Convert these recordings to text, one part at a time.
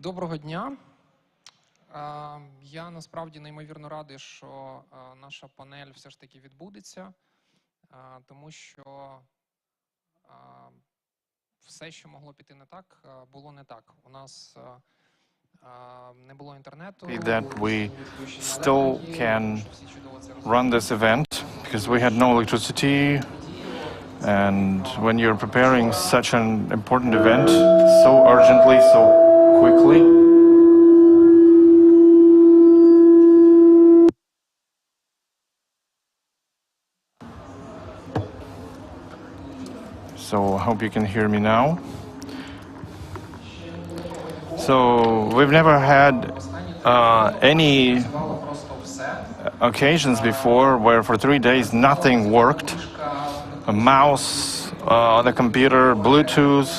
Доброго дня. Я насправді неймовірно радий, що наша панель все ж таки відбудеться, тому що все, що могло піти не так, було не так. У нас не було інтернету. That we still can run this event because we had no electricity, and when you're preparing such an important event so urgently, so quickly, so I hope you can hear me now. So we've never had any occasions before where for 3 days nothing worked. A mouse, the computer, Bluetooth,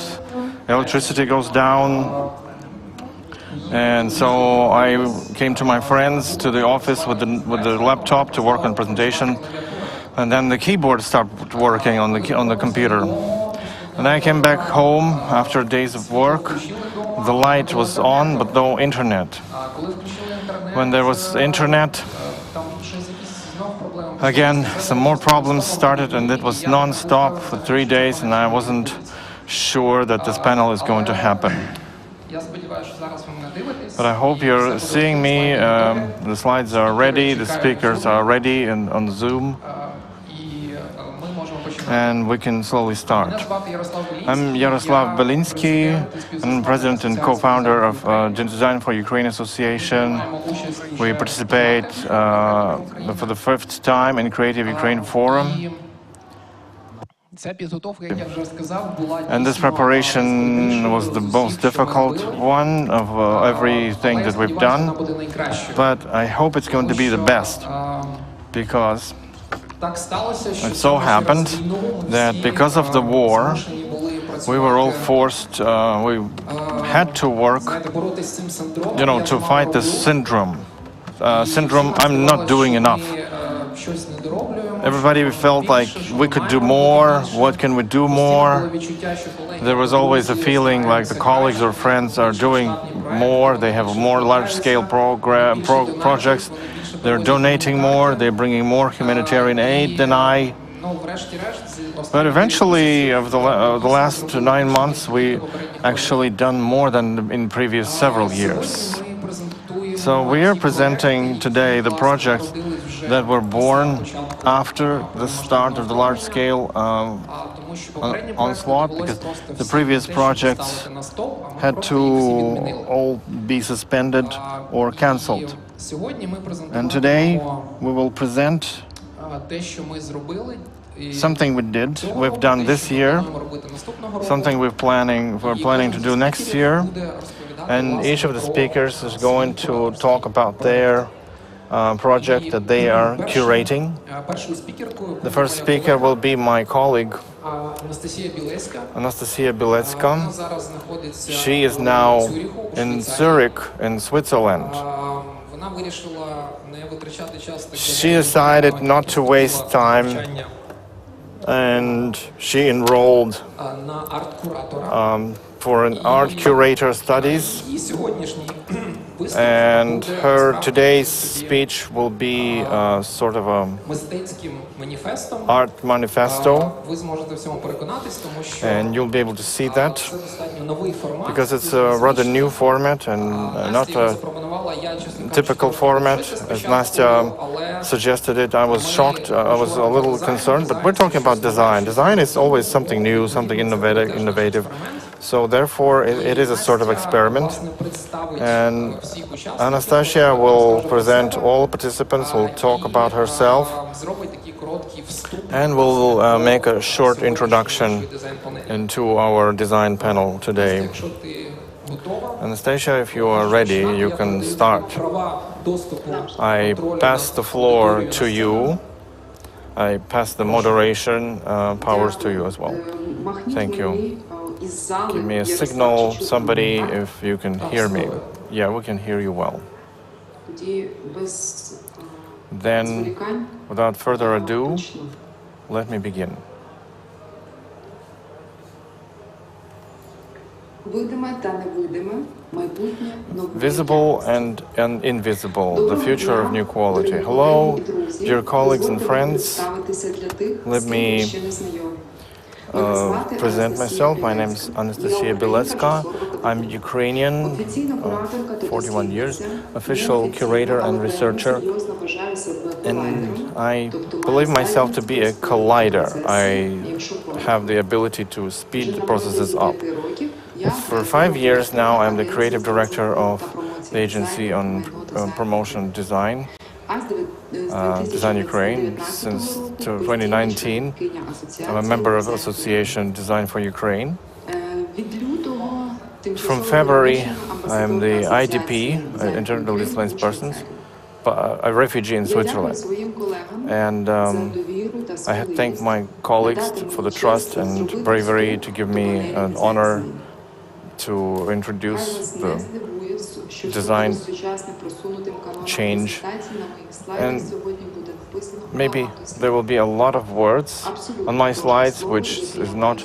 electricity goes down. And so I came to my friends to the office with the laptop to work on presentation, and then the keyboard stopped working on the computer. And I came back home after days of work. The light was on, but no internet. When there was internet, again, some more problems started, and it was non-stop for 3 days, and I wasn't sure that this panel is going to happen. But I hope you're seeing me. The slides are ready, the speakers are ready and on Zoom. And we can slowly start. I'm Yaroslav Belinsky. I'm president and co-founder of Design for Ukraine Association. We participate for the 5th time in Creative Ukraine Forum. And this preparation was the most difficult one of everything that we've done. But I hope it's going to be the best, because it so happened that because of the war, we were all forced, we had to work, to fight this syndrome. I'm not doing enough. Everybody felt like we could do more. What can we do more? There was always a feeling like the colleagues or friends are doing more. They have more large-scale projects. They're donating more. They're bringing more humanitarian aid than I. But eventually, over the last 9 months, we actually done more than in previous several years. So we are presenting today the projects that were born after the start of the large-scale onslaught, because the previous projects had to all be suspended or cancelled. And today we will present something we've done this year, something we're planning to do next year. And each of the speakers is going to talk about their project that they are curating. The first speaker will be my colleague, Anastasia Bilecka. She is now in Zurich, in Switzerland. She decided not to waste time, and she enrolled for an art curator studies, and her today's speech will be sort of a art manifesto, and you'll be able to see that because it's a rather new format and not a typical format. As Nastya suggested it, I was shocked, I was a little concerned, but we're talking about design. Design is always something new, something innovative. So therefore, it is a sort of experiment. And Anastasia will present all participants, will talk about herself, and will make a short introduction into our design panel today. Anastasia, if you are ready, you can start. I pass the floor to you. I pass the moderation powers to you as well. Thank you. Give me a signal, somebody, if you can hear me. Yeah, we can hear you well. Then, without further ado, let me begin. Видиме та невидиме Visible and invisible, the future of new quality. Hello, dear colleagues and friends. Let me present myself. My name is Anastasia Biletska. I'm Ukrainian, 41 years, official curator and researcher, and I believe myself to be a collider. I have the ability to speed the processes up. For 5 years now, I'm the creative director of the agency on promotion design, Design Ukraine. Since 2019, I'm a member of Association Design for Ukraine. From February, I'm the IDP, internally displaced persons, a refugee in Switzerland. And I thank my colleagues for the trust and bravery to give me an honor to introduce the design change. And maybe there will be a lot of words on my slides, which is not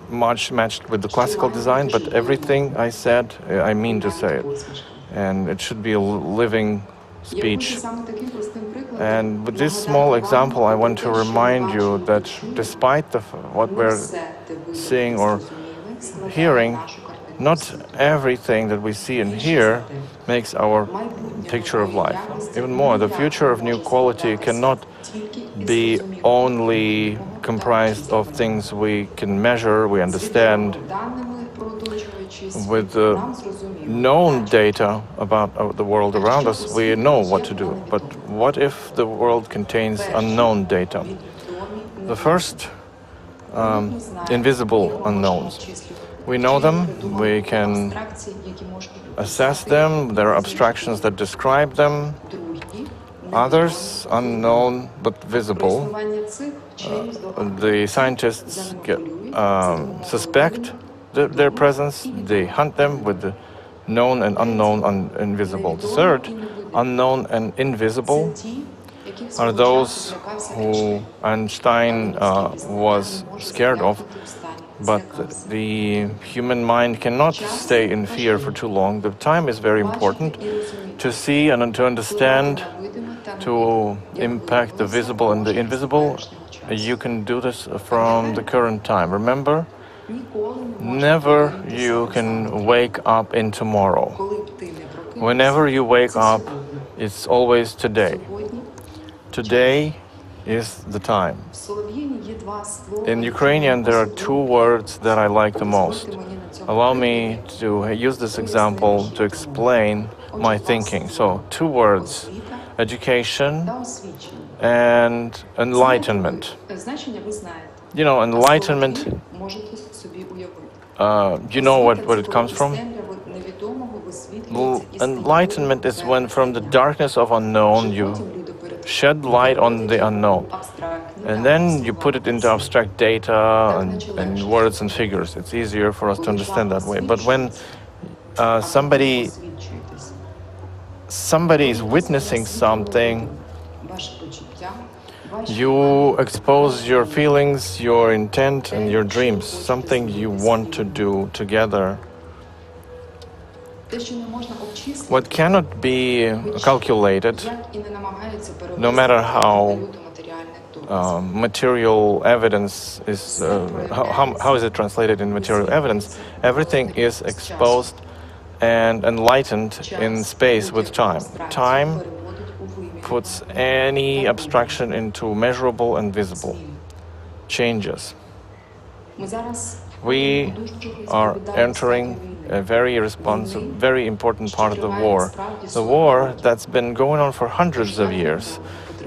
much matched with the classical design, but everything I said, I mean to say it. And it should be a living speech. And with this small example, I want to remind you that despite what we're seeing or hearing, not everything that we see and hear makes our picture of life. Even more, the future of new quality cannot be only comprised of things we can measure, we understand. With the known data about the world around us, we know what to do. But what if the world contains unknown data? The first, invisible unknowns. We know them, we can assess them, there are abstractions that describe them. Others, unknown but visible. The scientists suspect their presence, they hunt them with the known and unknown and invisible. The third, unknown and invisible, are those who Einstein was scared of, but the human mind cannot stay in fear for too long. The time is very important to see and to understand, to impact the visible and the invisible. You can do this from the current time. Remember, never you can wake up in tomorrow. Whenever you wake up, it's always today. Today is the time. In Ukrainian, there are two words that I like the most. Allow me to use this example to explain my thinking. So, two words: education and enlightenment. You know, enlightenment, you know what it comes from? Well, enlightenment is when from the darkness of unknown you shed light on the unknown. And then you put it into abstract data and words and figures. It's easier for us to understand that way. But when somebody is witnessing something, you expose your feelings, your intent, and your dreams, something you want to do together. What cannot be calculated, no matter how material evidence is, how is it translated in material evidence, everything is exposed and enlightened in space with time. Time puts any abstraction into measurable and visible changes. We are entering a very important part of the war that's been going on for hundreds of years.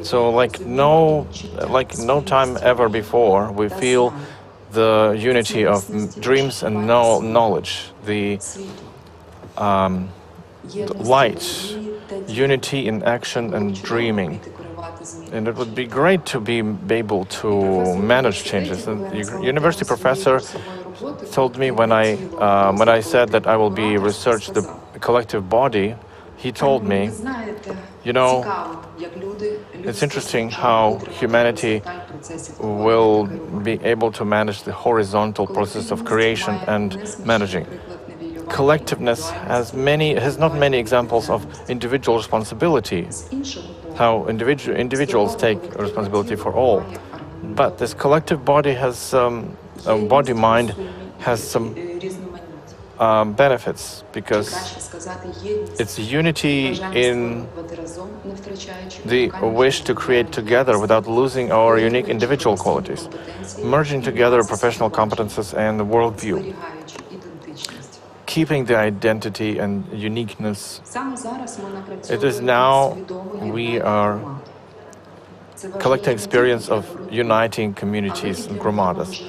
So like no time ever before, we feel the unity of dreams and knowledge, the light, unity in action and dreaming. And it would be great to be able to manage changes. And the university professor told me when I said that I will be research the collective body, he told me, you know, it's interesting how humanity will be able to manage the horizontal process of creation and managing. Collectiveness has not many examples of individual responsibility, how individuals take responsibility for all. But this collective body has body-mind has some benefits, because it's unity in the wish to create together without losing our unique individual qualities, merging together professional competences and the worldview, keeping the identity and uniqueness. It is now we are collecting experience of uniting communities and gramadas.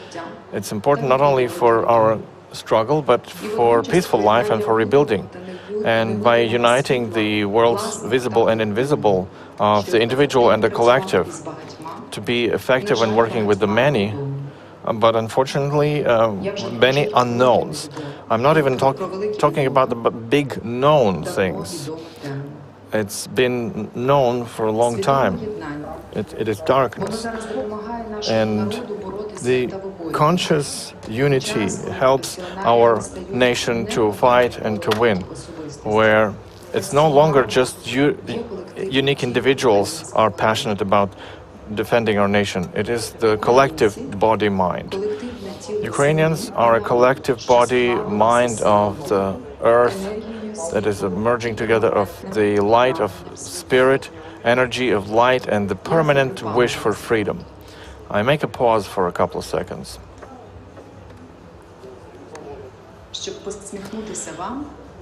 It's important not only for our struggle, but for peaceful life and for rebuilding. And by uniting the worlds visible and invisible of the individual and the collective to be effective when working with the many, but unfortunately many unknowns. I'm not even talking about the big known things. It's been known for a long time. It is darkness. And the conscious unity helps our nation to fight and to win, where it's no longer just unique individuals are passionate about defending our nation. It is the collective body-mind. Ukrainians are a collective body-mind of the earth that is a merging together of the light of spirit, energy of light, and the permanent wish for freedom. I make a pause for a couple of seconds.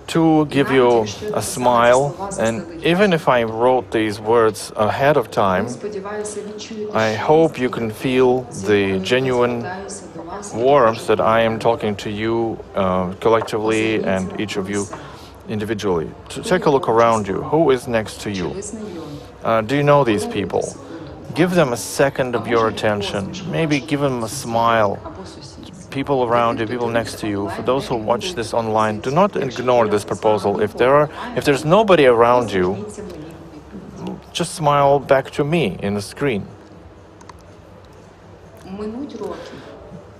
To give you a smile, and even if I wrote these words ahead of time, I hope you can feel the genuine warmth that I am talking to you collectively and each of you individually. To take a look around you. Who is next to you? Do you know these people? Give them a second of your attention. Maybe give them a smile. People around you, people next to you. For those who watch this online, do not ignore this proposal. If there's nobody around you, just smile back to me in the screen.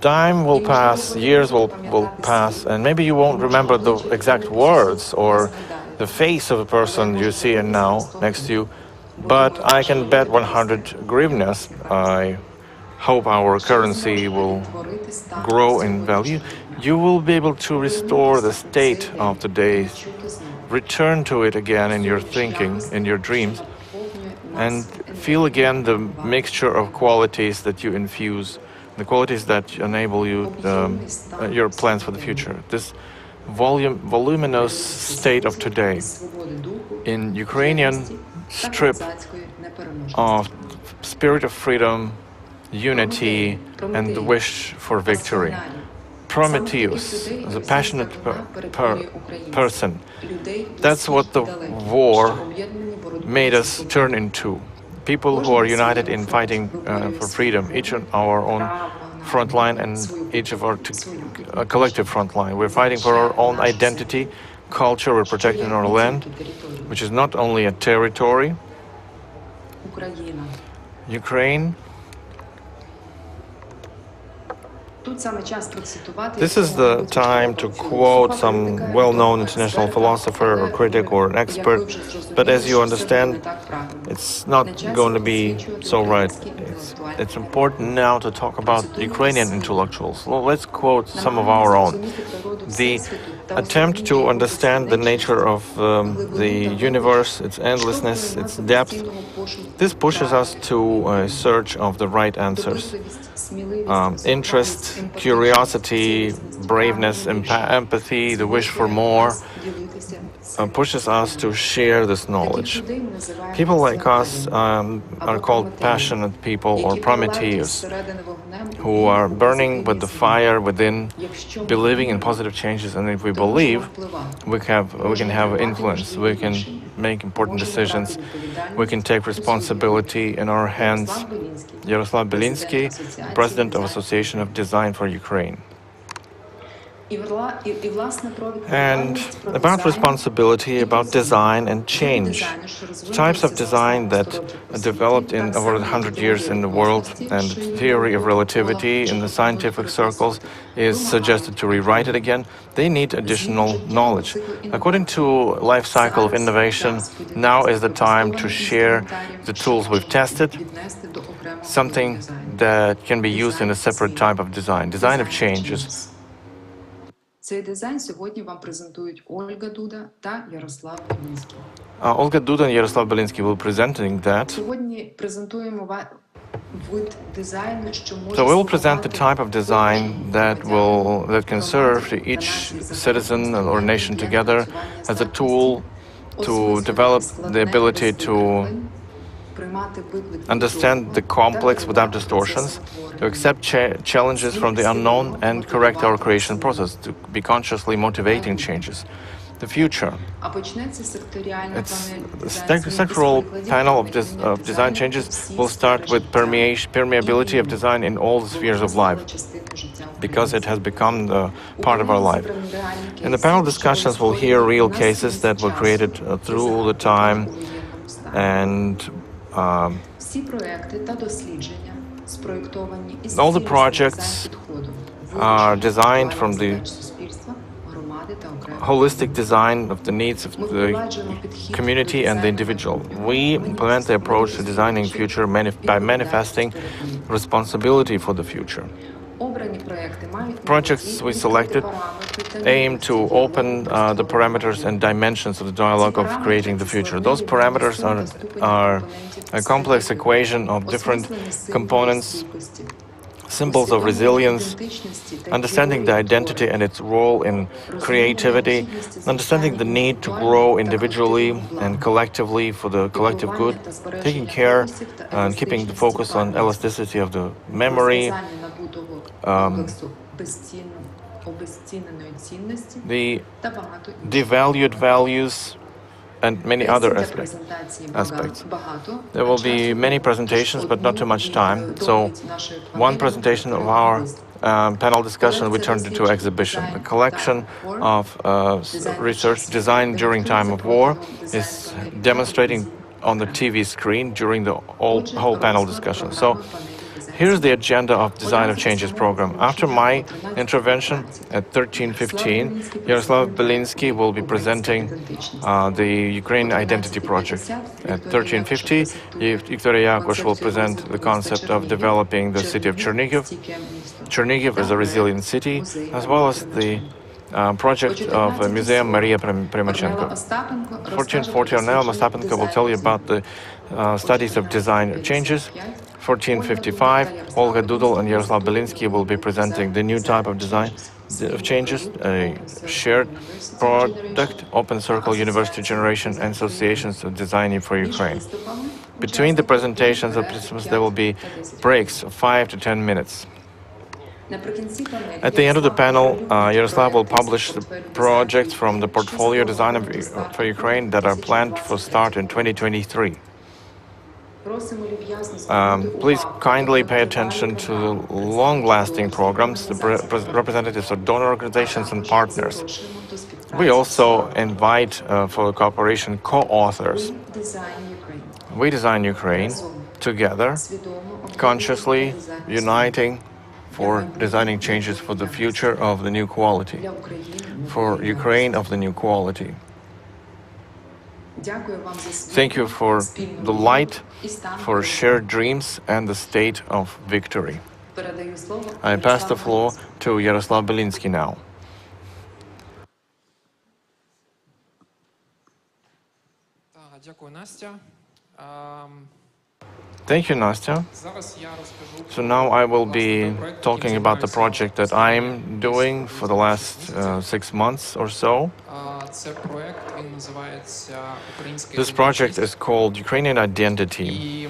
Time will pass, years will pass, and maybe you won't remember the exact words or the face of the person you see and now next to you, but I can bet 100 hryvnias. I hope our currency will grow in value. You will be able to restore the state of the day, return to it again in your thinking, in your dreams, and feel again the mixture of qualities that you infuse, the qualities that enable you, your plans for the future. This voluminous state of today in Ukrainian strip of spirit of freedom, unity, and the wish for victory. Prometheus, the passionate person. That's what the war made us turn into. People who are united in fighting for freedom, each on our own front line and each of our collective front line. We're fighting for our own identity, culture, we're protecting our land, which is not only a territory. Ukraine. This is the time to quote some well-known international philosopher or critic or an expert, but as you understand, it's not going to be so right. It's important now to talk about Ukrainian intellectuals. Well, let's quote some of our own. The attempt to understand the nature of the universe, its endlessness, its depth, this pushes us to a search of the right answers. Interest, curiosity, braveness, empathy, the wish for more, pushes us to share this knowledge. People like us are called passionate people or Prometheus, who are burning with the fire within, believing in positive changes, and if we believe, we can have influence, we can make important decisions, we can take responsibility in our hands. Yaroslav Belinsky, President of Association of Design for Ukraine. And about responsibility, about design and change. Types of design that developed in over 100 years in the world, and the theory of relativity in the scientific circles is suggested to rewrite it again. They need additional knowledge. According to life cycle of innovation, now is the time to share the tools we've tested, something that can be used in a separate type of design of changes. Цей дизайн сьогодні вам презентують Ольга Дуда та Ярослав Белінський. Olga Duda and Yaroslav Belinsky will be presenting that. Сьогодні презентуємо вид дизайну, що може So we will present the type of design that can serve to each citizen or nation together as a tool to develop the ability to understand the complex without distortions, to accept challenges from the unknown and correct our creation process, to be consciously motivating changes. The future. It's the sectoral panel of design changes will start with permeability of design in all the spheres of life, because it has become the part of our life. In the panel discussions, we'll hear real cases that were created through the time, and all the projects are designed from the holistic design of the needs of the community and the individual. We implement the approach to designing future by manifesting responsibility for the future. Projects we selected aim to open the parameters and dimensions of the dialogue of creating the future. Those parameters are a complex equation of different components, symbols of resilience, understanding the identity and its role in creativity, understanding the need to grow individually and collectively for the collective good, taking care and keeping the focus on elasticity of the memory, the devalued values, and many other aspects. There will be many presentations, but not too much time. So one presentation of our panel discussion we turned into exhibition. The collection of research designed during time of war is demonstrating on the TV screen during the whole panel discussion. So here's the agenda of Design of Changes program. After my intervention at 13:15, Yaroslav Belinsky will be presenting the Ukraine Identity Project. At 13:50, Viktoria Yakush will present the concept of developing the city of Chernihiv. Chernihiv is a resilient city, as well as the project of Museum Maria Primachenko. 14:40, Ornella Ostapenko will tell you about the studies of design changes. 14:55, Olga Dudel and Yaroslav Belinsky will be presenting the new type of design of changes, a shared product, open circle university generation and associations of designing for Ukraine. Between the presentations of participants, there will be breaks of 5 to 10 minutes. At the end of the panel, Yaroslav will publish the projects from the portfolio design for Ukraine that are planned for start in 2023. Please kindly pay attention to the long-lasting programs, the representatives of donor organizations and partners. We also invite for cooperation co-authors. We design Ukraine together, consciously uniting for designing changes for the future of the new quality, for Ukraine of the new quality. Thank you for the light, for shared dreams and the state of victory. I pass the floor to Yaroslav Belinsky now. Дякую, Настя. Thank you, Nastya. So now I will be talking about the project that I'm doing for the last 6 months or so. This project is called Ukrainian Identity.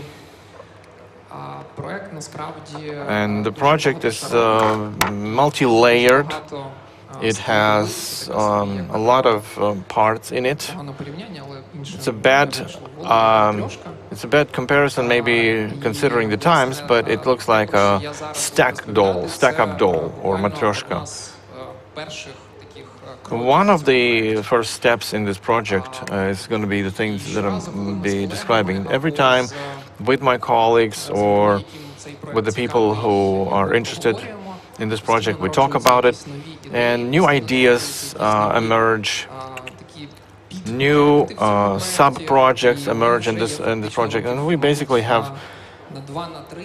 And the project is multi-layered. It has a lot of parts in it. It's a bad comparison, maybe considering the times, but it looks like a stack-up doll, or matryoshka. перших таких One кроків of the first steps in this project is going to be the things that I'm be describing. Every time with my colleagues or with the people who are interested in this project, we talk about it, and new ideas emerge, new sub-projects emerge in this project, and we basically have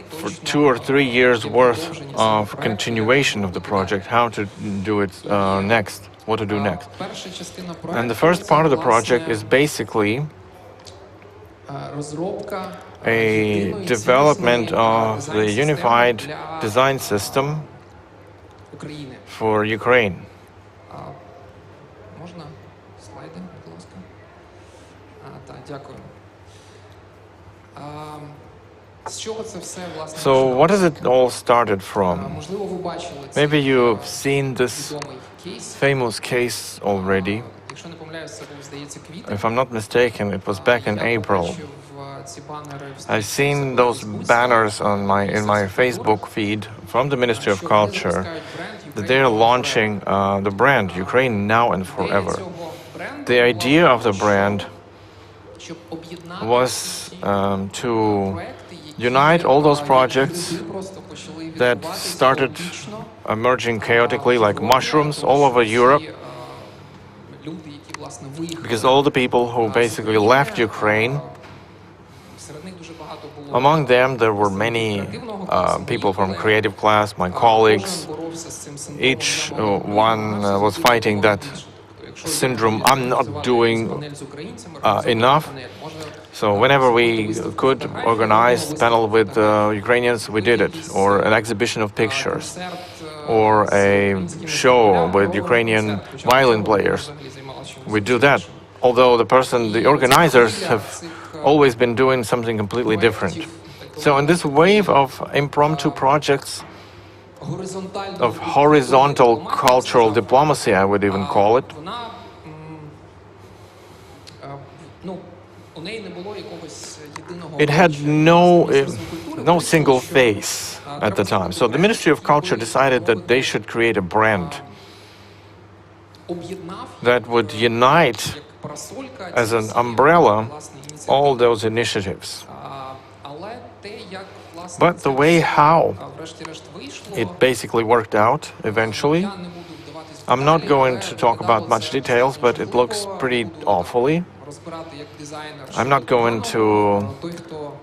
for 2 or 3 years worth of continuation of the project, how to do it next, what to do next. And the first part of the project is basically a development of the unified design system for Ukraine. Можна слайди, будь ласка? Так, дякую. З чого це все, власне, So what has it all started from? Можливо, ви бачили цей Maybe you've seen this відомий кейс. famous case already. Якщо не помиляюсь, це був, здається, квітень. If I'm not mistaken, it was back in Я April. побачив ці банери в I've seen those banners in my Facebook feed from the Ministry of Culture that they're launching the brand Ukraine now and forever. The idea of the brand was to unite all those projects that started emerging chaotically like mushrooms all over Europe, because all the people who basically left Ukraine, among them there were many people from creative class, my colleagues. Each one was fighting that syndrome, I'm not doing enough. So whenever we could organize a panel with Ukrainians, we did it, or an exhibition of pictures, or a show with Ukrainian violin players. We do that, although the organizers have always been doing something completely different. So in this wave of impromptu projects, of horizontal cultural diplomacy, I would even call it, it had no single face at the time. So the Ministry of Culture decided that they should create a brand that would unite as an umbrella all those initiatives. But the way how it basically worked out eventually, I'm not going to talk about much details, but it looks pretty awfully. I'm not going to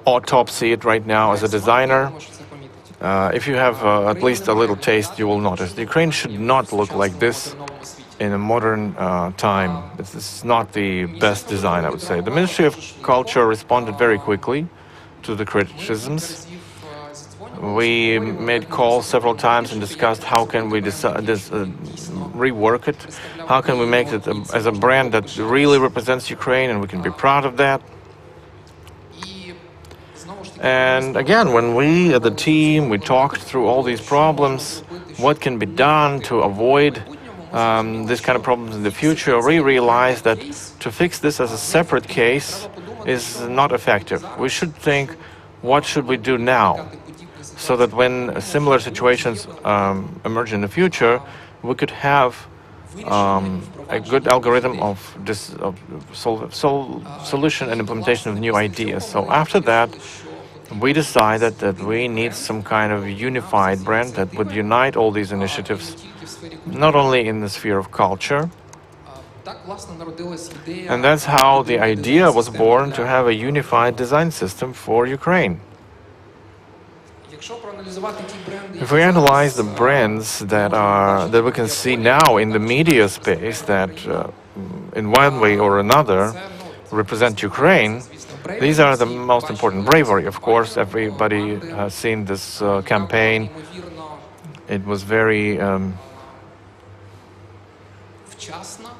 autopsy it right now as a designer. If you have at least a little taste, you will notice. The Ukraine should not look like this in a modern time. It's not the best design, I would say. The Ministry of Culture responded very quickly to the criticisms. We made calls several times and discussed how can we rework it, how can we make it as a brand that really represents Ukraine and we can be proud of that. And again, when we, as a team, we talked through all these problems, what can be done to avoid this kind of problems in the future, we realized that to fix this as a separate case is not effective. We should think, what should we do now? So that when similar situations emerge in the future, we could have a good algorithm of solution and implementation of new ideas. So after that, we decided that we need some kind of unified brand that would unite all these initiatives, not only in the sphere of culture. And that's how the idea was born to have a unified design system for Ukraine. If we analyze the brands that we can see now in the media space that in one way or another represent Ukraine, these are the most important. Bravery, of course, everybody has seen this campaign. It was very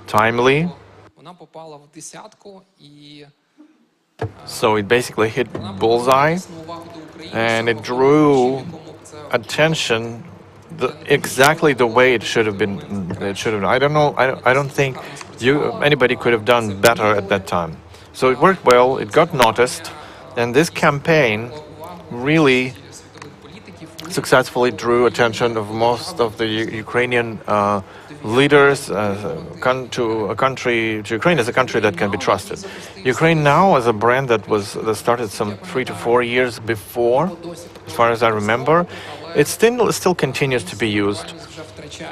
timely. So it basically hit bullseye, and it drew attention exactly the way it should have been. I don't know. I don't think anybody could have done better at that time. So it worked well. It got noticed, and this campaign really successfully drew attention of most of the Ukrainian leaders to Ukraine as a country that can be trusted. Ukraine Now is a brand that started some 3 to 4 years before, as far as I remember. It still continues to be used,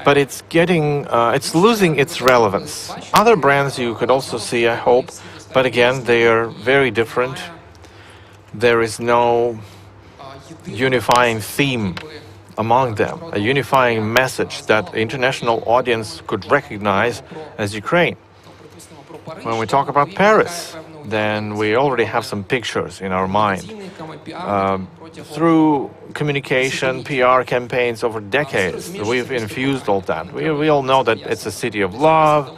but it's losing its relevance. Other brands you could also see, I hope, but again, they are very different. There is no unifying theme among them, a unifying message that the international audience could recognize as Ukraine. When we talk about Paris, then we already have some pictures in our mind. Through communication, PR campaigns over decades, we've infused all that. We all know that it's a city of love,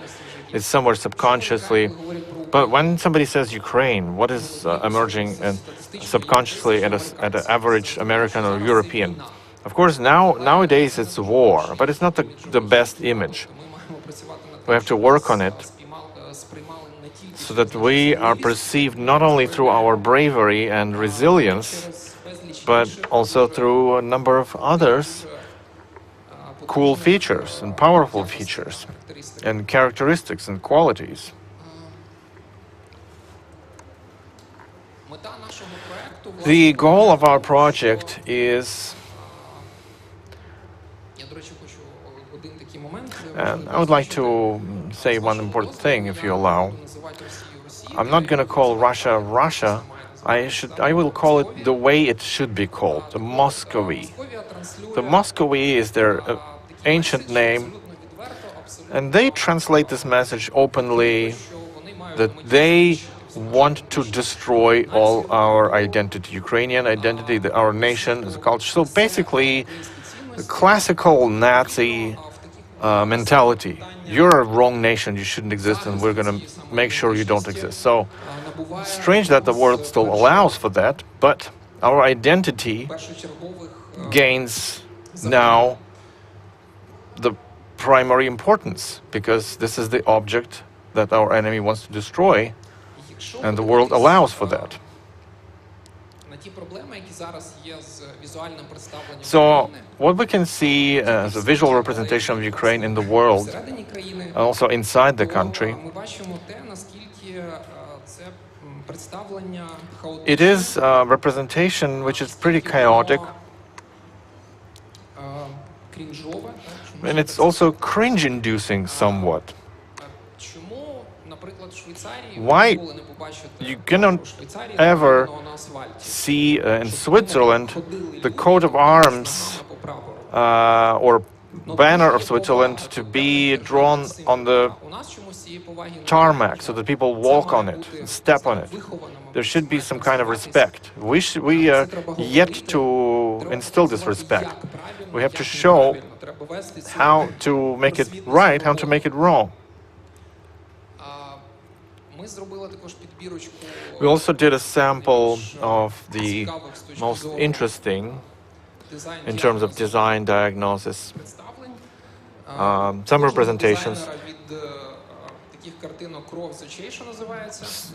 it's somewhere subconsciously. But when somebody says Ukraine, what is emerging subconsciously at an average American or European? Of course, nowadays it's war, but it's not the best image. We have to work on it so that we are perceived not only through our bravery and resilience, but also through a number of others cool features and powerful features and characteristics and qualities. The goal of our project is, and I would like to say one important thing, if you allow. I'm not going to call Russia Russia. I will call it the way it should be called, the Muscovy. The Muscovy is their ancient name, and they translate this message openly that they want to destroy all our identity, Ukrainian identity, our nation as a culture. So basically, the classical Nazi mentality. You're a wrong nation, you shouldn't exist, and we're going to make sure you don't exist. So, strange that the world still allows for that, but our identity gains now the primary importance, because this is the object that our enemy wants to destroy, and the world allows for that. So, what we can see as a visual representation of Ukraine in the world, also inside the country, it is a representation which is pretty chaotic, and it's also cringe-inducing somewhat. Why you cannot ever see in Switzerland the coat of arms or banner of Switzerland to be drawn on the tarmac so that people walk on it and step on it? There should be some kind of respect. We are yet to instill this respect. We have to show how to make it right, how to make it wrong. We also did a sample of the most interesting in terms of design diagnosis, some representations.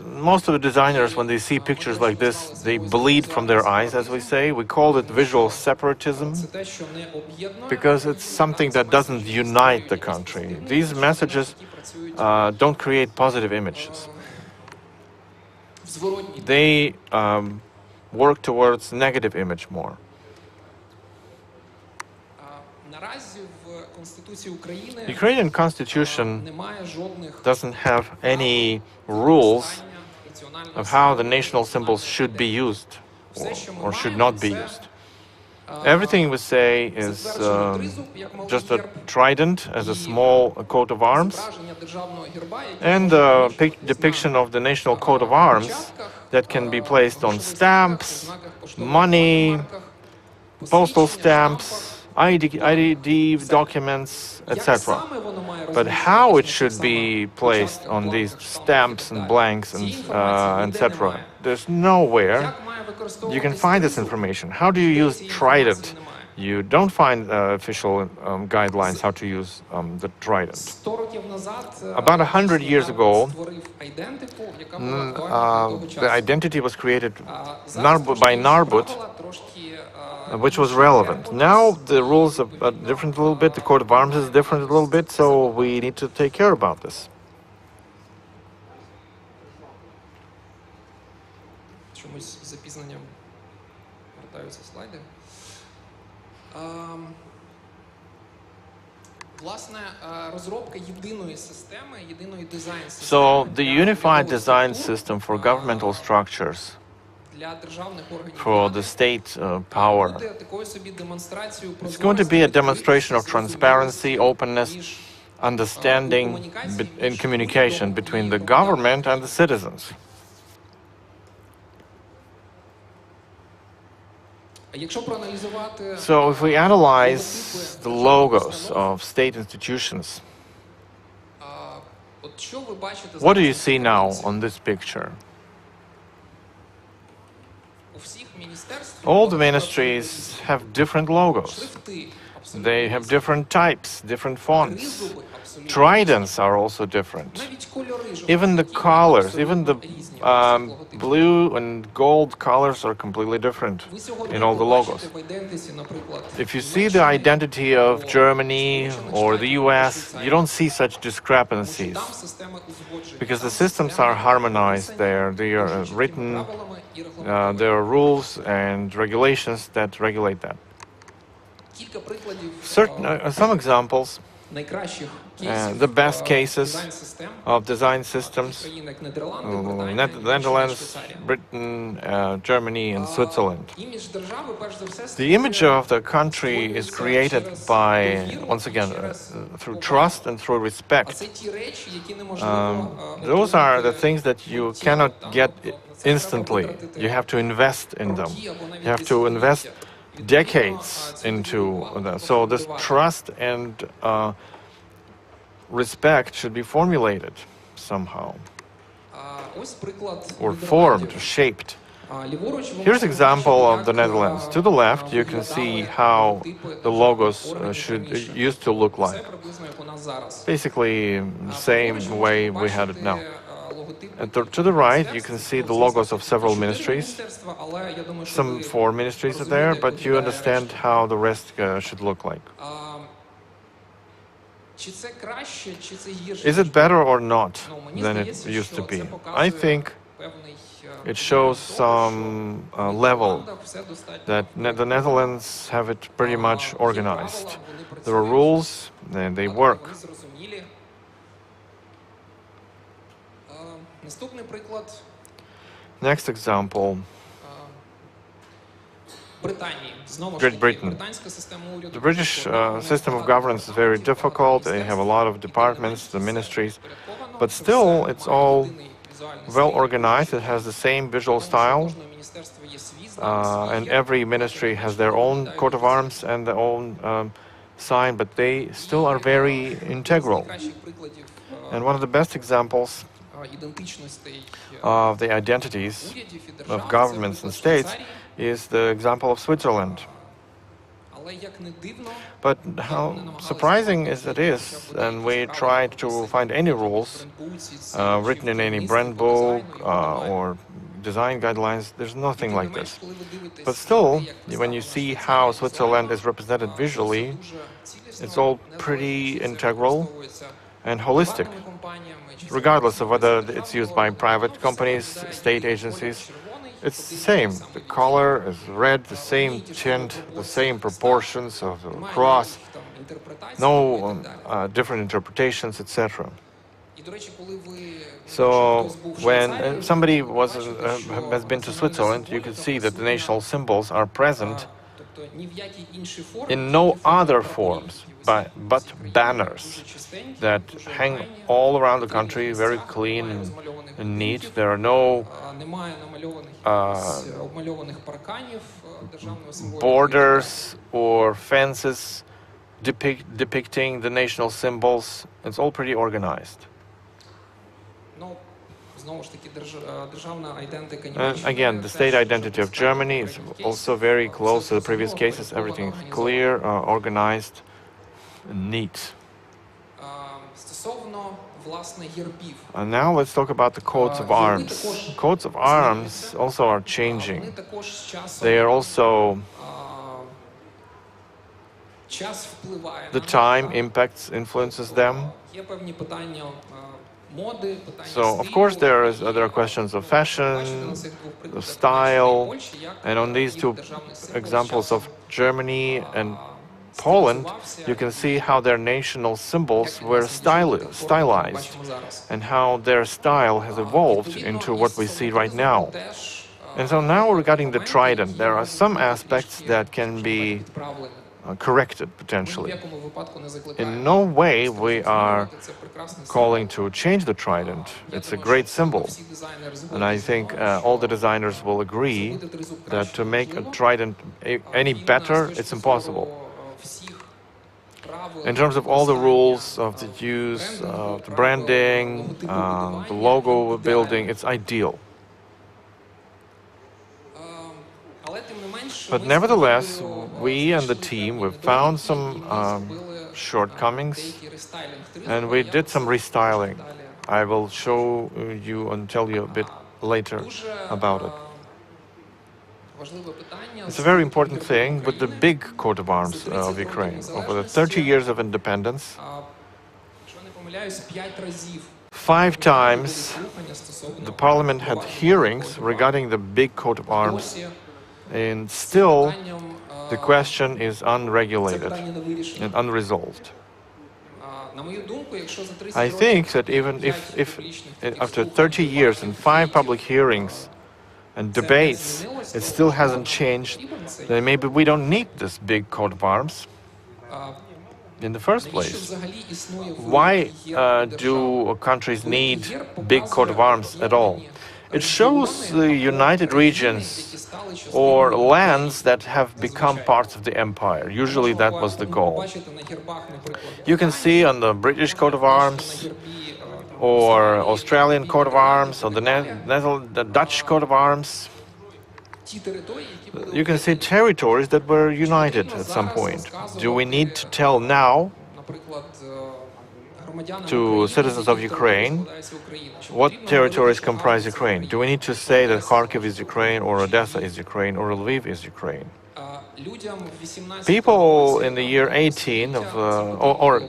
Most of the designers, when they see pictures like this, they bleed from their eyes, as we say. We call it visual separatism, because it's something that doesn't unite the country. These messages don't create positive images. They work towards negative image more. The Ukrainian constitution doesn't have any rules of how the national symbols should be used or should not be used. Everything we say is just a trident as a small coat of arms, and a depiction of the national coat of arms that can be placed on stamps, money, postal stamps, ID documents, etc. But how it should be placed on these stamps and blanks and etc., there's nowhere you can find this information. How do you use trident you don't find official guidelines how to use the trident. 100 років назад About 100 years дійсно ago, Нарбут створив айдентику, яка була актуальна до того the часу. identity was created Зараз by трошки інші Narbut, правила, трошки, which was relevant. Now the rules are different a little bit, the coat of arms is different a little bit, so we need to take care about this. Чомусь з запізненням вертаються слайди. Власне, розробка єдиної системи, єдиної дизайн-системи So the unified design system for governmental structures, для державних органів for the state power, буде такою собі демонстрацією it's going to be a demonstration of transparency, openness, між understanding in communication between the government and the citizens. Якщо проаналізувати So if we analyze the logos of state institutions, от що ви бачите what do you зараз see now на таблиці? on this picture? У всіх міністерств All the ministries have different logos. шрифти абсолютно They have різні. different types, different fonts. Тризуби абсолютно Tridents are also different. навіть кольори Even the жовті, colors, even абсолютно the різні у всіх логотипах. blue and gold colors are completely different Ви сьогодні in all the logos. побачите в Identity, наприклад, If you see the identity of Germany or the US, you don't see such тому що discrepancies там системи узгоджені. because the Там systems системи are harmonized there. They are дуже чіткими written, правилами і регламентовані. there are rules and regulations that regulate that. Кілька прикладів Some examples найкращих the best cases дизайн-систем of design systems, країн, як Нідерланди, Британія, Netherlands, Швейцарія. Britain, Germany, and Switzerland. Імідж держави, перш за все, The image of the country is created by, once again, through trust and through А respect. це ті речі, які неможливо Those are the things that you cannot get instantly. You have to invest in them. You have to invest decades into them. So this trust and respect should be formulated somehow Ось приклад or Нідерландів. formed, shaped. Ліворуч ви Here's можете example of the бачити, Netherlands. як, To the left, you can виглядали see how логотипи the logos державних should органів used to look раніше. Це like. приблизно як у нас зараз. Basically, the same Праворуч ви way можете we had it now. бачити, логотипи And to the right, you can see the logos of several чотири ministries. міністерства, але я думаю, що Some ви four ministries are there, розумієте, but як you виглядає understand решта. how the rest should look like. Чи це краще, чи це гірше? Is it better or not Ну, мені than it здається, used що to це be? I показує think певний, it shows того, some що в level Нідерландах все достатньо that the Netherlands have it pretty much є organized. правила, вони There are працюють, rules, and they work. Вони зрозумілі. Наступний приклад Next example, Британії. Знову ж Great таки, Britain. британська система уряду. The British system of governance is very difficult. They have a lot of departments, the ministries, but still it's all well organized. It has the same visual style, and every ministry has their own coat of arms and their own sign, but they still are very integral. And one of the best examples of the identities of governments and states is the example of Switzerland. But how surprising as it is, and we tried to find any rules written in any brand book or design guidelines, there's nothing like this. But still, when you see how Switzerland is represented visually, it's all pretty integral and holistic, regardless of whether it's used by private companies, state agencies. It's the same. The color is red, the same tint, the same proportions of the cross, no different interpretations, etc. So when somebody has been to Switzerland, you can see that the national symbols are present in no other forms but banners that hang all around the country, very clean and neat. There are no borders or fences depicting the national symbols. It's all pretty organized. And again, the state identity of Germany is also very close to the previous cases. Everything is clear, organized, and neat. And now let's talk about the coats of arms. Coats of arms also are changing. They are also... The time impacts, influences them. So, of course, there are questions of fashion, of style, and on these two examples of Germany and Poland, you can see how their national symbols were stylized and how their style has evolved into what we see right now. And so now regarding the trident, there are some aspects that can be corrected potentially. In no way we are calling to change the trident. It's a great symbol. And I think all the designers will agree that to make a trident any better, it's impossible. In terms of all the rules of the use, the branding, the logo building, it's ideal. But nevertheless, we and the team, we've found some shortcomings, and we did some restyling. I will show you and tell you a bit later about it. It's a very important thing with the big coat of arms of Ukraine. Over the 30 years of independence, 5 times the parliament had hearings regarding the big coat of arms, and still the question is unregulated and unresolved. I think that even if after 30 years and 5 public hearings and debates, it still hasn't changed, then maybe we don't need this big coat of arms in the first place. Why do countries need big coat of arms at all? It shows the united regions or lands that have become parts of the empire. Usually that was the goal. You can see on the British coat of arms, or Australian coat of arms, or the Dutch coat of arms, you can see territories that were united at some point. Do we need to tell now to citizens of Ukraine what territories comprise Ukraine? Do we need to say that Kharkiv is Ukraine, or Odessa is Ukraine, or Lviv is Ukraine? People in the year 18 of, or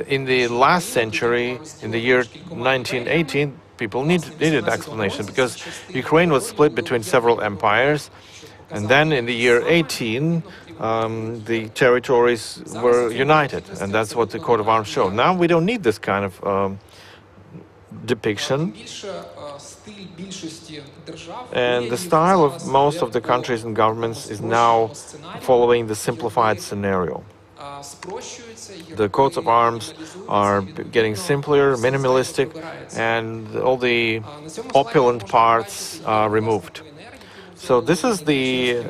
in the last century, in the year 1918, people needed explanation because Ukraine was split between several empires, and then in the year 18, the territories were united, and that's what the coat of arms showed. Now we don't need this kind of depiction. And the style of most of the countries and governments is now following the simplified scenario. The coats of arms are getting simpler, minimalistic, and all the opulent parts are removed. So this is the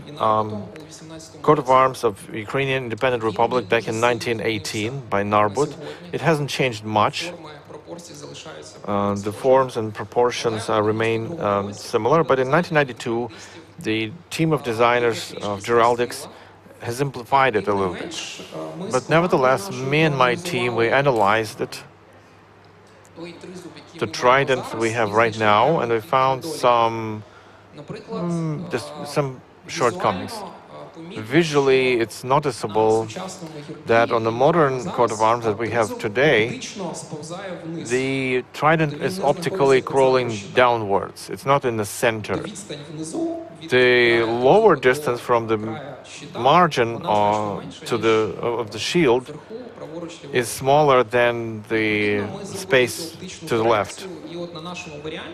coat of arms of Ukrainian Independent Republic back in 1918 by Narbut. It hasn't changed much. The forms and proportions remain similar, but in 1992, the team of designers of Geraldics has simplified it a little bit. But nevertheless, me and my team, we analyzed it, the trident we have right now, and we found some shortcomings. Visually, it's noticeable that on the modern coat of arms that we have today, the trident is optically crawling downwards. It's not in the center. The lower distance from the margin of the shield is smaller than the space to the left.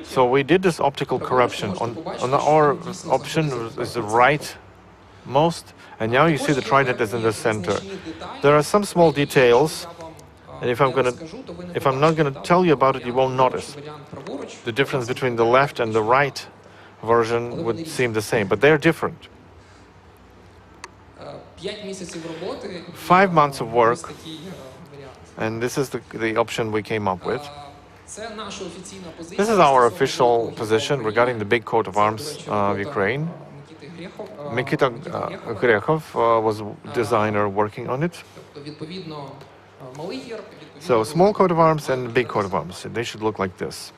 So we did this optical corruption. On our option is the right most, and now you see the trident is in the center. There are some small details, and if I'm not gonna tell you about it, you won't notice. The difference between the left and the right version would seem the same, but they're different. 5 months of work, and this is the option we came up with. This is our official position regarding the big coat of arms of Ukraine. Mikita Grechov was a designer working on it. So small coat of arms and big coat of arms, they should look like this.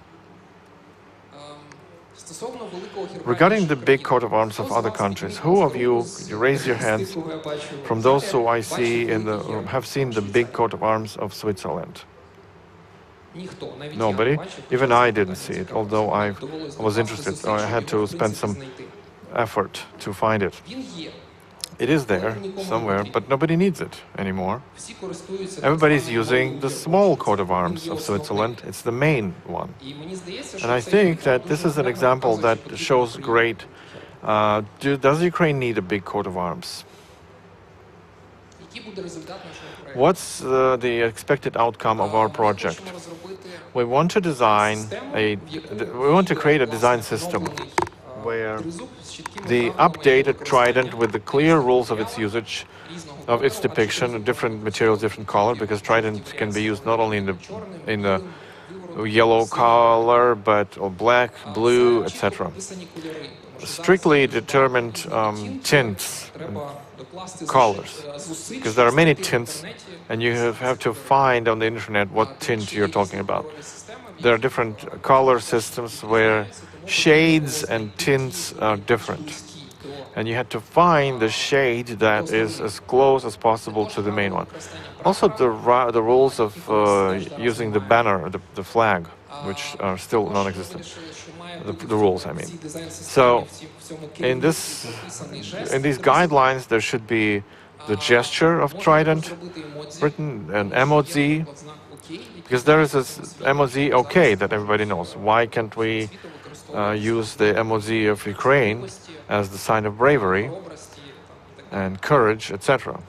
Regarding the big coat of arms of other countries, who of you raise your hands from those who I see have seen the big coat of arms of Switzerland? Nobody. Even I didn't see it, although I was interested. I had to spend some effort to find it. It is there somewhere, but nobody needs it anymore. Everybody's using the small coat of arms of Switzerland. It's the main one. And I think that this is an example that shows great... does Ukraine need a big coat of arms? What's the expected outcome of our project? We want to create a design system where the updated trident with the clear rules of its usage, of its depiction, different materials, different color, because trident can be used not only in the yellow color, but black, blue, etc. Strictly determined tints and colors, because there are many tints, and you have to find on the internet what tint you're talking about. There are different color systems where shades and tints are different, and you had to find the shade that is as close as possible to the main one. Also, the rules of using the banner, the flag, which are still non-existent. The rules, I mean. So, in these guidelines, there should be the gesture of trident written, an MOZ, because there is this MOZ OK that everybody knows. Why can't we use the MOZ of Ukraine as the sign of bravery and courage, etc.?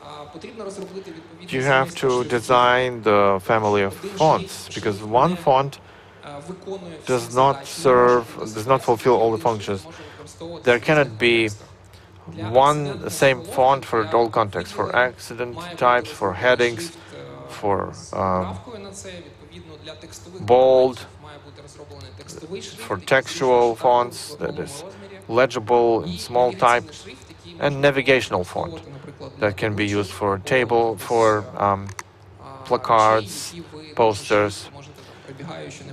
You have to design the family of fonts, because one font does not fulfill all the functions. There cannot be one same font for all contexts, for accident types, for headings, for bold, for textual fonts, that is legible in small type, and navigational font that can be used for table, for placards, posters,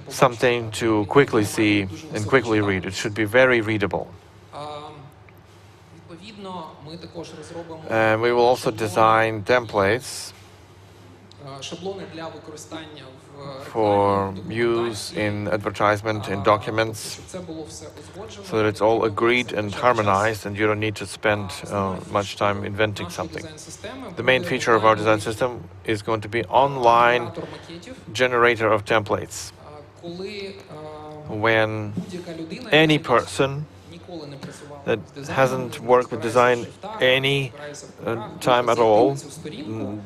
something to quickly see and quickly read. It should be very readable. And we will also design templates for use in advertisement, in documents, so that it's all agreed and harmonized, and you don't need to spend much time inventing something. The main feature of our design system is going to be online generator of templates. When any person that hasn't worked with design any time at all,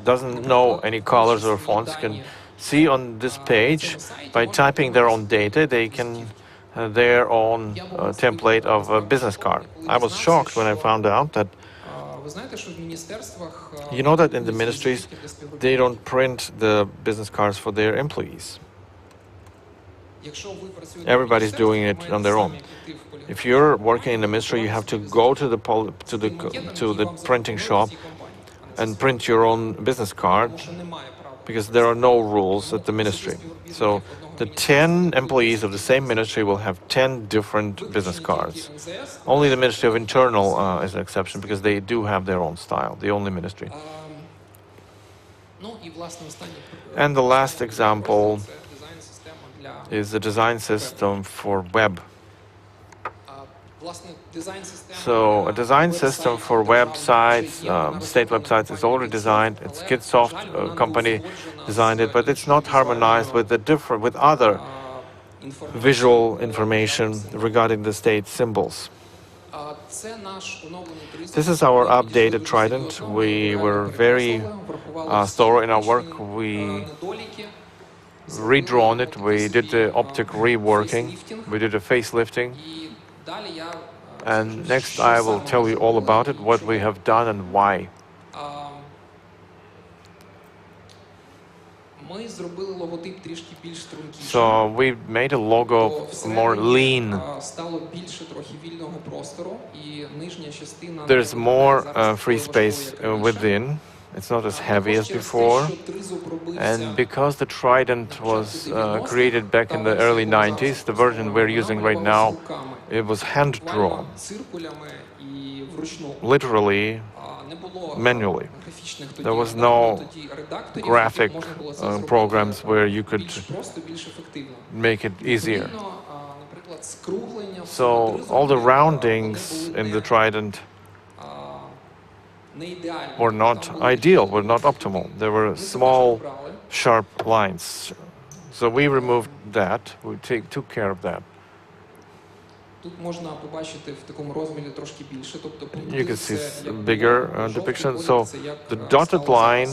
doesn't know any colors or fonts, can see on this page, by typing their own data, they can their own template of a business card. I was shocked when I found out that, you know, that in the ministries, they don't print the business cards for their employees. Everybody's doing it on their own. If you're working in the ministry, you have to go to the printing shop and print your own business card, because there are no rules at the ministry. So the 10 employees of the same ministry will have 10 different business cards. Only the Ministry of Internal is an exception, because they do have their own style, the only ministry. And the last example is the design system for web. So a design system for websites, state websites, is already designed. It's Kidsoft company designed it, but it's not harmonized with other visual information regarding the state symbols. This is our updated trident. We were very thorough in our work. We redrawn it. We did the optic reworking. We did a facelifting. And next I will tell you all about it, what we have done and why. Ми зробили логотип трішки більш стрункішим. So we made a logo more lean. Стало більше трохи вільного простору, і нижня частина There's more free space within. It's not as heavy as before. And because the Trident was created back in the early 90s, the version we're using right now, it was hand-drawn, literally, manually. There was no graphic programs where you could make it easier. So all the roundings in the Trident were not ideal, were not optimal. There were small, sharp lines. So we removed that. We took care of that. You can see a bigger depiction. So the dotted line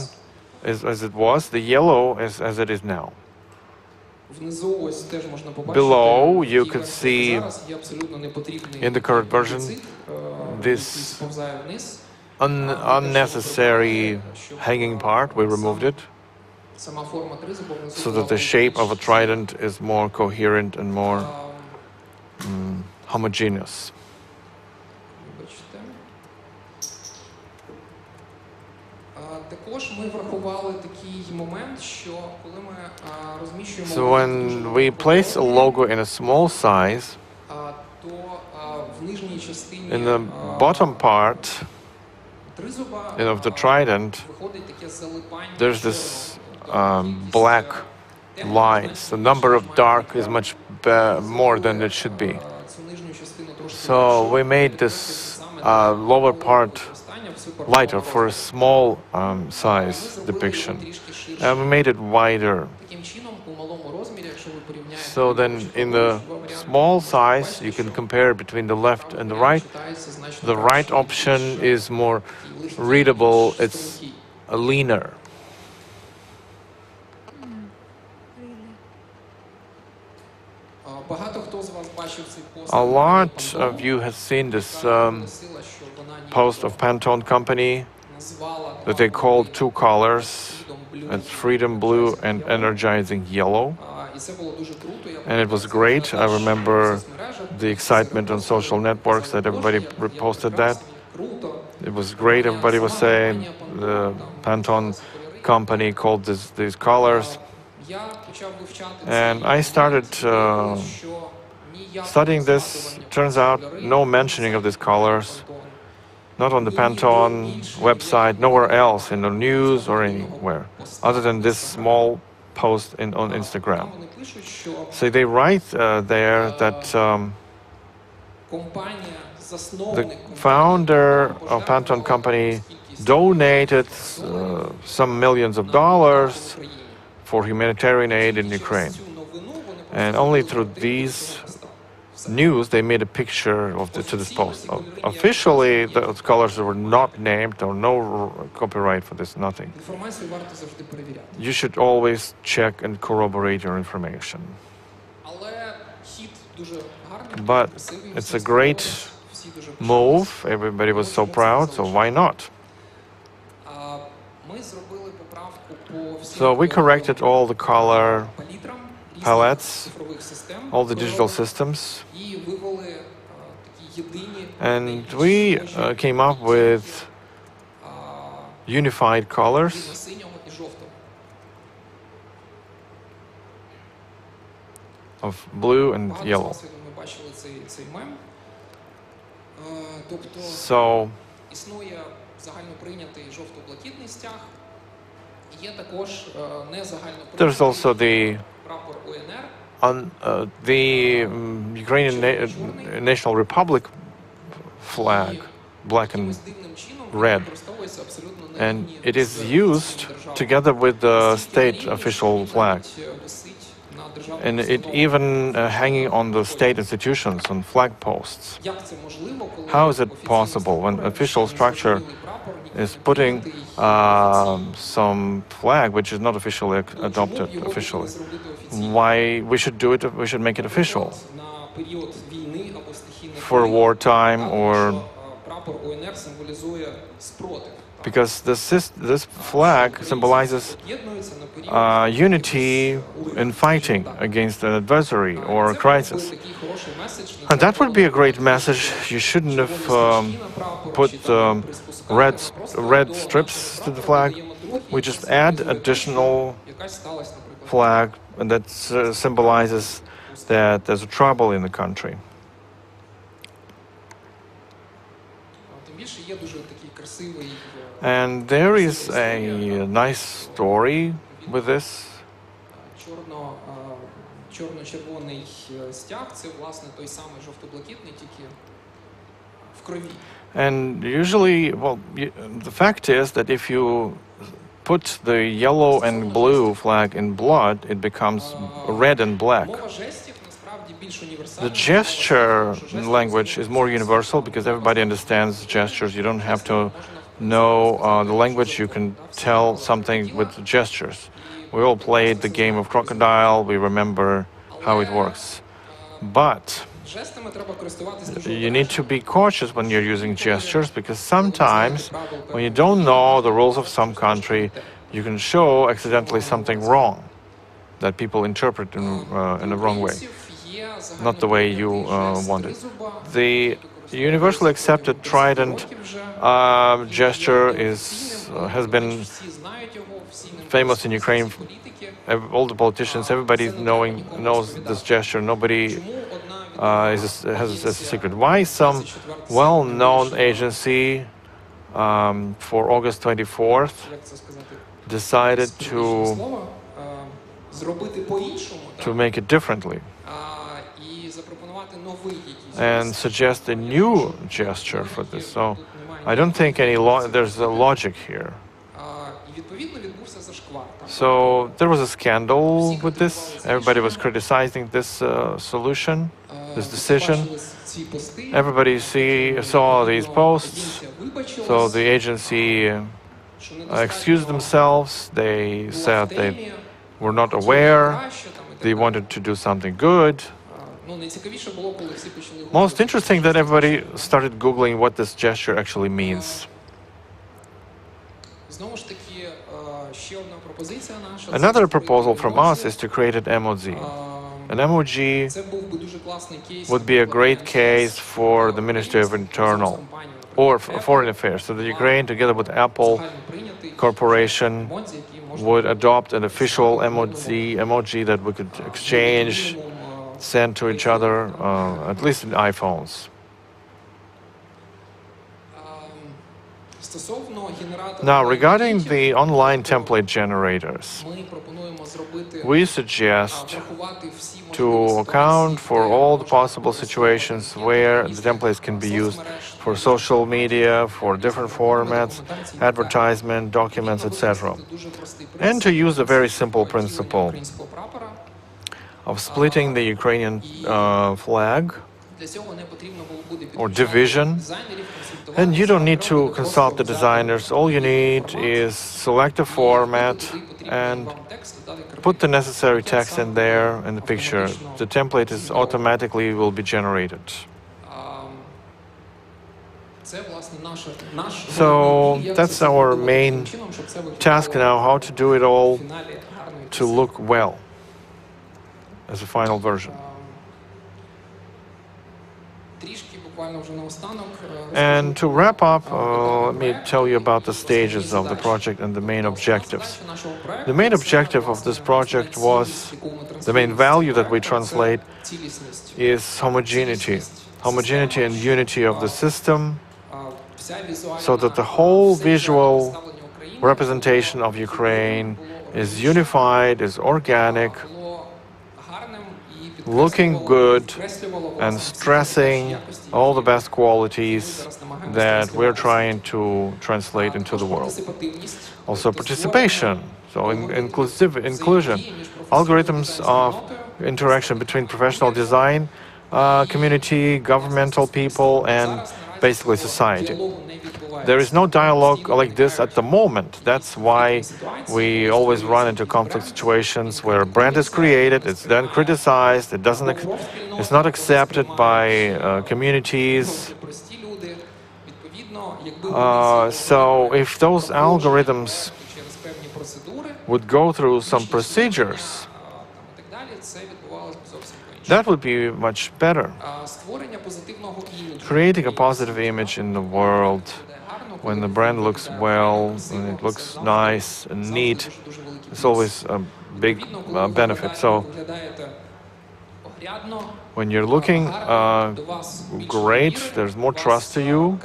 is as it was, the yellow is as it is now. Below, you can see in the current version this unnecessary hanging part. We removed it so that the shape of a trident is more coherent and more homogeneous. So when we place a logo in a small size, in the bottom part of the trident, there's this black lines. The number of dark is much more than it should be. So we made this lower part lighter for a small size depiction, and we made it wider. So then in the small size, you can compare between the left and the right. The right option is more readable, it's leaner. A lot of you have seen this post of Pantone company that they called two colors. It's Freedom Blue and Energizing Yellow. And it was great. I remember the excitement on social networks that everybody reposted that. It was great. Everybody was saying the Pantone company called these colors. And I started studying this. Turns out no mentioning of these colors. Not on the Pantone website, nowhere else in the news or anywhere, other than this small post on Instagram. So they write there that the founder of Pantone company donated some millions of dollars for humanitarian aid in Ukraine. And only through these news, they made a picture of to this post. Officially, the scholars were not named, or no copyright for this, nothing. You should always check and corroborate your information. But it's a great move. Everybody was so proud, so why not? So we corrected all the color palettes, all the digital systems, and we came up with unified colors of blue and yellow. So there's also the Ukrainian National Republic flag, black and red, and it is used together with the state official flag, and it even hanging on the state institutions on flag posts. How is it possible when official structure is putting some flag which is not officially adopted officially? Why we should do it? We should make it official for wartime or because this flag symbolizes unity in fighting against an adversary or a crisis. And that would be a great message. You shouldn't have put red strips to the flag. We just add additional flag, and that symbolizes that there's a trouble in the country. And there is a nice story with this. Чорно-червоний стяг – це, власне, той самий жовто-блакитний, тільки в крові. And usually, well, the fact is that if you put the yellow and blue flag in blood, it becomes red and black. The gesture language is more universal because everybody understands gestures. You don't have to know the language. You can tell something with gestures. We all played the game of crocodile. We remember how it works. But you need to be cautious when you're using gestures, because sometimes when you don't know the rules of some country, you can show accidentally something wrong that people interpret in the wrong way, not the way you want it. The universally accepted trident gesture has been famous in Ukraine. All the politicians, everybody knows this gesture. Nobody has a secret. Why some well-known agency for August 24th decided to make it differently and suggest a new gesture for this? So I don't think there's a logic here. So there was a scandal with this. Everybody was criticizing this solution, this decision. Everybody saw these posts. So the agency excused themselves. They said they were not aware. They wanted to do something good. Most interesting that everybody started Googling what this gesture actually means. Another proposal from us is to create an emoji. An emoji would be a great case for the Ministry of Internal or Foreign Affairs. So the Ukraine, together with Apple Corporation, would adopt an official emoji that we could exchange, send to each other, at least in iPhones. Now, regarding the online template generators, we suggest to account for all the possible situations where the templates can be used for social media, for different formats, advertisement, documents, etc. And to use a very simple principle of splitting the Ukrainian flag or division. And you don't need to consult the designers. All you need is select a format and put the necessary text in there in the picture. The template is automatically will be generated. So that's our main task now, how to do it all to look well as a final version. And to wrap up, let me tell you about the stages of the project and the main objectives. The main objective of this project was, the main value that we translate is homogeneity and unity of the system, so that the whole visual representation of Ukraine is unified, is organic, looking good and stressing all the best qualities that we're trying to translate into the world. Also participation, so inclusion, algorithms of interaction between professional design community, governmental people, and basically society. There is no dialogue like this at the moment. That's why we always run into conflict situations where a brand is created, it's then criticized, it's not accepted by communities. So if those algorithms would go through some procedures, that would be much better. Creating a positive image in the world, when the brand looks well, when it looks nice and neat, it's always a big benefit. So when you're looking great, there's more trust to you,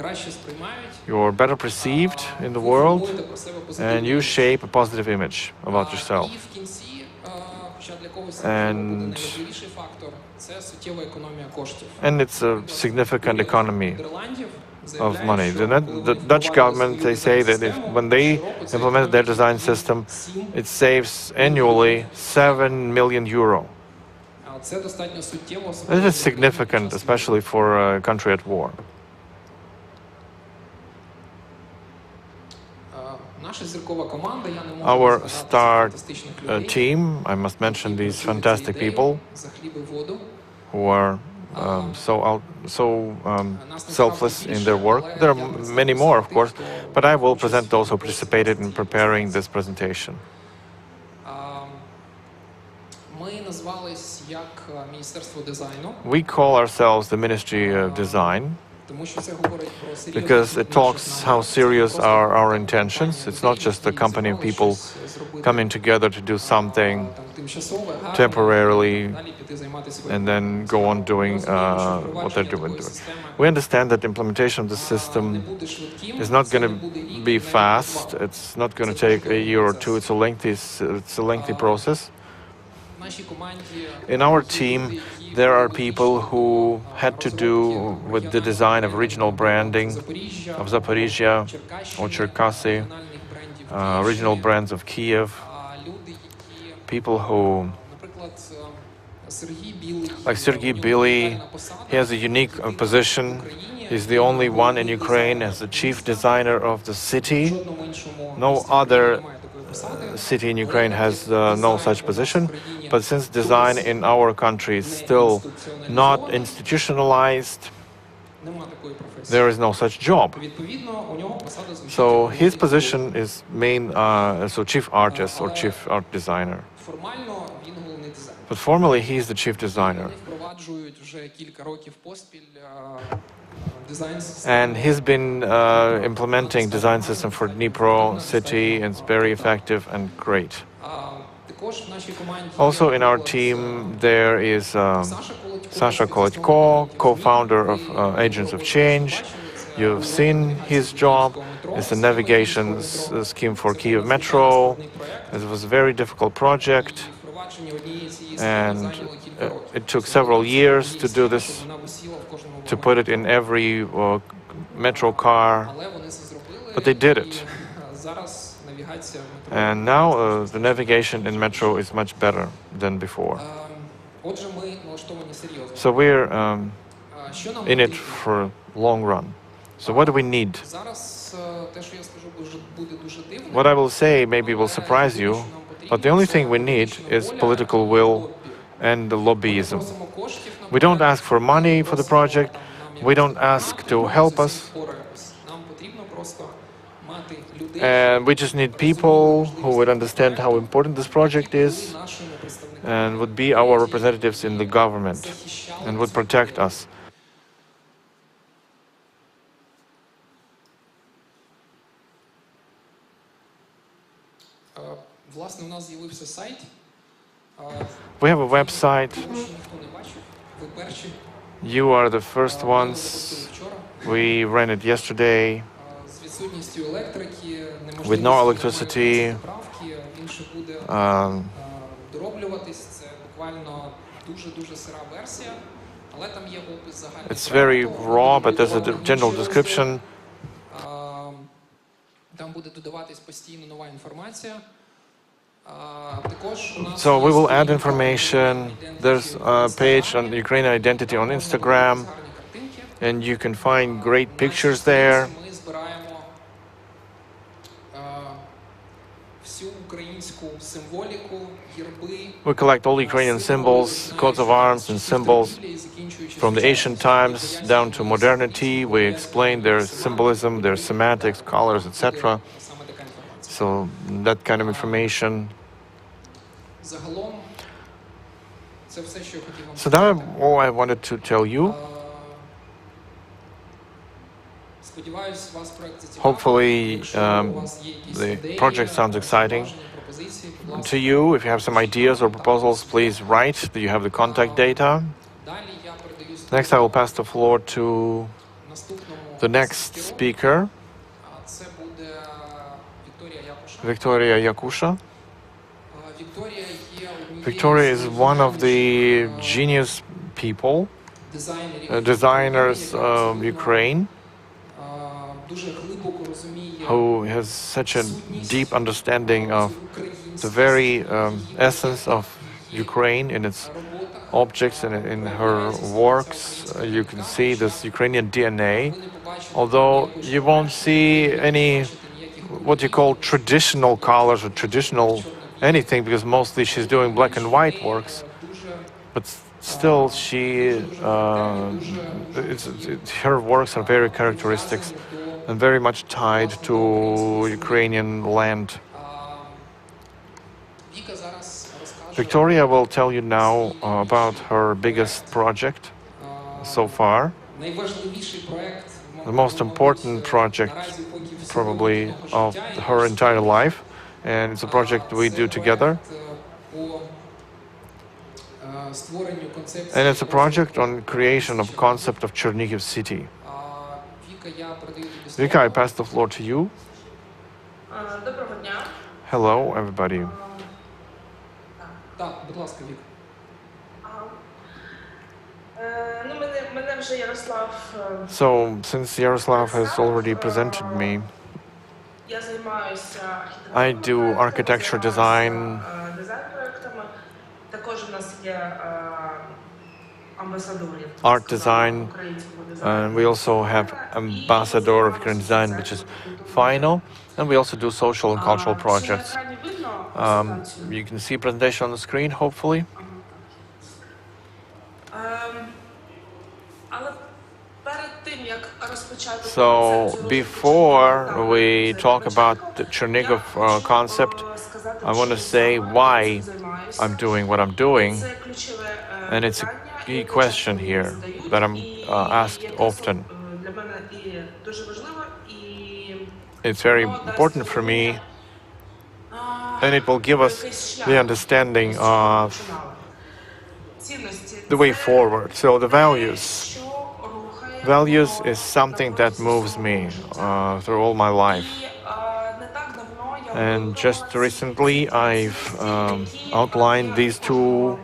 you're better perceived in the world, and you shape a positive image about yourself. And it's a significant economy of money. The Dutch government, they say that when they implement their design system, it saves annually €7 million. This is significant, especially for a country at war. Our star team, I must mention these fantastic people who are so selfless in their work. There are many more, of course, but I will present those who participated in preparing this presentation. We call ourselves the Ministry of Design because it talks how serious are our intentions. It's not just a company of people coming together to do something temporarily and then go on doing what they're doing. We understand that implementation of the system is not going to be fast. It's not going to take a year or two. It's a lengthy process. In our team, there are people who had to do with the design of regional branding of Zaporizhia or Cherkasy, regional brands of Kiev, people who, like Sergei Billy, he has a unique position. He's the only one in Ukraine as the chief designer of the city. No other city in Ukraine has no such position, but since design in our country is still not institutionalized, there is no such job. So his position is chief artist or chief art designer. But formally, he is the chief designer. And he's been implementing design system for Dnipro city, and it's very effective and great. Also in our team there is Sasha Kolodko, co-founder of Agents of Change. You've seen his job. It's a navigation scheme for Kiev Metro. It was a very difficult project, and it took several years to do this, to put it in every metro car, but they did it. And now the navigation in metro is much better than before. So we're in it for a long run. So what do we need? What I will say maybe will surprise you, but the only thing we need is political will and the lobbyism. We don't ask for money for the project. We don't ask to help us. And we just need people who would understand how important this project is and would be our representatives in the government and would protect us. We have a website. You are the first ones. We ran it yesterday. With no electricity, it's very raw, but there's a general description. So we will add information. There's a page on Ukrainian identity on Instagram, and you can find great pictures there. We collect all Ukrainian symbols, coats of arms and symbols from the ancient times down to modernity. We explain their symbolism, their semantics, colors, etc. So that kind of information. So that's all I wanted to tell you. Hopefully the project sounds exciting to you. If you have some ideas or proposals, please write. You have the contact data. Next, I will pass the floor to the next speaker, Victoria Yakusha. Victoria is one of the genius people, designers of Ukraine, who has such a deep understanding of the very essence of Ukraine in its objects and in her works. You can see this Ukrainian DNA, although you won't see any what you call traditional colors or traditional anything, because mostly she's doing black and white works, but still her works are very characteristic and very much tied to Ukrainian land. Victoria will tell you now about her biggest project so far, the most important project probably of her entire life, and it's a project we do together. And it's a project on creation of concept of Chernihiv city. Vika, I pass the floor to you. Hello, everybody. So, since Yaroslav has already presented me, I do architecture design, art design, and we also have ambassador of Ukrainian design, which is final, and we also do social and cultural projects. You can see presentation on the screen, hopefully. So before we talk about the Chernihiv concept, I want to say why I'm doing what I'm doing, and it's a key question here that I'm asked often. It's very important for me, and it will give us the understanding of the way forward. So the values. Values is something that moves me through all my life. And just recently I've outlined these two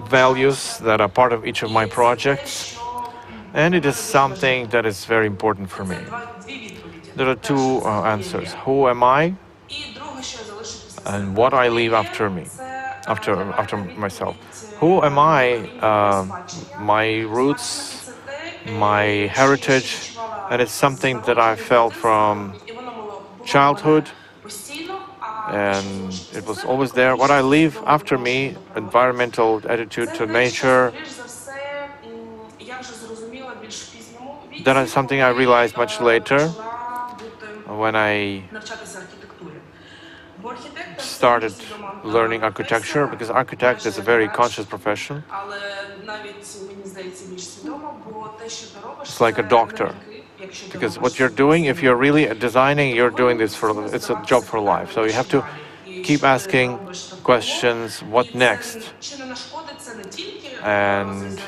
values that are part of each of my projects, and it is something that is very important for me. There are two answers. Who am I? And what I leave after me, after myself. Who am I? My roots, my heritage, and it's something that I felt from childhood, and it was always there. What I leave after me, environmental attitude to nature, that is something I realized much later when I started learning architecture, because architect is a very conscious profession. It's like a doctor, because what you're doing, if you're really designing, you're doing this it's a job for life. So you have to keep asking questions, what next? And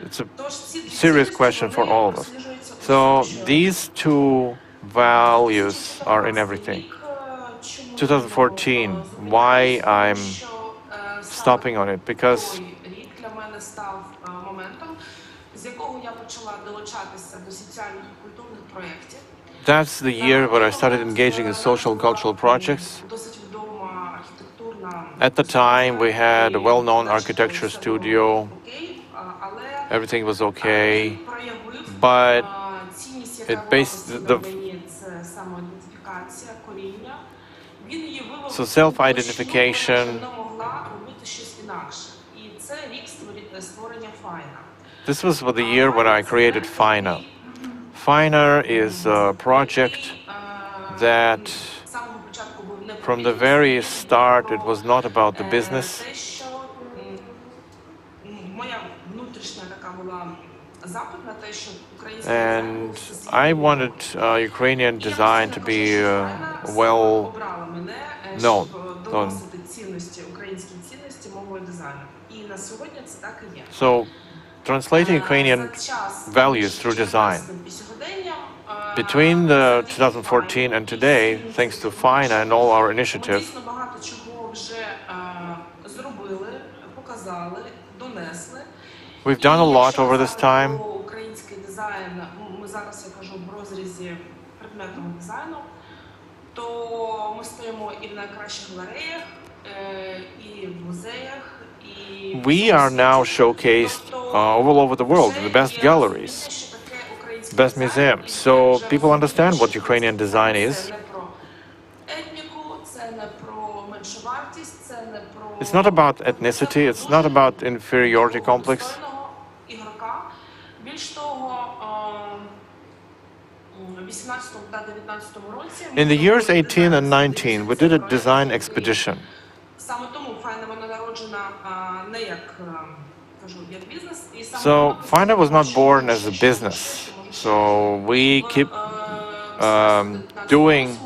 it's a serious question for all of us. So these two values are in everything. 2014, why I'm stopping on it? Because that's the year where I started engaging in social and cultural projects. At the time, we had a well-known architecture studio. Everything was okay, but So self-identification. This was for the year when I created Finer. Finer is a project that from the very start it was not about the business. And I wanted Ukrainian design to be well known. So, translating Ukrainian values through design. Between 2014 and today, thanks to FINA and all our initiatives, we've done a lot over this time. We are now showcased all over the world in the best galleries, best museums, so people understand what Ukrainian design is. It's not about ethnicity, it's not about inferiority complex. In the years 18 and 19, we did a design expedition. So, FINA was not born as a business. So, we keep doing.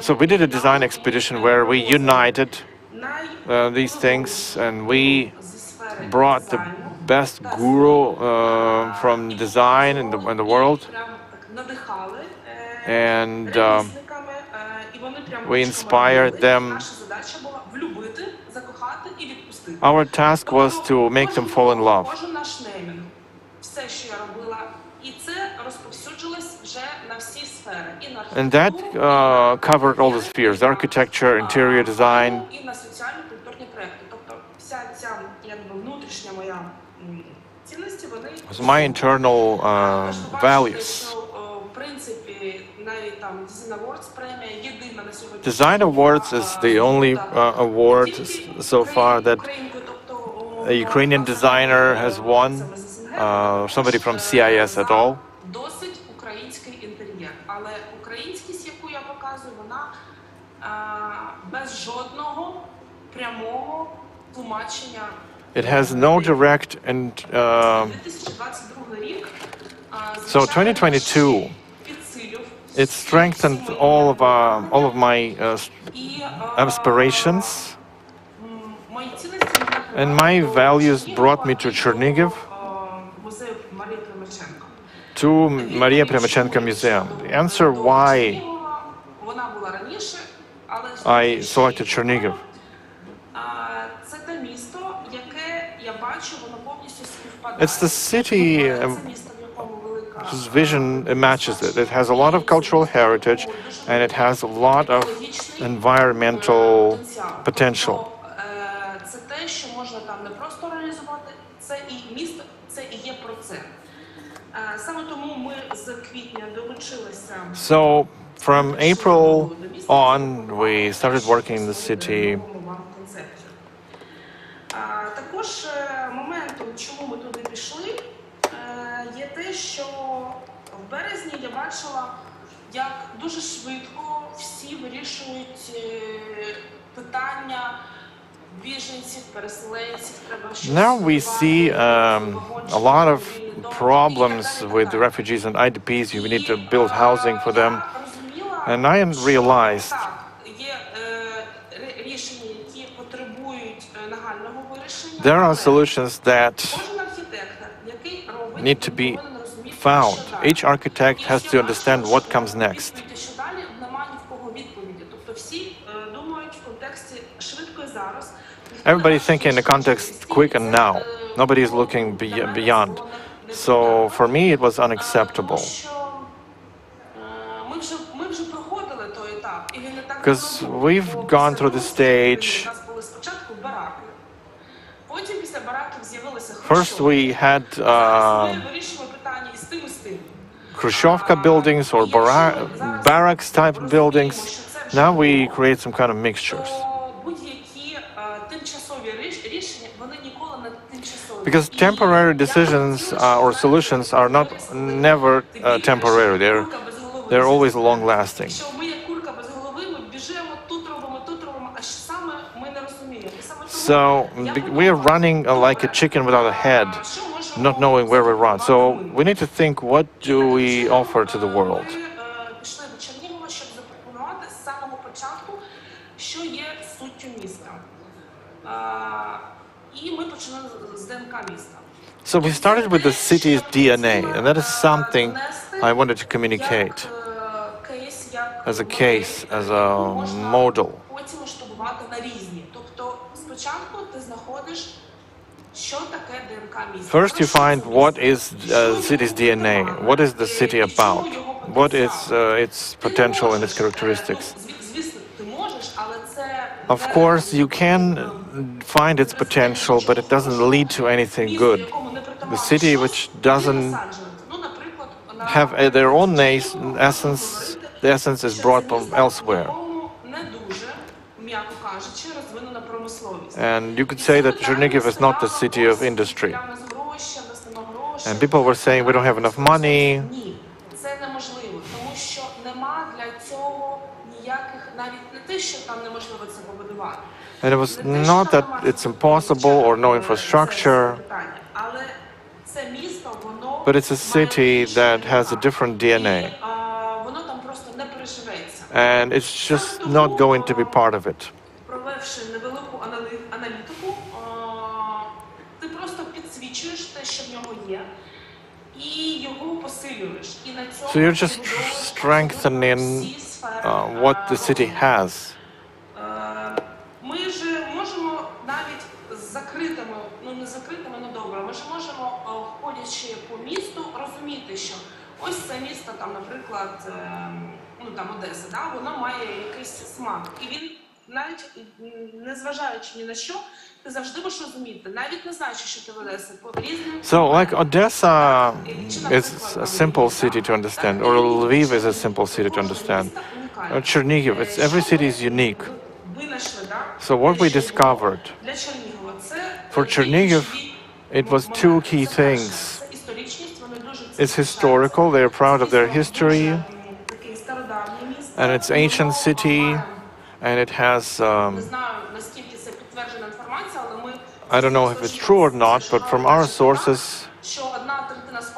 So, we did a design expedition where we united these things and we brought the best guru from design in the world. And we inspired them. Our task was to make them fall in love. And that covered all the spheres: architecture, interior design. It was my internal values. Design Awards is the only award so far that a Ukrainian designer has won, somebody from CIS at all. It has no direct and so 2022. It strengthened all of my aspirations, and my values brought me to Chernihiv, to Maria Primachenko Museum. The answer why I selected Chernihiv. It's the city whose vision matches it. It has a lot of cultural heritage and it has a lot of environmental potential. So from April on, we started working in the city. Також моментом, чому ми туди пішли, є те, що в березні я бачила, як дуже швидко всі вирішують питання біженців, переселенців. Now we see a lot of problems with the refugees and IDPs. We need to build housing for them. And I realized there are solutions that need to be found. Each architect has to understand what comes next. Everybody's thinking in the context quick and now. Nobody is looking beyond. So for me, it was unacceptable. Because we've gone through the stage. First, we had Khrushchevka buildings or barracks type buildings. Now we create some kind of mixtures. Because temporary decisions or solutions are never temporary. They're always long-lasting. So we are running like a chicken without a head, not knowing where we run. So we need to think, what do we offer to the world? So we started with the city's DNA, and that is something I wanted to communicate as a case, as a model. First, you find what is the city's DNA, what is the city about, what is its potential and its characteristics. Of course, you can find its potential, but it doesn't lead to anything good. The city which doesn't have their own essence, the essence is brought from elsewhere. And you could say that Chernihiv is not the city of industry. And people were saying, we don't have enough money. And it was not that it's impossible or no infrastructure, but it's a city that has a different DNA. And it's just not going to be part of it. So you're just strengthening what the city has. Ось це місто, там, наприклад, ну там Одеса, да, воно має якийсь смак. І він, навіть незважаючи ні на що, ти завжди будеш розуміти, навіть не знаючи, що ти в Одесі, по різним... So, like Odessa is a simple city to understand, or Lviv is a simple city to understand, or Chernihiv, every city is unique. So what we discovered, for Chernihiv, it was two key things. It's historical, they're proud of their history, and it's ancient city, and it has, I don't know if it's true or not, but from our sources,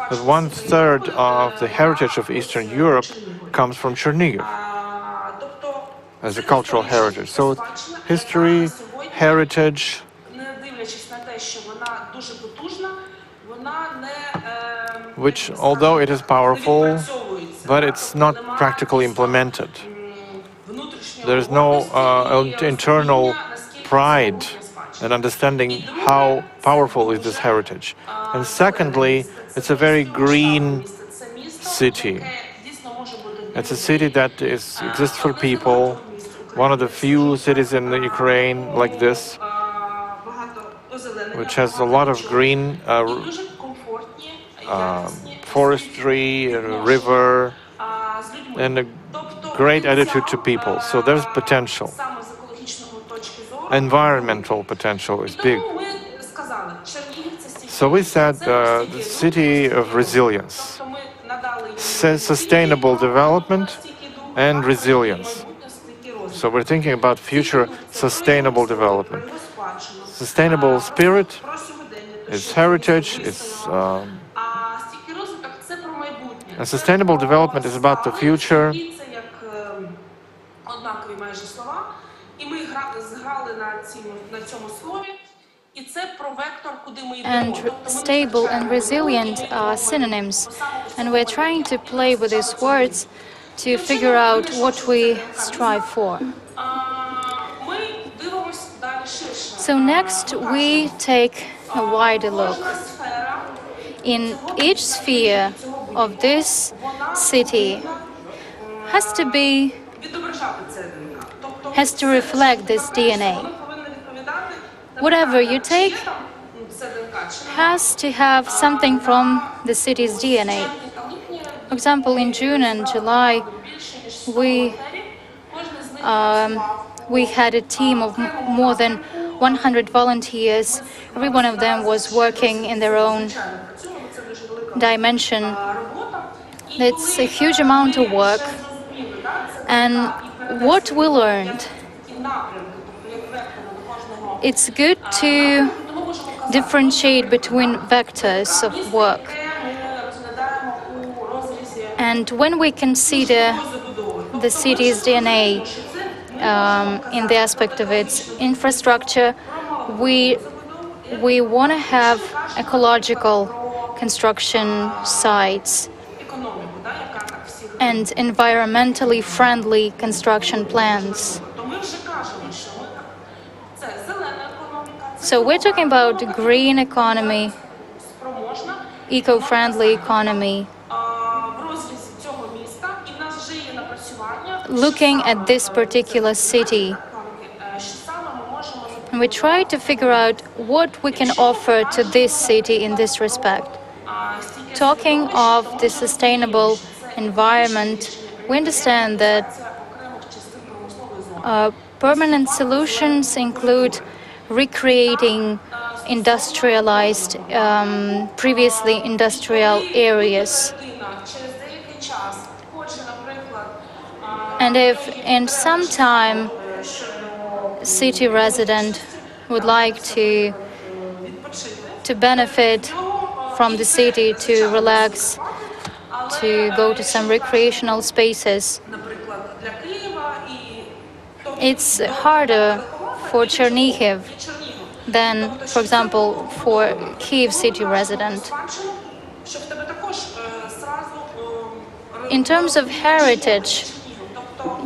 that 1/3 of the heritage of Eastern Europe comes from Chernihiv as a cultural heritage. So history, heritage, which, although it is powerful, but it's not practically implemented. There's no internal pride and understanding how powerful is this heritage. And secondly, it's a very green city. It's a city that exists for people, one of the few cities in the Ukraine like this, which has a lot of green forestry, river, and a great attitude to people. So there's potential. Environmental potential is big. So we said the city of resilience, sustainable development and resilience. So we're thinking about future sustainable development. Sustainable spirit, its heritage, its and sustainable development is about the future. And stable and resilient are synonyms, and we're trying to play with these words to figure out what we strive for. So next we take a wider look. In each sphere of this city has to reflect this DNA. Whatever you take has to have something from the city's DNA. For example, in June and July, we had a team of more than 100 volunteers. Every one of them was working in their own dimension. It's a huge amount of work. And what we learned, it's good to differentiate between vectors of work. And when we consider the city's DNA in the aspect of its infrastructure, we want to have ecological construction sites and environmentally friendly construction plans. So we're talking about green economy, eco-friendly economy. Looking at this particular city, and we try to figure out what we can offer to this city in this respect. Talking of the sustainable environment, we understand that permanent solutions include recreating industrialized, previously industrial areas. And if in some time city resident would like to benefit from the city, to relax, to go to some recreational spaces, it's harder for Chernihiv than, for example, for Kyiv city resident. In terms of heritage,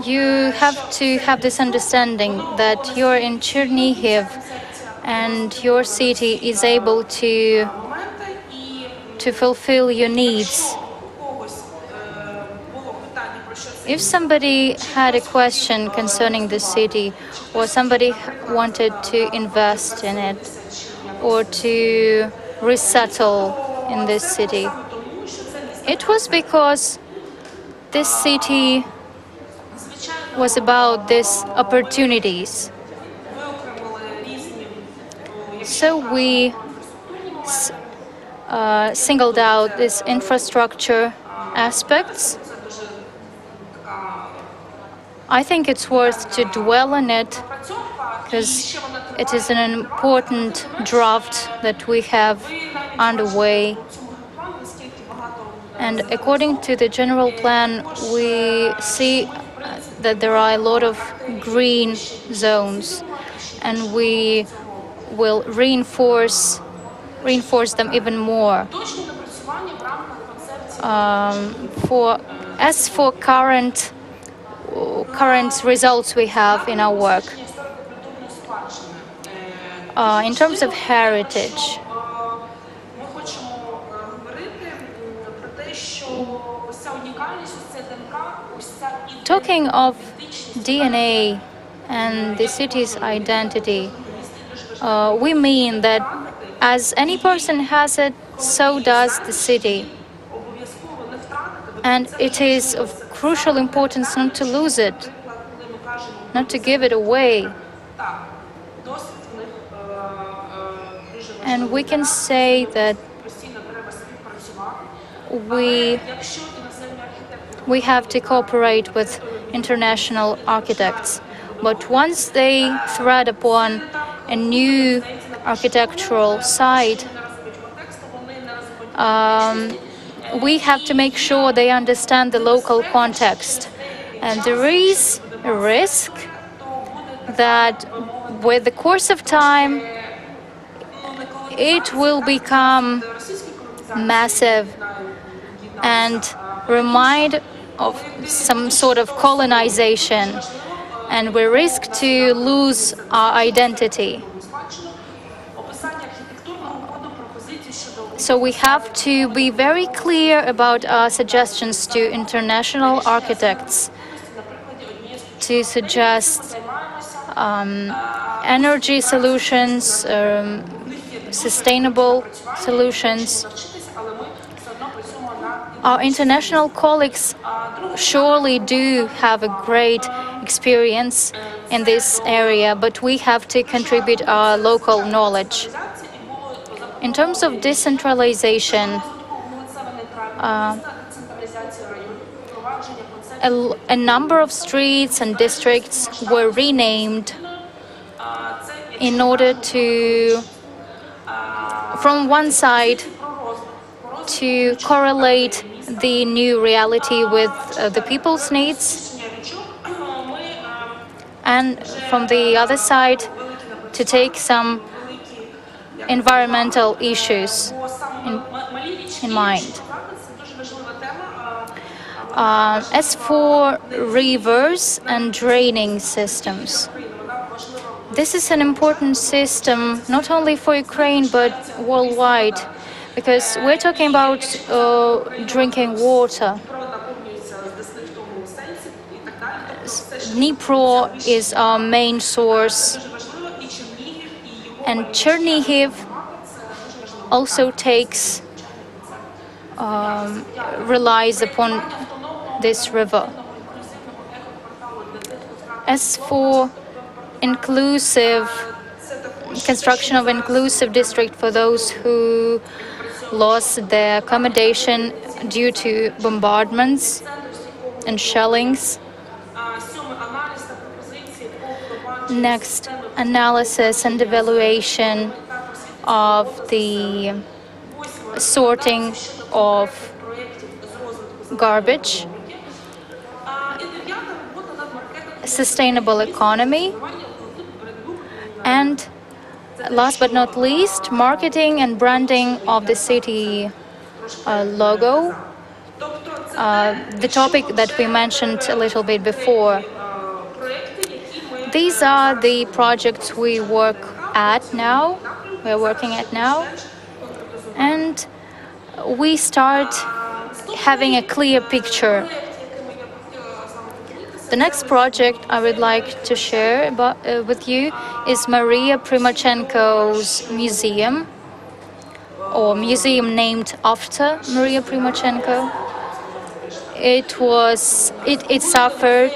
you have to have this understanding that you're in Chernihiv and your city is able to fulfill your needs. If somebody had a question concerning the city, or somebody wanted to invest in it, or to resettle in this city, it was because this city was about these opportunities. So we singled out these infrastructure aspects. I think it's worth to dwell on it because it is an important draft that we have underway. And according to the general plan, we see that there are a lot of green zones, and we will reinforce them even more. As for current results we have in our work, in terms of heritage, talking of DNA and the city's identity, we mean that as any person has it, so does the city. And it is of crucial importance not to lose it, not to give it away. And we can say that we have to cooperate with international architects. But once they thread upon a new architectural site, we have to make sure they understand the local context. And there is a risk that with the course of time, it will become massive and remind of some sort of colonization, and we risk to lose our identity. So we have to be very clear about our suggestions to international architects to suggest energy solutions, sustainable solutions. Our international colleagues surely do have a great experience in this area, but we have to contribute our local knowledge. In terms of decentralization, a number of streets and districts were renamed in order to, from one side, to correlate the new reality with the people's needs, and from the other side, to take some environmental issues in mind. As for rivers and draining systems, this is an important system not only for Ukraine but worldwide, because we're talking about drinking water. Dnipro is our main source, and Chernihiv also relies upon this river. As for construction of inclusive district for those who lost their accommodation due to bombardments and shellings. Next, analysis and evaluation of the sorting of garbage, sustainable economy, and last but not least, marketing and branding of the city logo, the topic that we mentioned a little bit before. These are the projects we're working at now, and we start having a clear picture. The next project I would like to share with you is Maria Primachenko's museum, or museum named after Maria Primachenko. It suffered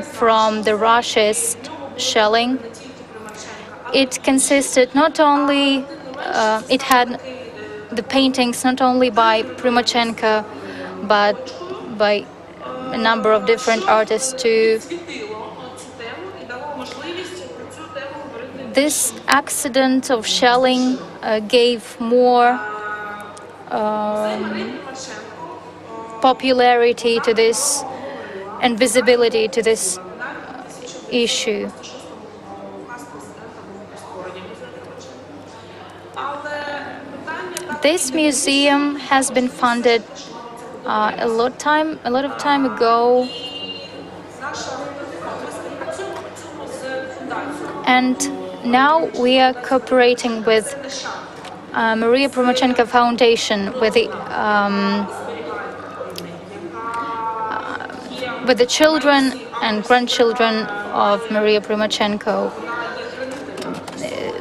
from the Russia's shelling. It consisted not only, it had the paintings not only by Primachenko, but by a number of different artists too. This accident of shelling gave more popularity to this and visibility to this issue. This museum has been funded a lot of time ago, and now we are cooperating with Maria Primachenko Foundation, with the children and grandchildren of Maria Primachenko.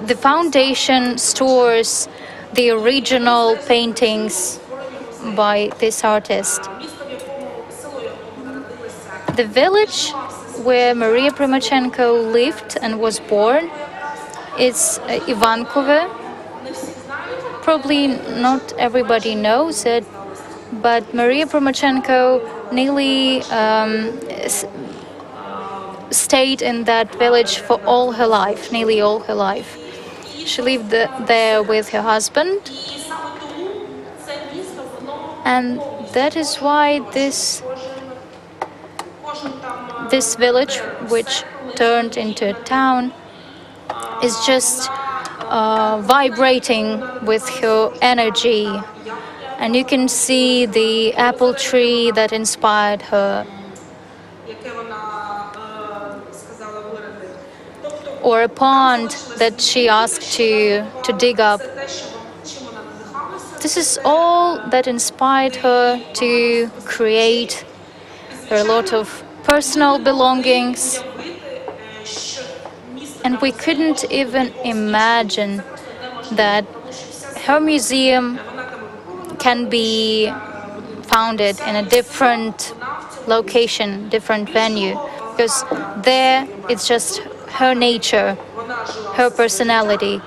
The foundation stores the original paintings by this artist. The village where Maria Primachenko lived and was born is Ivankove. Probably not everybody knows it, but Maria Primachenko nearly stayed in that village for all her life, nearly all her life. She lived there with her husband, and that is why this village, which turned into a town, is just vibrating with her energy. And you can see the apple tree that inspired her, or a pond that she asked to dig up. This is all that inspired her to create. There are a lot of personal belongings, and we couldn't even imagine that her museum can be founded in a different location, different venue, because there it's just her nature, her personality,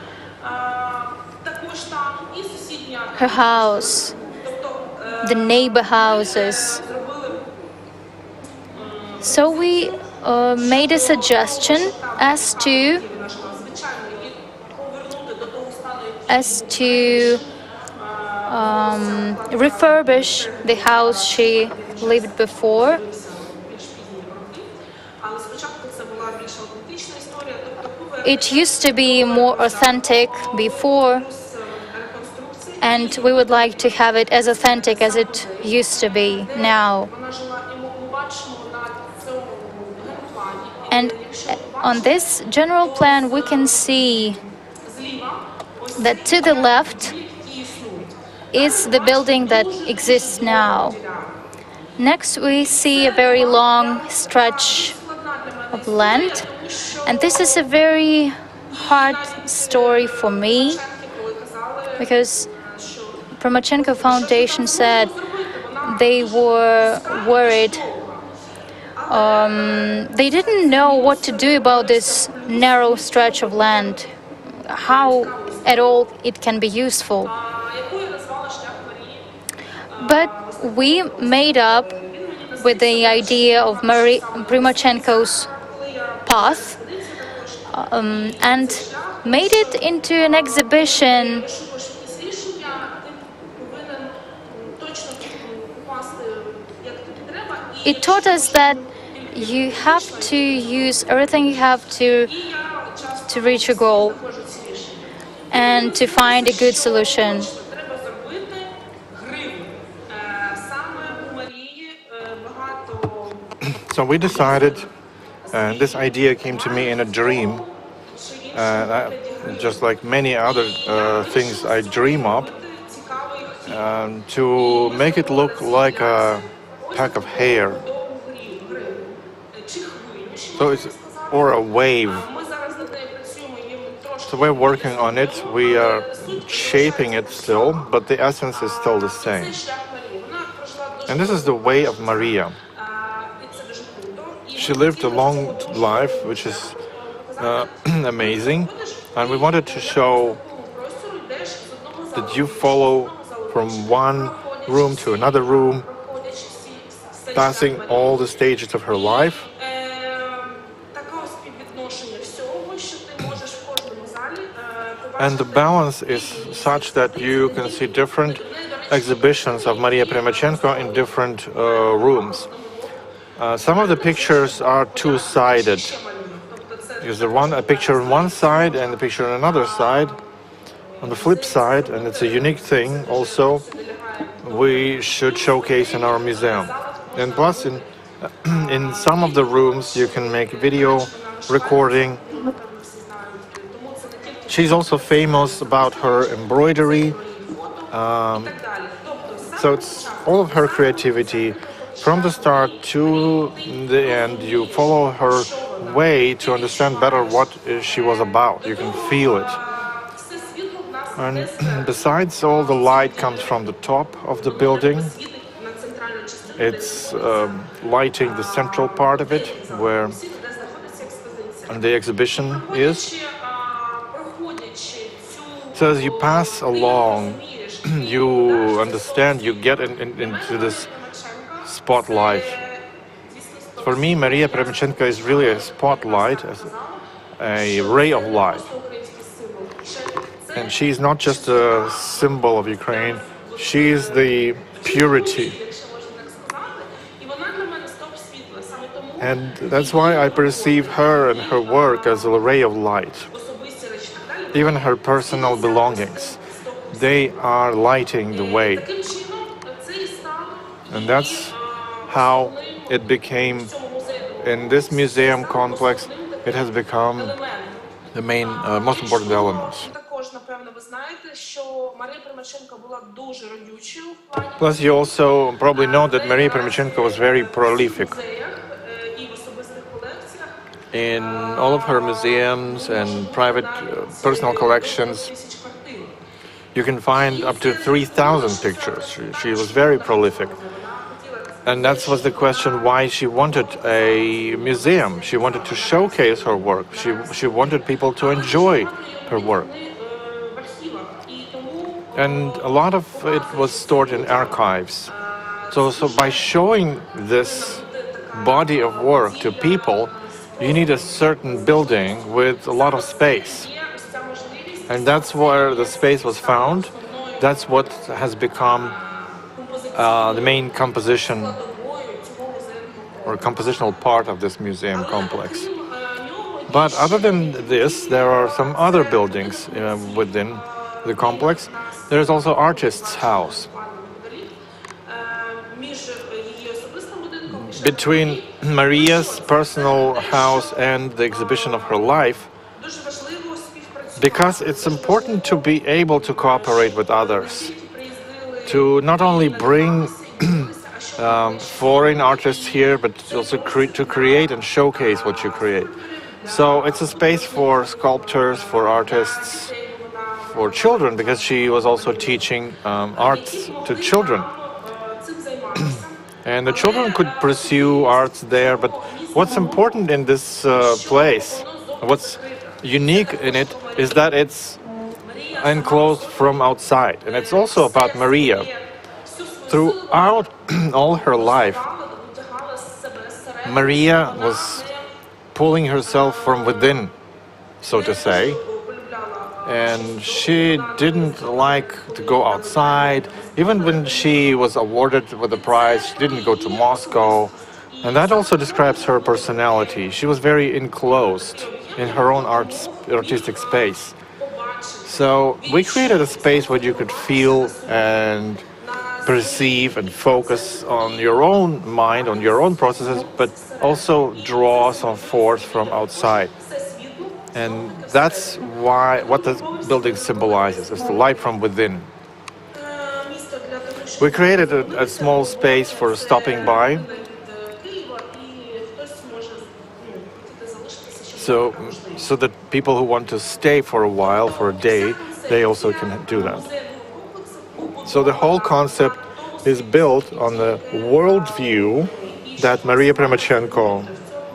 her house, the neighbor houses. So we made a suggestion as to refurbish the house she lived before. It used to be more authentic before, and we would like to have it as authentic as it used to be now. And on this general plan, we can see that to the left is the building that exists now. Next, we see a very long stretch of land, and this is a very hard story for me, because Primachenko Foundation said they were worried. They didn't know what to do about this narrow stretch of land, how at all it can be useful. But we made up with the idea of Primachenko's path and made it into an exhibition. It taught us that you have to use everything you have to reach a goal and to find a good solution. So we decided, and this idea came to me in a dream, just like many other things I dream up, to make it look like a pack of hair. So it's, or a wave. So we're working on it, we are shaping it still, but the essence is still the same. And this is the way of Maria. She lived a long life, which is amazing, and we wanted to show that you follow from one room to another room, passing all the stages of her life. And the balance is such that you can see different exhibitions of Maria Primachenko in different rooms. Some of the pictures are two-sided. There's a picture on one side and a picture on another side. On the flip side, and it's a unique thing also, we should showcase in our museum. And plus, in some of the rooms, you can make video recording. She's also famous about her embroidery. So it's all of her creativity. From the start to the end, you follow her way to understand better what she was about. You can feel it. And besides, all the light comes from the top of the building. It's lighting the central part of it, where the exhibition is. So as you pass along, you understand, you get into this spotlight. For me, Maria Primachenko is really a spotlight, a ray of light. And she's not just a symbol of Ukraine, she is the purity. And that's why I perceive her and her work as a ray of light. Even her personal belongings, they are lighting the way. And that's how it became, in this museum complex, it has become the main, most important element. Plus, you also probably know that Maria Primachenko was very prolific. In all of her museums and private personal collections, you can find up to 3,000 pictures. She was very prolific. And that was the question why she wanted a museum. She wanted to showcase her work. She wanted people to enjoy her work. And a lot of it was stored in archives. So by showing this body of work to people, you need a certain building with a lot of space. And that's where the space was found. That's what has become the main composition or compositional part of this museum complex. But other than this, there are some other buildings within the complex. There's also artist's house. Between Maria's personal house and the exhibition of her life, because it's important to be able to cooperate with others, to not only bring foreign artists here, but also to create and showcase what you create. So it's a space for sculptors, for artists, for children, because she was also teaching art to children. And the children could pursue arts there, but what's important in this place, what's unique in it, is that it's enclosed from outside. And it's also about Maria. Throughout all her life, Maria was pulling herself from within, so to say. And she didn't like to go outside. Even when she was awarded with the prize, she didn't go to Moscow. And that also describes her personality. She was very enclosed in her own artistic space. So we created a space where you could feel and perceive and focus on your own mind, on your own processes, but also draw some force from outside. And that's what the building symbolizes. It's the light from within. We created a small space for stopping by. So that people who want to stay for a while, for a day, they also can do that. So the whole concept is built on the worldview that Maria Primachenko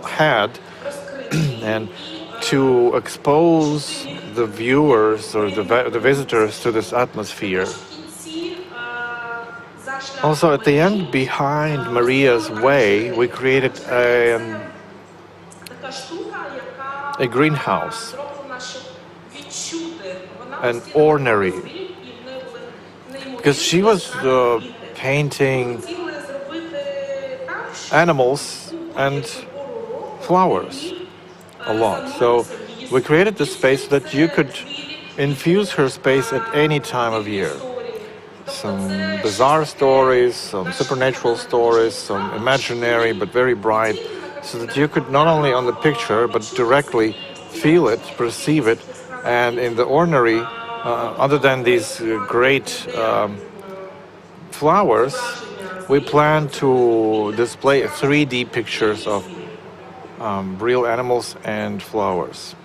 had, and to expose the viewers or the visitors to this atmosphere. Also, at the end, behind Maria's way, we created a greenhouse, an ornery, because she was painting animals and flowers a lot. So we created this space so that you could infuse her space at any time of year. Some bizarre stories, some supernatural stories, some imaginary but very bright, so that you could not only on the picture but directly feel it, perceive it. And in the ornery, other than these great flowers, we plan to display 3D pictures of real animals and flowers.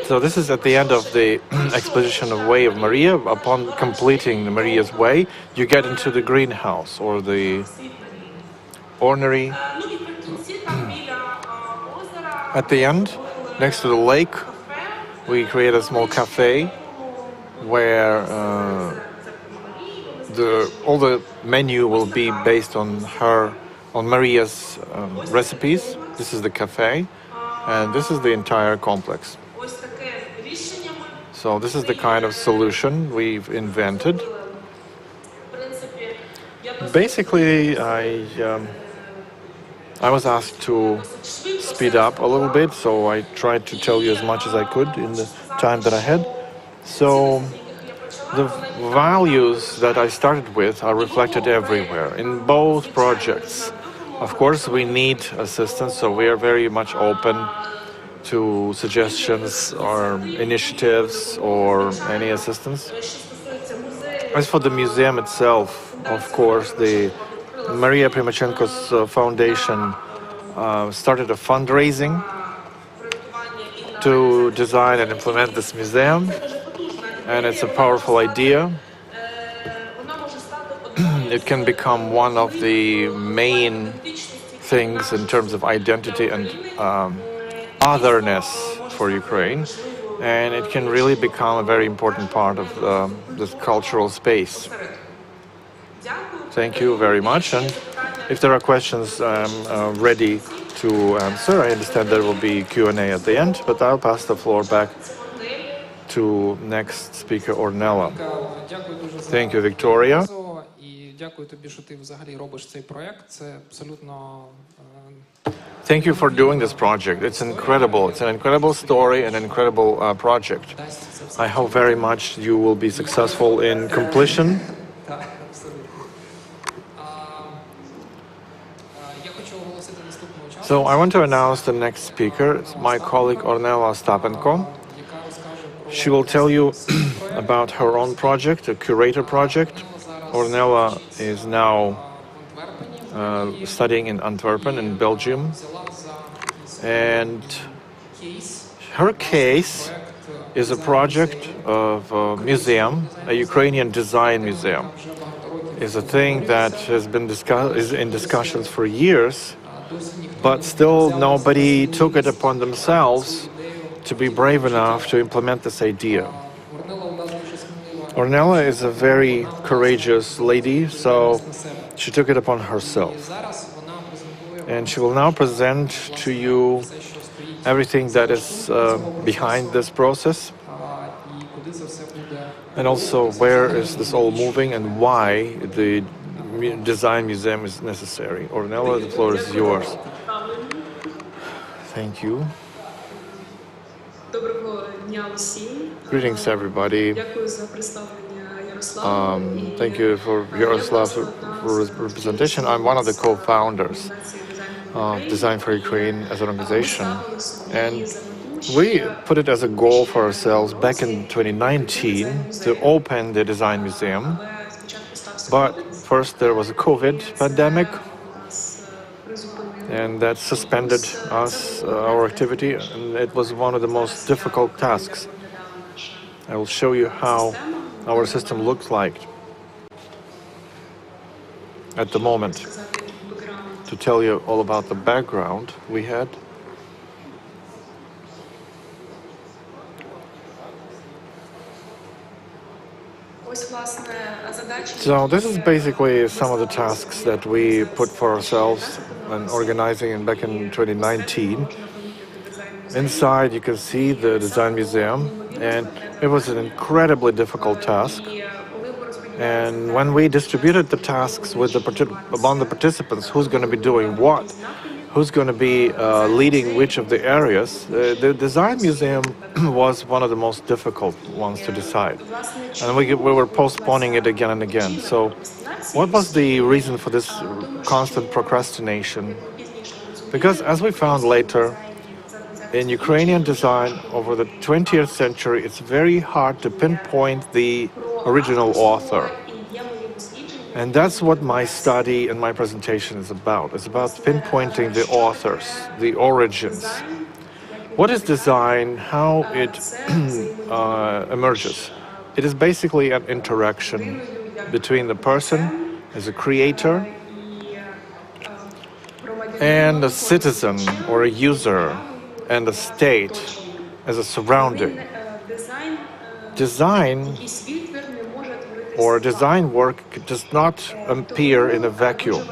So this is at the end of the exposition of Way of Maria. Upon completing Maria's Way, you get into the greenhouse or the ornery. At the end, next to the lake, we create a small cafe where all the menu will be based on Maria's recipes. This is the cafe, and this is the entire complex. So this is the kind of solution we've invented. Basically, I was asked to speed up a little bit, so I tried to tell you as much as I could in the time that I had. So the values that I started with are reflected everywhere, in both projects. Of course, we need assistance, so we are very much open to suggestions or initiatives or any assistance. As for the museum itself, of course, the Maria Primachenko's foundation started a fundraising to design and implement this museum, and it's a powerful idea. It can become one of the main things in terms of identity and otherness for Ukraine, and it can really become a very important part of this cultural space. Thank you very much, and if there are questions, I'm ready to answer. I understand there will be Q&A at the end, but I'll pass the floor back to next speaker, Ornella. Thank you, Victoria. Thank you for doing this project. It's incredible. It's an incredible story, an incredible project. I hope very much you will be successful in completion. So I want to announce the next speaker. It's my colleague Ornella Stapenko. She will tell you about her own project, a curator project. Ornella is now studying in Antwerp in Belgium, and her case is a project of a museum, a Ukrainian design museum. Is a thing that has been is in discussions for years, but still nobody took it upon themselves to be brave enough to implement this idea. Ornella is a very courageous lady, so she took it upon herself. And she will now present to you everything that is behind this process, and also where is this all moving and why the design museum is necessary. Ornella, the floor is yours. Thank you. Greetings, everybody. Thank you for Yaroslav's representation. I'm one of the co-founders of Design for Ukraine as an organization, and we put it as a goal for ourselves back in 2019 to open the design museum. But first there was a COVID pandemic, and that suspended us, our activity, and it was one of the most difficult tasks. I will show you how our system looks like at the moment. To tell you all about the background we had. So this is basically some of the tasks that we put for ourselves and organizing back in 2019. Inside you can see the design museum, and it was an incredibly difficult task. And when we distributed the tasks with among the participants, who's going to be doing what, who's going to be leading which of the areas, the design museum was one of the most difficult ones to decide. And we were postponing it again and again. So what was the reason for this constant procrastination? Because as we found later, in Ukrainian design over the 20th century, it's very hard to pinpoint the original author. And that's what my study and my presentation is about. It's about pinpointing the authors, the origins. What is design? How it emerges? It is basically an interaction between the person as a creator and a citizen or a user and the state as a surrounding. Design or design work does not appear in a vacuum.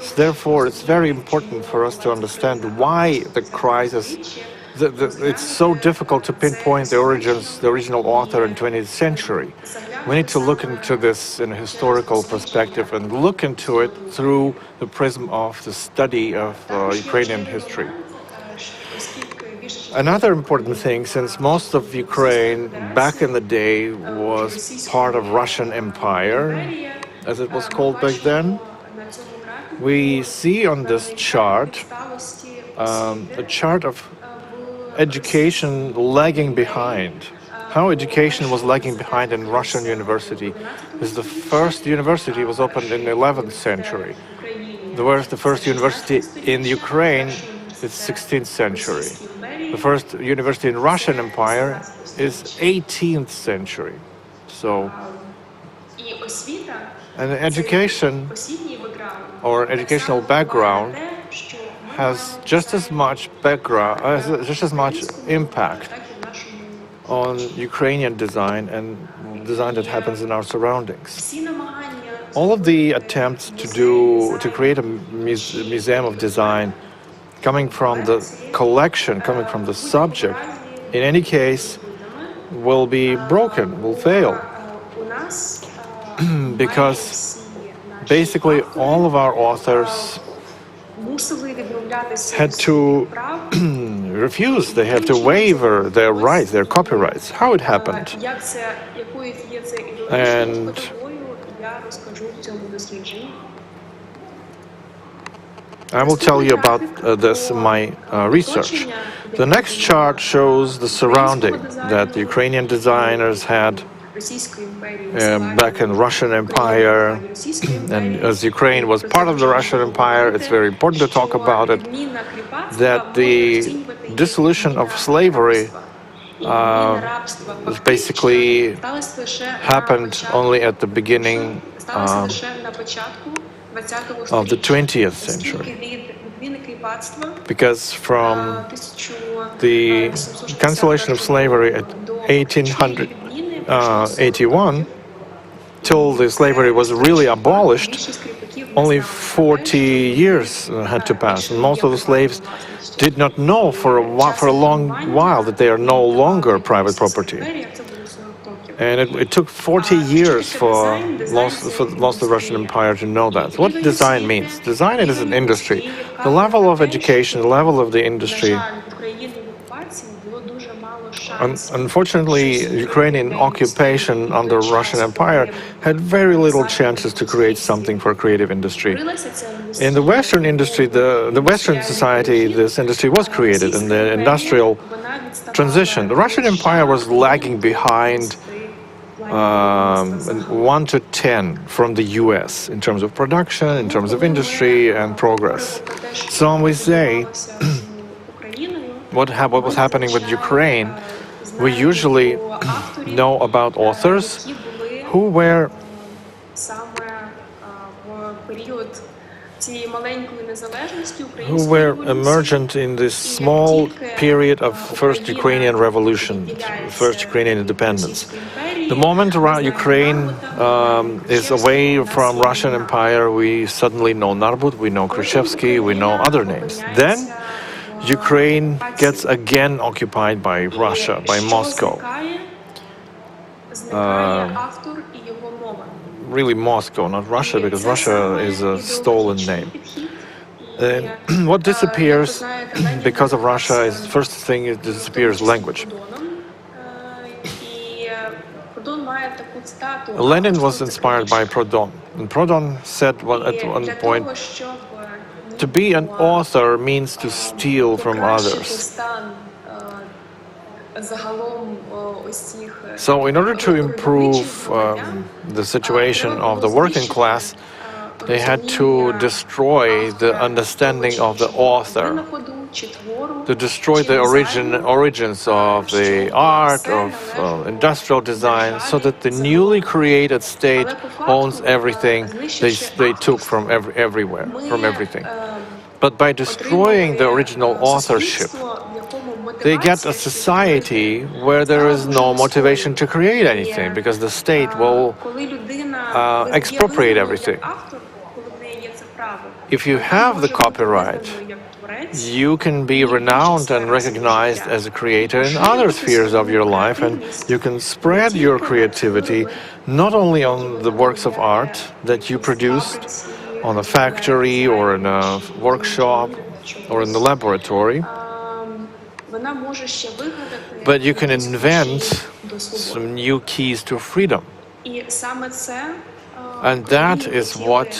So therefore, it's very important for us to understand why the crisis, it's so difficult to pinpoint the origins, the original author in 20th century. We need to look into this in a historical perspective and look into it through the prism of the study of Ukrainian history. Another important thing, since most of Ukraine back in the day was part of Russian Empire, as it was called back then, we see on this chart a chart of education lagging behind. How education was lagging behind in Russian university. Because the first university was opened in the 11th century, whereas the first university in Ukraine is 16th century. The first university in Russian Empire is 18th century. So, an education or educational background has just as much impact on Ukrainian design and design that happens in our surroundings. All of the attempts to create a museum of design coming from the collection, coming from the subject, in any case, will be broken, will fail. Because basically all of our authors had to refuse, they have to waiver their rights, their copyrights. How it happened. And I will tell you about this in my research. The next chart shows the surrounding that the Ukrainian designers had back in Russian Empire, and as Ukraine was part of the Russian Empire, it's very important to talk about it, that the dissolution of slavery basically happened only at the beginning of the 20th century. Because from the cancellation of slavery at 1881 till the slavery was really abolished, only 40 years had to pass, and most of the slaves did not know for a long while that they are no longer private property. And it took 40 years for most of the Russian Empire to know that. What design means? Design is an industry. The level of education, the level of the industry. Unfortunately, Ukrainian occupation under Russian Empire had very little chances to create something for creative industry. In the Western industry, the Western society, this industry was created in the industrial transition. The Russian Empire was lagging behind 1 to 10 from the US in terms of production, in terms of industry and progress. So we say what was happening with Ukraine, we usually know about authors who were emergent in this small period of first Ukrainian revolution, first Ukrainian independence. The moment Ukraine is away from Russian Empire, we suddenly know Narbut, we know Khrushchevsky, we know other names. Then Ukraine gets again occupied by Russia, by Moscow. Really Moscow, not Russia, because Russia is a stolen name. What disappears because of Russia is, first thing, it disappears language. Lenin was inspired by Proudhon, and Proudhon said at one point, to be an author means to steal from others. So in order to improve the situation of the working class, they had to destroy the understanding of the author, to destroy the origins of the art, of industrial design, so that the newly created state owns everything they took from everywhere, from everything. But by destroying the original authorship, they get a society where there is no motivation to create anything, because the state will expropriate everything. If you have the copyright, you can be renowned and recognized as a creator in other spheres of your life, and you can spread your creativity not only on the works of art that you produced on a factory or in a workshop or in the laboratory, but you can invent some new keys to freedom. And that is what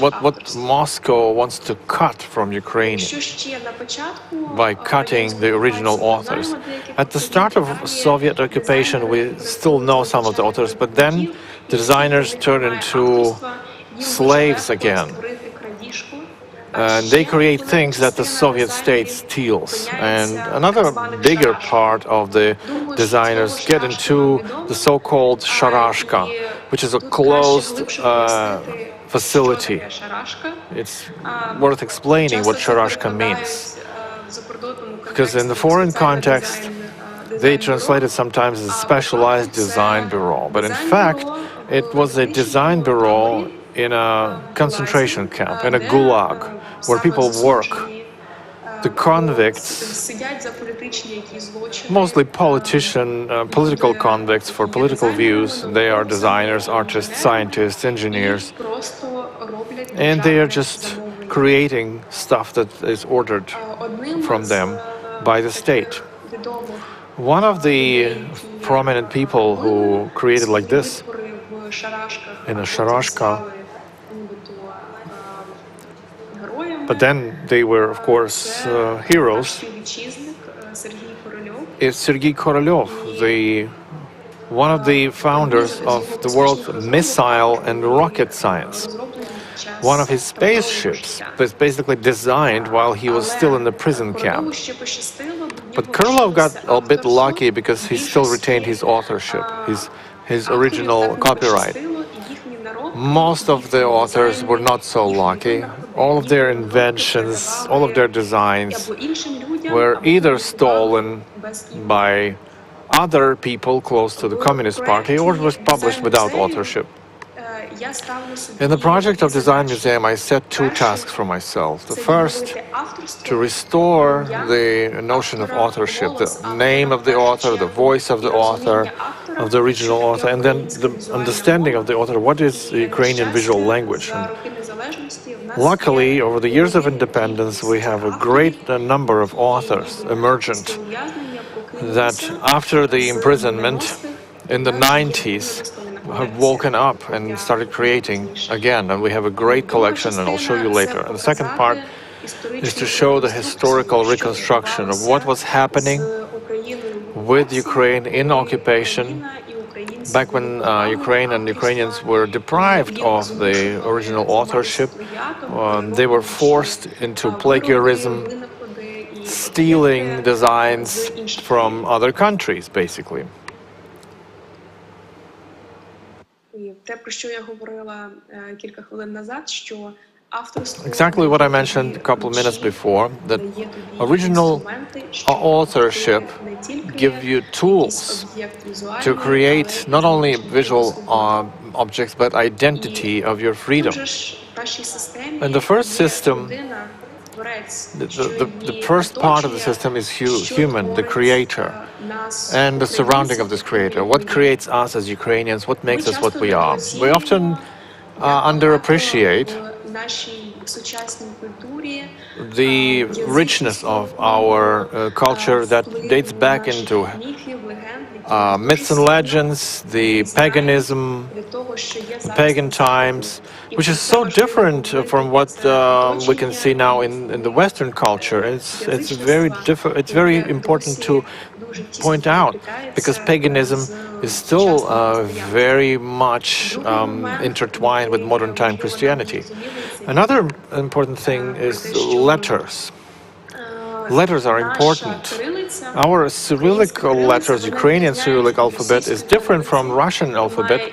what Moscow wants to cut from Ukraine by cutting the original authors. At the start of Soviet occupation, we still know some of the authors, but then the designers turned into slaves again. And they create things that the Soviet state steals. And another bigger part of the designers get into the so-called sharashka, which is a closed facility. It's worth explaining what sharashka means, because in the foreign context, they translated sometimes as a specialized design bureau, but in fact, it was a design bureau in a concentration camp, in a gulag, where people work. The convicts, mostly political convicts for political views, they are designers, artists, scientists, engineers, and they are just creating stuff that is ordered from them by the state. One of the prominent people who created like this in a sharashka, but then they were, of course, heroes, is Sergei Korolev, one of the founders of the world's missile and rocket science. One of his spaceships was basically designed while he was still in the prison camp. But Korolev got a bit lucky because he still retained his authorship, his original copyright. Most of the authors were not so lucky. All of their inventions, all of their designs were either stolen by other people close to the Communist Party or was published without authorship. In the project of Design Museum, I set two tasks for myself. The first, to restore the notion of authorship, the name of the author, the voice of the author, of the original author, and then the understanding of the author. What is the Ukrainian visual language? And luckily, over the years of independence, we have a great number of authors emergent that after the imprisonment in the 90s have woken up and started creating again, and we have a great collection, and I'll show you later. And the second part is to show the historical reconstruction of what was happening with Ukraine in occupation back when Ukraine and Ukrainians were deprived of the original authorship. They were forced into plagiarism, stealing designs from other countries, basically. Exactly what I mentioned a couple of minutes before, that original authorship gives you tools to create not only visual objects, but identity of your freedom. And the first system, the first part of the system is human, the creator, and the surrounding of this creator. What creates us as Ukrainians? What makes us what we are? We often underappreciate the richness of our culture that dates back into myths and legends, the paganism, the pagan times, which is so different from what we can see now in the Western culture. It's very important to point out, because paganism is still very much intertwined with modern time Christianity. Another important thing is letters. Letters are important. Our Cyrillic letters, Ukrainian Cyrillic alphabet, is different from Russian alphabet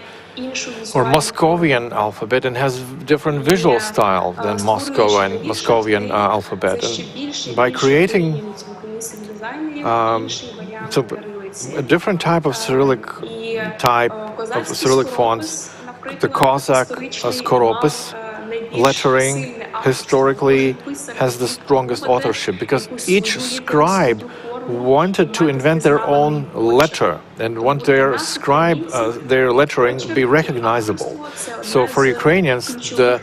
or Moscovian alphabet, and has different visual style than Moscovian alphabet. And by creating a different type of Cyrillic fonts, the Cossack skoropis lettering historically has the strongest authorship, because each scribe wanted to invent their own letter and want their their lettering be recognizable. So for Ukrainians, the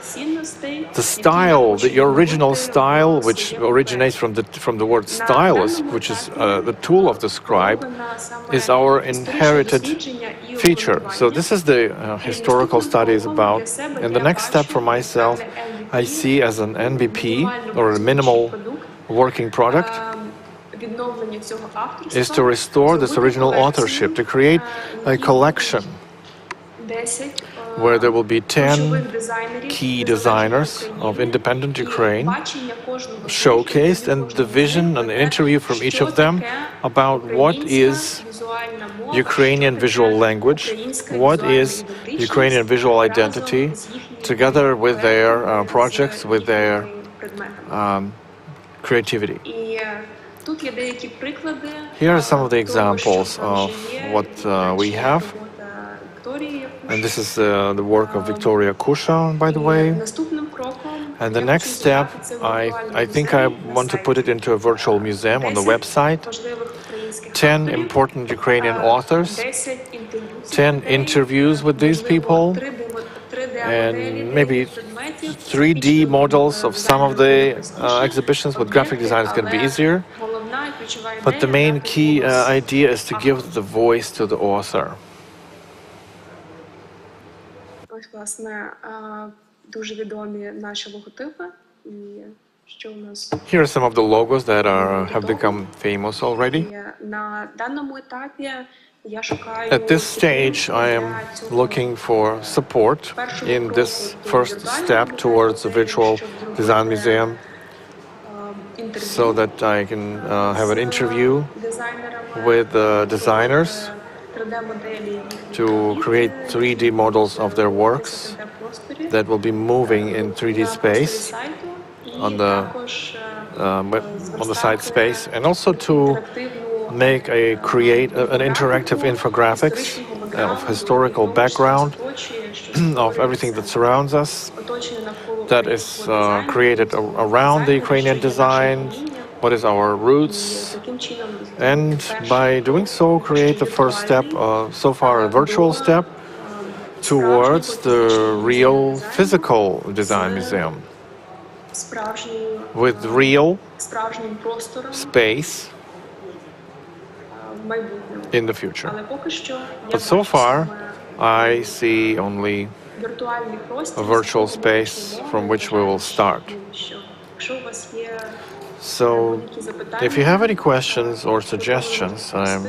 style, your original style, which originates from the word stylus, which is the tool of the scribe, is our inherited feature. So this is the historical studies about. And the next step for myself, I see as an MVP, or a minimal working product, is to restore this original authorship, to create a collection where there will be 10 ключових дизайнерів key незалежної designers України, of independent і Ukraine бачення кожного з них, showcased, and the кожного з vision них and про те, interview from each що of them таке about what українська is візуальна мова, Ukrainian що visual таке language, українська what візуальна is ідентичність Ukrainian visual разом identity, з їхніми together with their проектами, projects, з with their їхніми предметами. creativity. І тут є деякі приклади. Here are some of the того, що examples там of вже є, what we і have. робота Вікторії And Куш. this is the work of Victoria Kusha, by the І way. наступним кроком And the я next хочу step, зібрати це в віртуальний I think I музей на want to put it сайті. into a virtual museum on the 10 website. важливих українських 10 авторів, important Ukrainian authors, 10 інтерв'ю цих 10 людей, interviews with these можливо, people, 3D-моделі and maybe деяких предметів. 3D models of some of the exhibitions. With graphic design it's going to be easier. Головна і ключова But the ідея main дати key голос idea is to give the voice to the author. Ось, власне, дуже відомі наші логотипи. І що у нас Here are some of the logos that have become famous already. є на даному етапі. Я шукаю At this stage, I am looking for support in this first step towards the virtual design museum, so that I can have an interview with designers to create 3D models of their works that will be moving in 3D space on the site space, and also to create an interactive infographics of historical background of everything that surrounds us, that is created around the Ukrainian design, what is our roots, and by doing so create the first step, so far a virtual step, towards the real physical design museum with real space in the future. But so far, I see only a virtual space from which we will start. So, if you have any questions or suggestions, I'm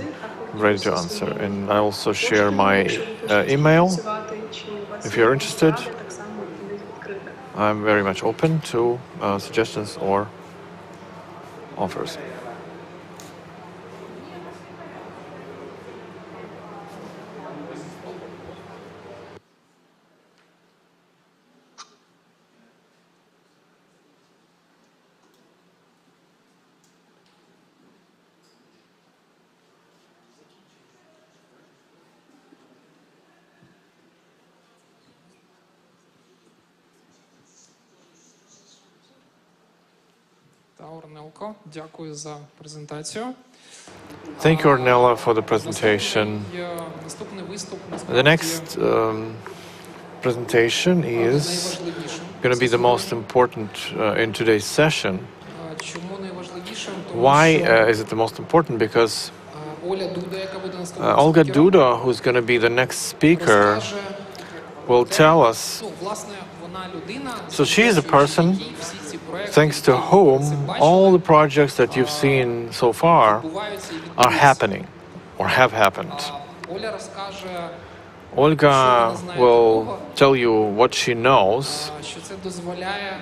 ready to answer. And I also share my email. If you're interested, I'm very much open to suggestions or offers. Орнелко, дякую за презентацію. Thank you, Ornella, for the presentation. Наступний виступ The next presentation is going to be the most important in today's session. Чому найважливішим? Тому Why що is it the most important? Because Оля Дуда, яка буде наступним Olga спікером, Duda, who's going to be the next speaker, розкаже will tell us. Ну, власне, вона людина, So she is a person, якій всі ці проекти, thanks to whom all the projects that you've seen so far відбуваються і are відбудуться. happening or have happened. Оля розкаже, Olga will tell you what she knows, що це дозволяє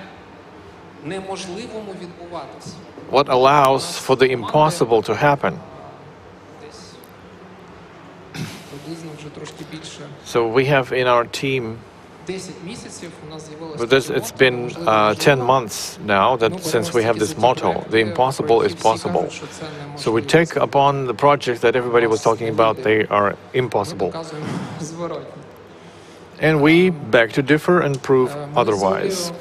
неможливому відбуватися. what allows for the impossible to happen. Десь приблизно вже трошки більше So we have in our team, 10 місяців у нас з'явилося. but it's been 10 months now that since we have this motto, the impossible is possible. So we take upon the projects that everybody was talking about, they are impossible. And we beg to differ and prove otherwise.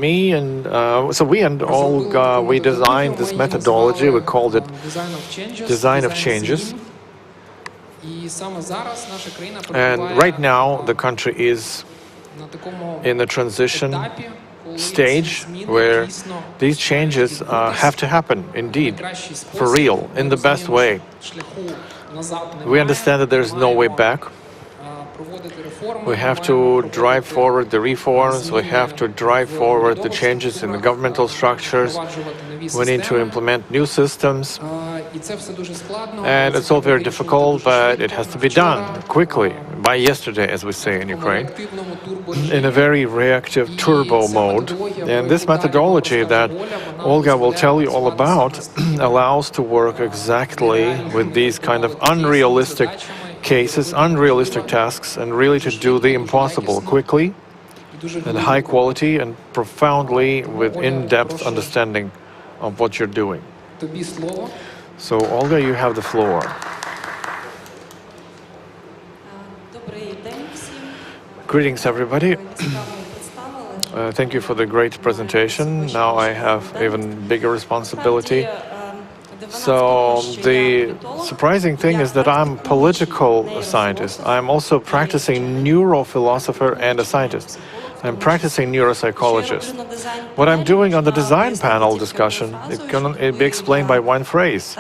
Me and so we and Olga, we designed this methodology. We called it design of changes. And right now, the country is in the transition stage where these changes have to happen, indeed, for real, in the best way. We understand that there is no way back. We have to drive forward the reforms, we have to drive forward the changes in the governmental structures, we need to implement new systems, and it's all very difficult, but it has to be done quickly, by yesterday, as we say in Ukraine, in a very reactive turbo mode. And this methodology that Olga will tell you all about allows to work exactly with these kind of unrealistic cases, unrealistic tasks, and really to do the impossible quickly and high quality and profoundly with in-depth understanding of what you're doing. So, Olga, you have the floor. Greetings, everybody. Thank you for the great presentation. Now I have even bigger responsibility. So the surprising thing is that I'm a political scientist. I'm also practicing neurophilosopher and a scientist. I'm practicing neuropsychologist. What I'm doing on the design panel discussion, it can be explained by one phrase.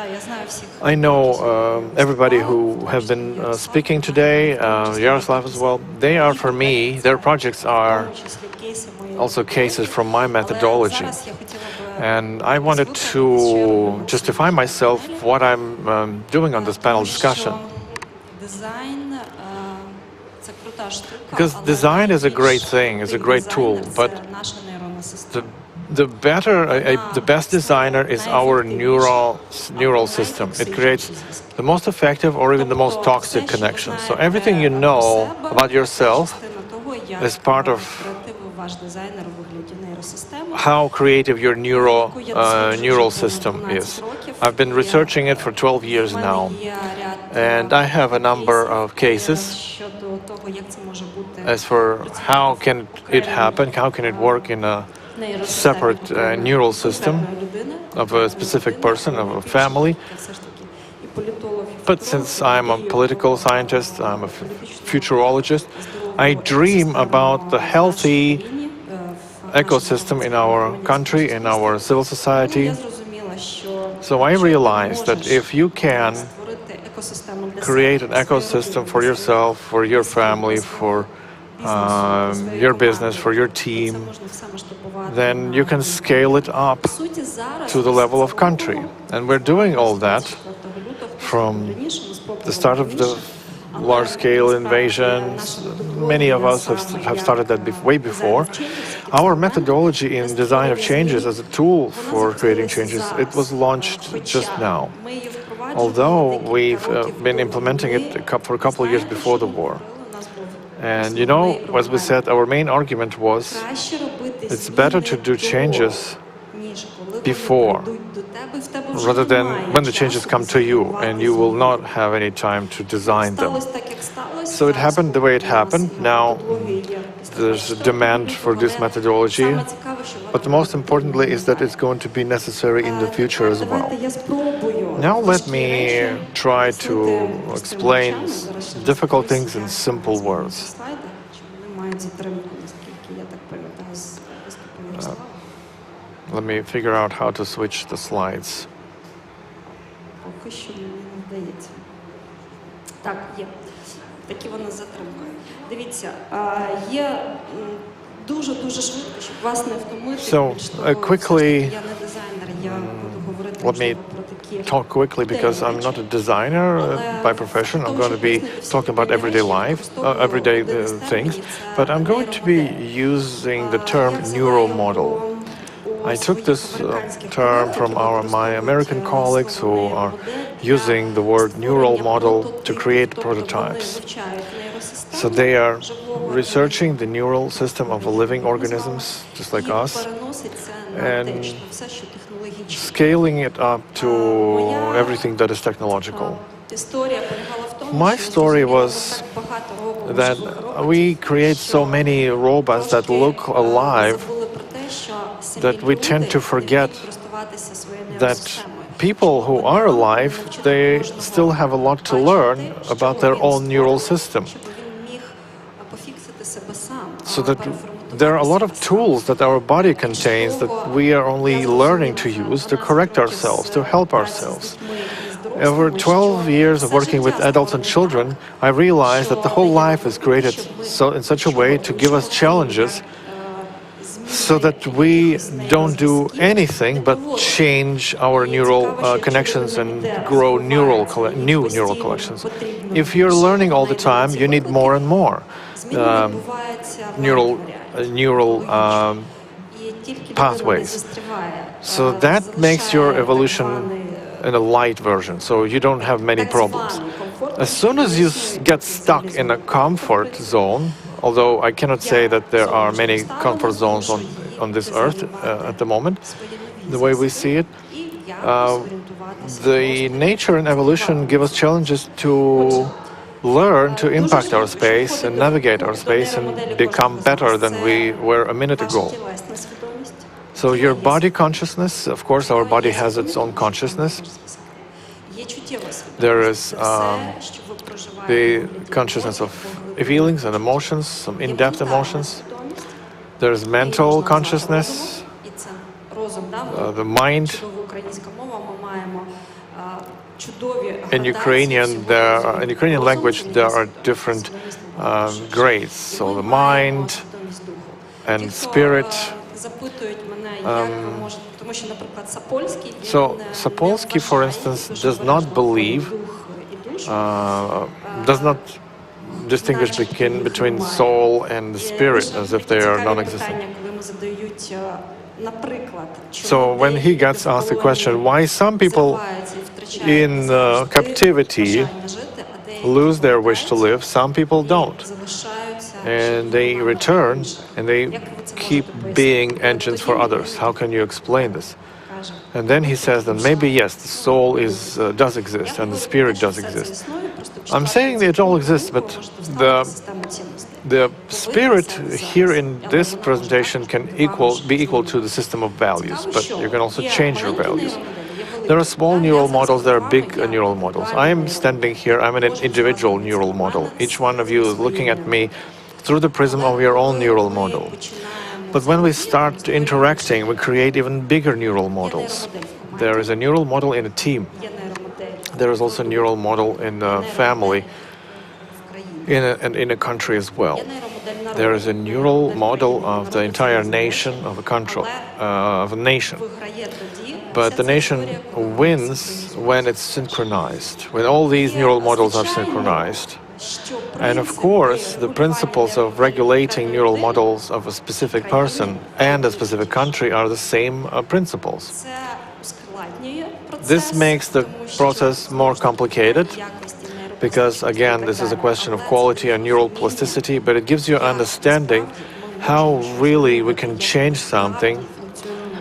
I know everybody who have been speaking today, Yaroslav as well. They are, for me, their projects are also cases from my methodology. And I wanted to justify myself what I'm doing on this panel discussion. Because design is a great thing, is a great tool, but the best designer is our neural system. It creates the most effective or even the most toxic connection. So everything you know about yourself is part of how creative your neural system is. I've been researching it for 12 years now, and I have a number of cases as for how can it happen, how can it work in a separate neural system of a specific person, of a family. But since I'm a political scientist, I'm a futurologist, I dream about the healthy ecosystem in our country, in our civil society. So I realized that if you can create an ecosystem for yourself, for your family, for your business, for your team, then you can scale it up to the level of country. And we're doing all that from the start of the large-scale invasions. Many of us have started that way before. Our methodology in design of changes as a tool for creating changes, it was launched just now, although we've been implementing it for a couple of years before the war. And you know, as we said, our main argument was it's better to do changes before rather than when the changes come to you and you will not have any time to design them. So it happened the way it happened. Now there's a demand for this methodology, but the most importantly is that it's going to be necessary in the future as well. Now let me try to explain difficult things in simple words. Let me figure out how to switch the slides. So quickly, let me talk quickly because I'm not a designer by profession. I'm going to be talking about everyday life, everyday things, but I'm going to be using the term neural model. I took this term from my American colleagues who are using the word neural model to create prototypes. So they are researching the neural system of living organisms, just like us, and scaling it up to everything that is technological. My story was that we create so many robots that look alive that we tend to forget that people who are alive, they still have a lot to learn about their own neural system. So that there are a lot of tools that our body contains that we are only learning to use to correct ourselves, to help ourselves. Over 12 years of working with adults and children, I realized that the whole life is created in such a way to give us challenges so that we don't do anything but change our neural connections and grow new neural collections. If you're learning all the time, you need more and more neural pathways. So that makes your evolution in a light version, so you don't have many problems. As soon as you get stuck in a comfort zone, although I cannot say that there are many comfort zones on this earth at the moment, the way we see it, the nature and evolution give us challenges to learn to impact our space and navigate our space and become better than we were a minute ago. So your body consciousness, of course, our body has its own consciousness. There is the consciousness of feelings and emotions, some in-depth emotions. There's mental consciousness, the mind. In Ukrainian language, there are different grades. So the mind and spirit. So Sapolsky, for instance, does not believe, does not distinguish between soul and the spirit as if they are non-existent. So when he gets asked the question, why some people in captivity lose their wish to live, some people don't, and they return and they keep being engines for others. How can you explain this? And then he says that maybe yes, the soul does exist and the spirit does exist. I'm saying that it all exists, but the spirit here in this presentation can be equal to the system of values, but you can also change your values. There are small neural models, there are big neural models. I am standing here, I'm an individual neural model. Each one of you is looking at me through the prism of your own neural model. But when we start interacting, we create even bigger neural models. There is a neural model in a team. There is also a neural model in a family, in a country as well. There is a neural model of the entire nation, of a country, of a nation. But the nation wins when it's synchronized, when all these neural models are synchronized. And of course, the principles of regulating neural models of a specific person and a specific country are the same principles. This makes the process more complicated because, again, this is a question of quality and neural plasticity, but it gives you an understanding how really we can change something,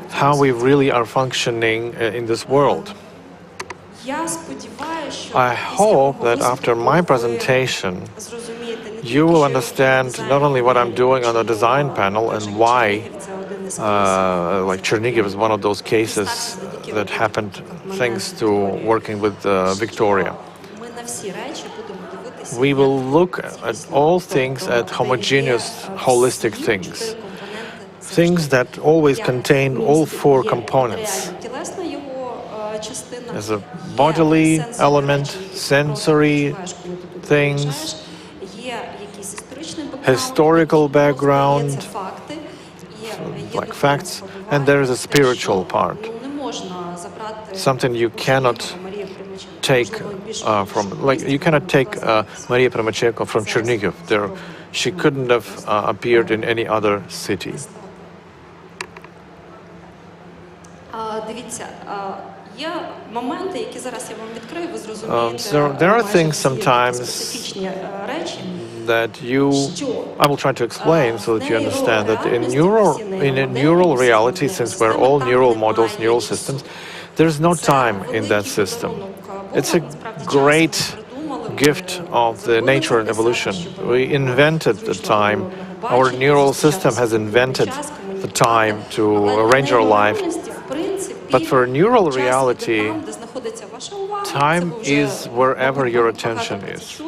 how we really are functioning in this world. I hope that after my presentation, you will understand not only what I'm doing on the design panel and why, like Chernigiv is one of those cases that happened thanks to working with Victoria. We will look at all things at homogeneous, holistic things. Things that always contain all four components. As a bodily element, sensory things, historical background, like facts, and there is a spiritual part. Something you cannot take from, like you cannot take Maria Primachenko from Chernigiv. She couldn't have appeared in any other city. So there are things sometimes that I will try to explain so that you understand that in a neural reality, since we're all neural models, neural systems, there's no time in that system. It's a great gift of the nature and evolution. We invented the time. Our neural system has invented the time to arrange our life. But for neural reality, time is wherever your attention is.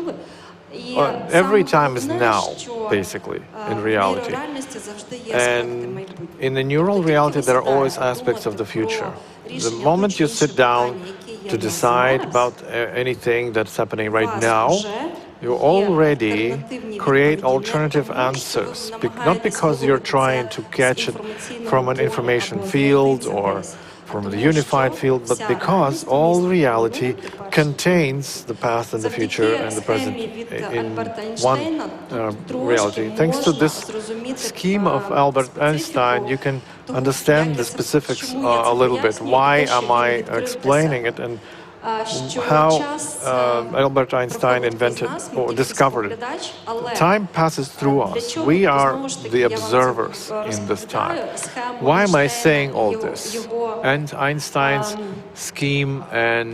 Every time is now, basically, in reality. And in the neural reality, there are always aspects of the future. The moment you sit down to decide about anything that's happening right now, You already create alternative answers, not because you're trying to catch it from an information field or from the unified field, but because all reality contains the past and the future and the present in one reality. Thanks to this scheme of Albert Einstein, you can understand the specifics a little bit. Why am I explaining it, and how Albert Einstein invented or discovered it. Time passes through us. We are the observers in this time. Why am I saying all this? And Einstein's scheme and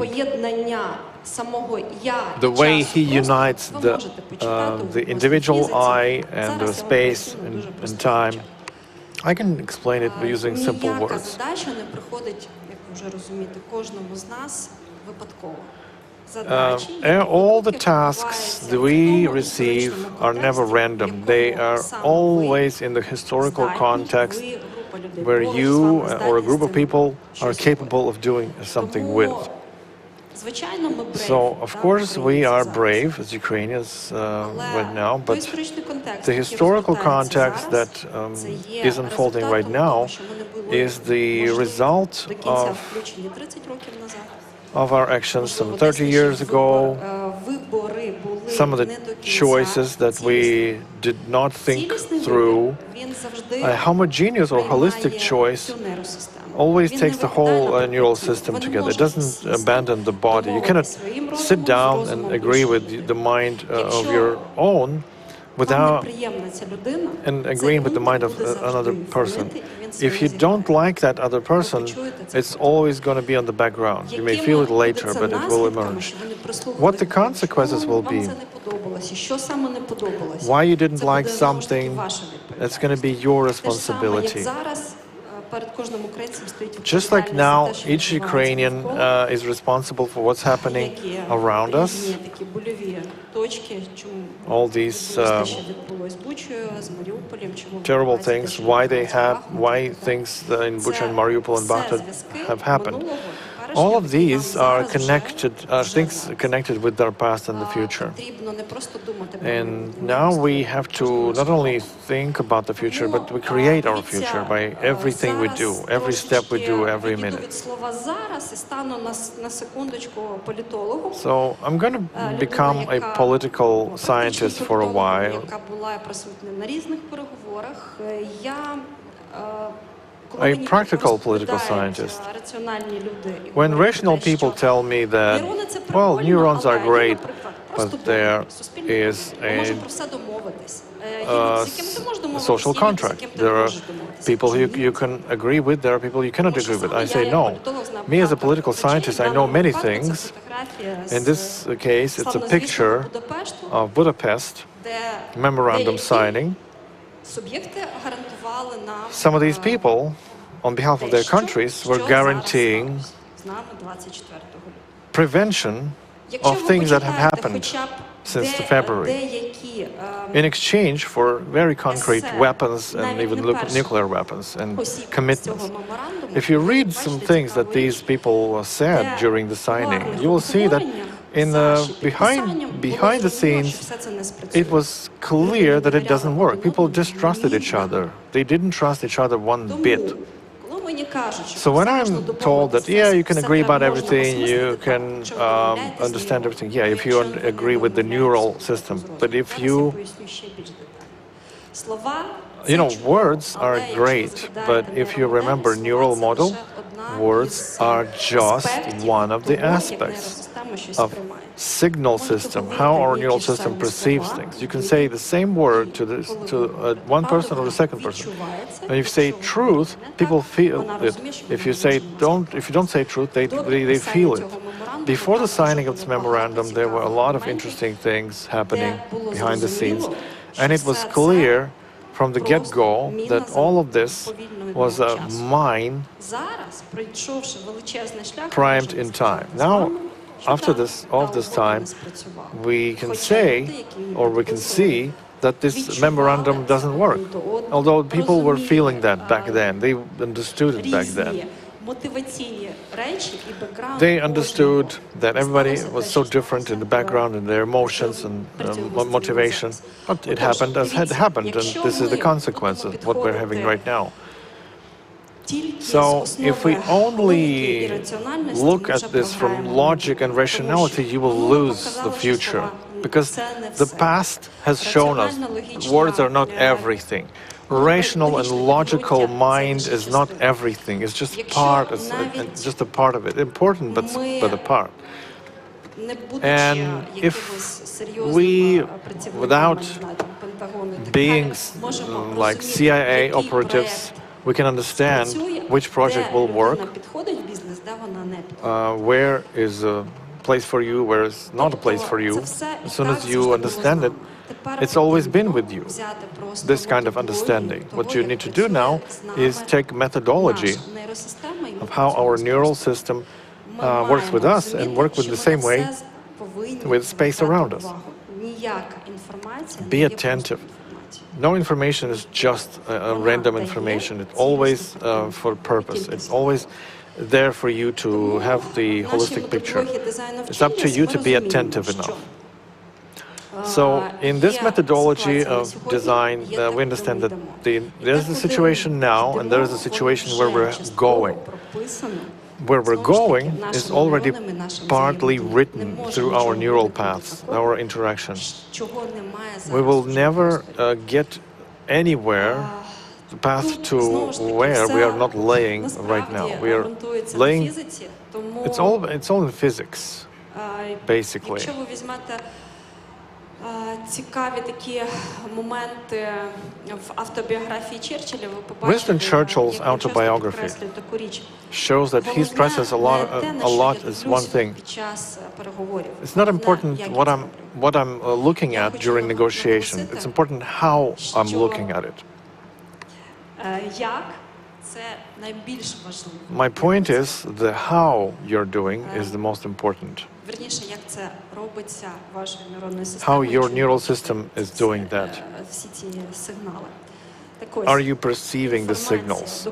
the way he unites the individual I and the space and time. I can explain it using simple words. All the tasks that we receive are never random. They are always in the historical context where you or a group of people are capable of doing something with. So, of course, we are brave as Ukrainians right now, but the historical context that is unfolding right now is the result of our actions some 30 years ago, some of the choices that we did not think through. A homogeneous or holistic choice always takes the whole neural system together. It doesn't abandon the body. You cannot sit down and agree with the mind of your own without agreeing with the mind of another person. If you don't like that other person, it's always going to be on the background. You may feel it later, but it will emerge. What the consequences will be, why you didn't like something, that's going to be your responsibility. Just like now, each Ukrainian is responsible for what's happening around us. All these terrible things, why things in Bucha and Mariupol and Bakhmut have happened. All of these are things connected with our past and the future. And now we have to not only think about the future, but we create our future by everything we do, every step we do, every minute. So I'm going to become a political scientist for a while. A practical political scientist. When rational people tell me that, well, neurons are great, but there is a social contract. There are people you can agree with, there are people you cannot agree with. I say no. Me as a political scientist, I know many things. In this case, it's a picture of Budapest memorandum signing. Some of these people, on behalf of their countries, were guaranteeing prevention of things that have happened since February, in exchange for very concrete weapons and even nuclear weapons and commitments. If you read some things that these people said during the signing, you will see that behind the scenes, it was clear that it doesn't work. People distrusted each other. They didn't trust each other one bit. So when I'm told that, yeah, you can agree about everything, you can understand everything, yeah, if you agree with the neural system, but if you know, words are great, but if you remember neural model, words are just one of the aspects of signal system, how our neural system perceives things. You can say the same word to one person or the second person. And if you say truth, people feel it. If you don't say truth, they feel it. Before the signing of this memorandum, there were a lot of interesting things happening behind the scenes, and it was clear from the get-go that all of this was a mine primed in time. Now, after all this time, we can say, or we can see, that this memorandum doesn't work. Although people were feeling that back then, they understood it back then. They understood that everybody was so different in the background and their emotions and motivation, but it happened as had happened, and this is the consequence of what we're having right now. So if we only look at this from logic and rationality, you will lose the future, because the past has shown us words are not everything. Rational and logical mind is not everything. It's just just a part of it. Important, but a part. And if we, without being like CIA operatives, we can understand which project will work, where is a place for you, where is not a place for you. As soon as you understand it, it's always been with you, this kind of understanding. What you need to do now is take methodology of how our neural system works with us and work with the same way with space around us. Be attentive. No information is just random information. It's always for purpose. It's always there for you to have the holistic picture. It's up to you to be attentive enough. So in this methodology of design, we understand that there's a situation now and there's a situation where we're going. Where we're going is already partly written through our neural paths, our interaction. We will never get anywhere, the path to where we are not laying right now. We are laying, it's all in physics, basically. Winston Churchill's autobiography shows that he stresses a lot is one thing. It's not important what I'm looking at during negotiation. It's important how I'm looking at it. My point is the how you're doing is the most important. How your neural system is doing that. Are you perceiving the signals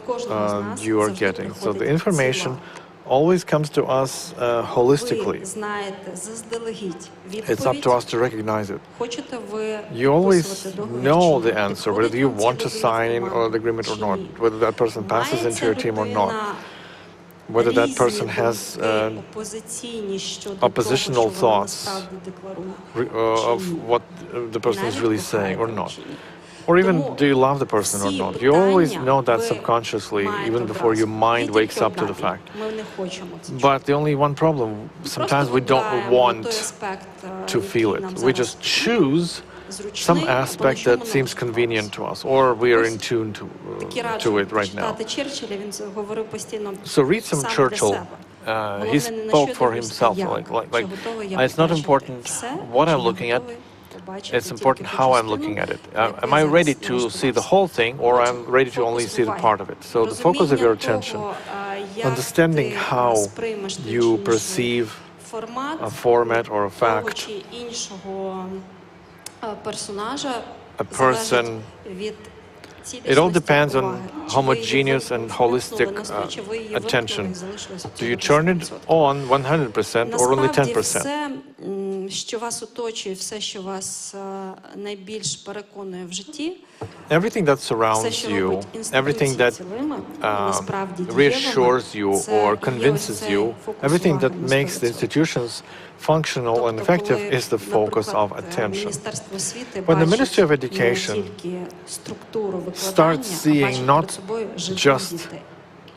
you are getting? So the information always comes to us holistically. It's up to us to recognize it. You always know the answer, whether you want to sign or the agreement or not, whether that person passes into your team or not, whether that person has oppositional thoughts of what the person is really saying or not. Or even, do you love the person or not? You always know that subconsciously, even before your mind wakes up to the fact. But the only one problem, sometimes we don't want to feel it. We just choose some aspect that seems convenient to us, or we are in tune to it right now. So read some Churchill. He spoke for himself. It's not important what I'm looking at. It's important how I'm looking at it. Am I ready to see the whole thing, or I'm ready to only see the part of it? So the focus of your attention, understanding how you perceive a format or a fact, a person. It all depends on homogeneous and holistic attention. Do you turn it on 100% or only 10%? Everything that surrounds you, everything that reassures you or convinces you, everything that makes the institutions functional and effective is the focus of attention. When the Ministry of Education starts seeing not just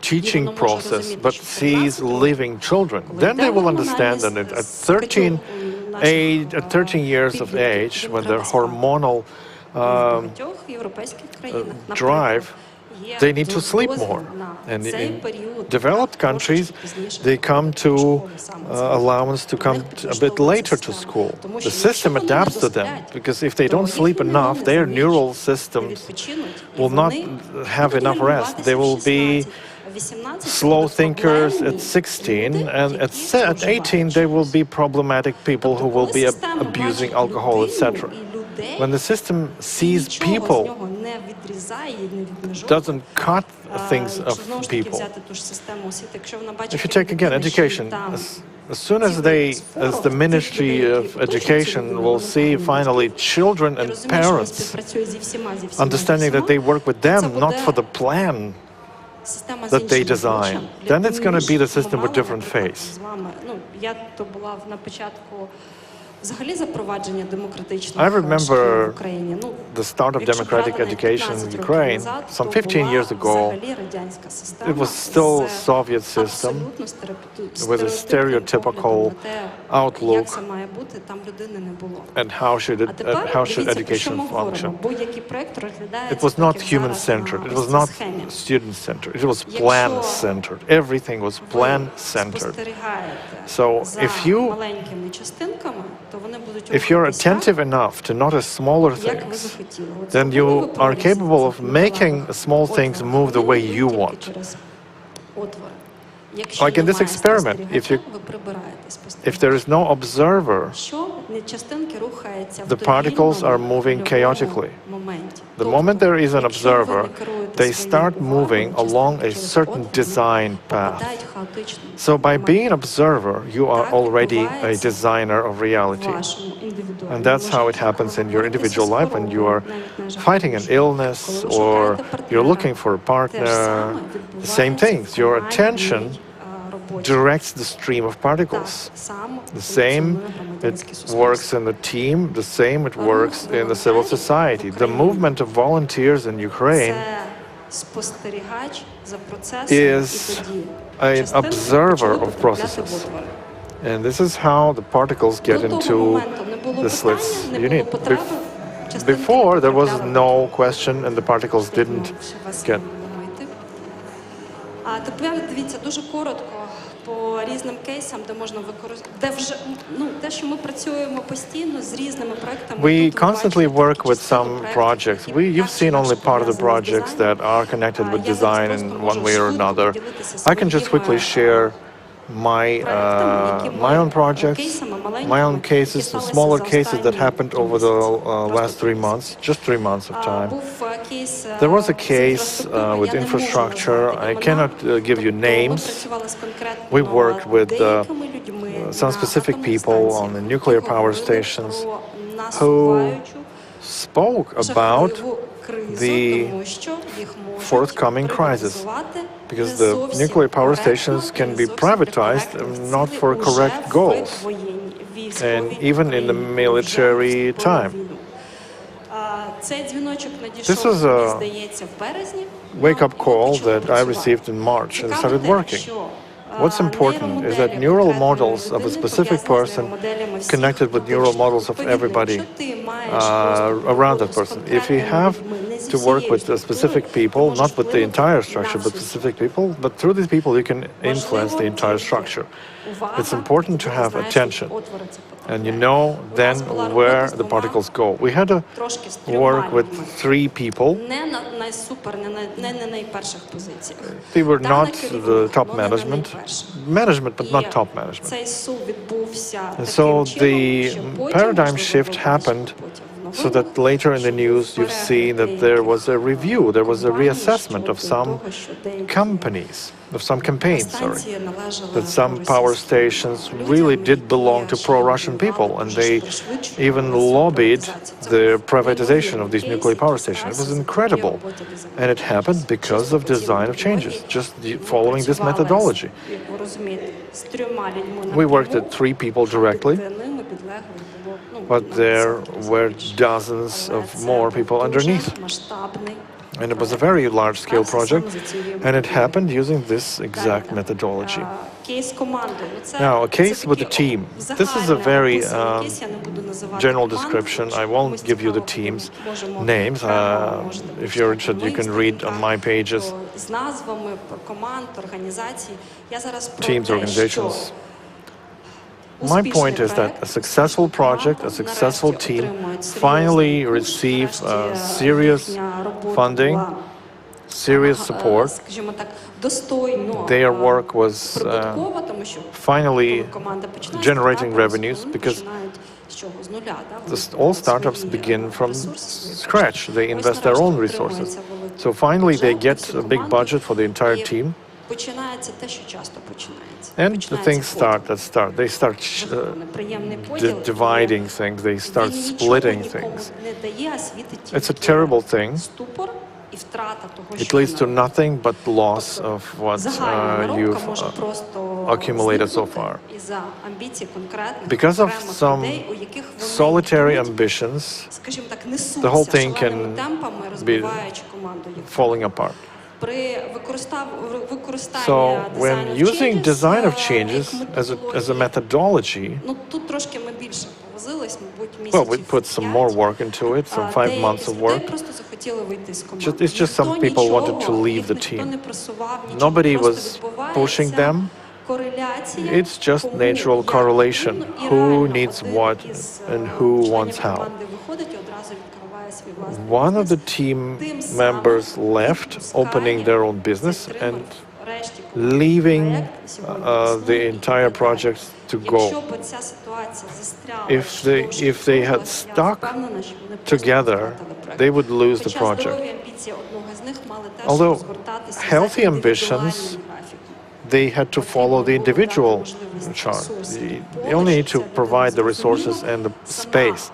teaching process, but sees living children, then they will understand that at 13 years of age, when their hormonal drive, they need to sleep more. And in developed countries, they come to allowance to come a bit later to school. The system adapts to them, because if they don't sleep enough, their neural systems will not have enough rest. They will be slow thinkers at 16, and at 18 they will be problematic people who will be abusing alcohol, etc. When the system sees people doesn't cut things of people. If you take again education, as soon as the Ministry of Education will see finally children and parents understanding that they work with them, not for the plan that they design, then it's going to be the system with different face. I remember the start of democratic education in Ukraine some 15 years ago. It was still a Soviet system with a stereotypical outlook and how should education function. It was not human-centered, it was not student-centered, it was plan-centered. Everything was plan-centered. So if you're attentive enough to notice smaller things, then you are capable of making small things move the way you want. Like in this experiment, if there is no observer, the particles are moving chaotically. The moment there is an observer, they start moving along a certain design path. So by being an observer, you are already a designer of reality. And that's how it happens in your individual life when you are fighting an illness or you're looking for a partner. The same things. Your attention directs the stream of particles. The same it works in the team, the same it works in the civil society. The movement of volunteers in Ukraine is an observer of processes. And this is how the particles get into the slits you need. Before, there was no question and the particles didn't get. По різним кейсам, де можна використати, те, що ми працюємо постійно з різними проектами. We constantly work with some projects. You've seen only part of the projects that are connected with design in one way or another. I can just quickly share my own projects, my own cases, the smaller cases that happened over the last 3 months, just 3 months of time. There was a case with infrastructure. I cannot give you names. We worked with some specific people on the nuclear power stations who spoke about the forthcoming crisis, because the nuclear power stations can be privatized not for correct goals, and even in the military time. This was a wake-up call that I received in March and started working. What's important is that neural models of a specific person connected with neural models of everybody around that person. If you have to work with specific people, not with the entire structure, but specific people, but through these people you can influence the entire structure. It's important to have attention, and you know then where the particles go. We had to work with 3 people. They were not the top management, but not top management. And so the paradigm shift happened so that later in the news you've seen that there was a review, there was a reassessment of some companies, of some campaigns, that some power stations really did belong to pro-Russian people, and they even lobbied the privatization of these nuclear power stations. It was incredible, and it happened because of design of changes, just following this methodology. We worked at 3 people directly, but there were dozens of more people underneath. And it was a very large-scale project, and it happened using this exact methodology. Now, a case with a team. This is a very general description. I won't give you the team's names. If you're interested, you can read on my pages. Teams, organizations. My point is that a successful project, a successful team finally receive serious funding, serious support. Their work was finally generating revenues, because чого? З нуля, да? All startups begin from scratch. They invest their own resources. So finally, they get a big budget for the entire team. Починається те, що часто починається. And the things start. They start dividing things. They start splitting things. It's a terrible thing. It leads to nothing but loss of what you've accumulated so far. Because of some solitary ambitions, the whole thing can be falling apart. So when using design of changes as a methodology, well, we put some more work into it, some 5 months of work. It's just some people wanted to leave the team. Nobody was pushing them. It's just natural correlation. Who needs what and who wants how. One of the team members left, opening their own business and leaving the entire project to go. If they had stuck together, they would lose the project. Although healthy ambitions, they had to follow the individual chart. They only need to provide the resources and the space,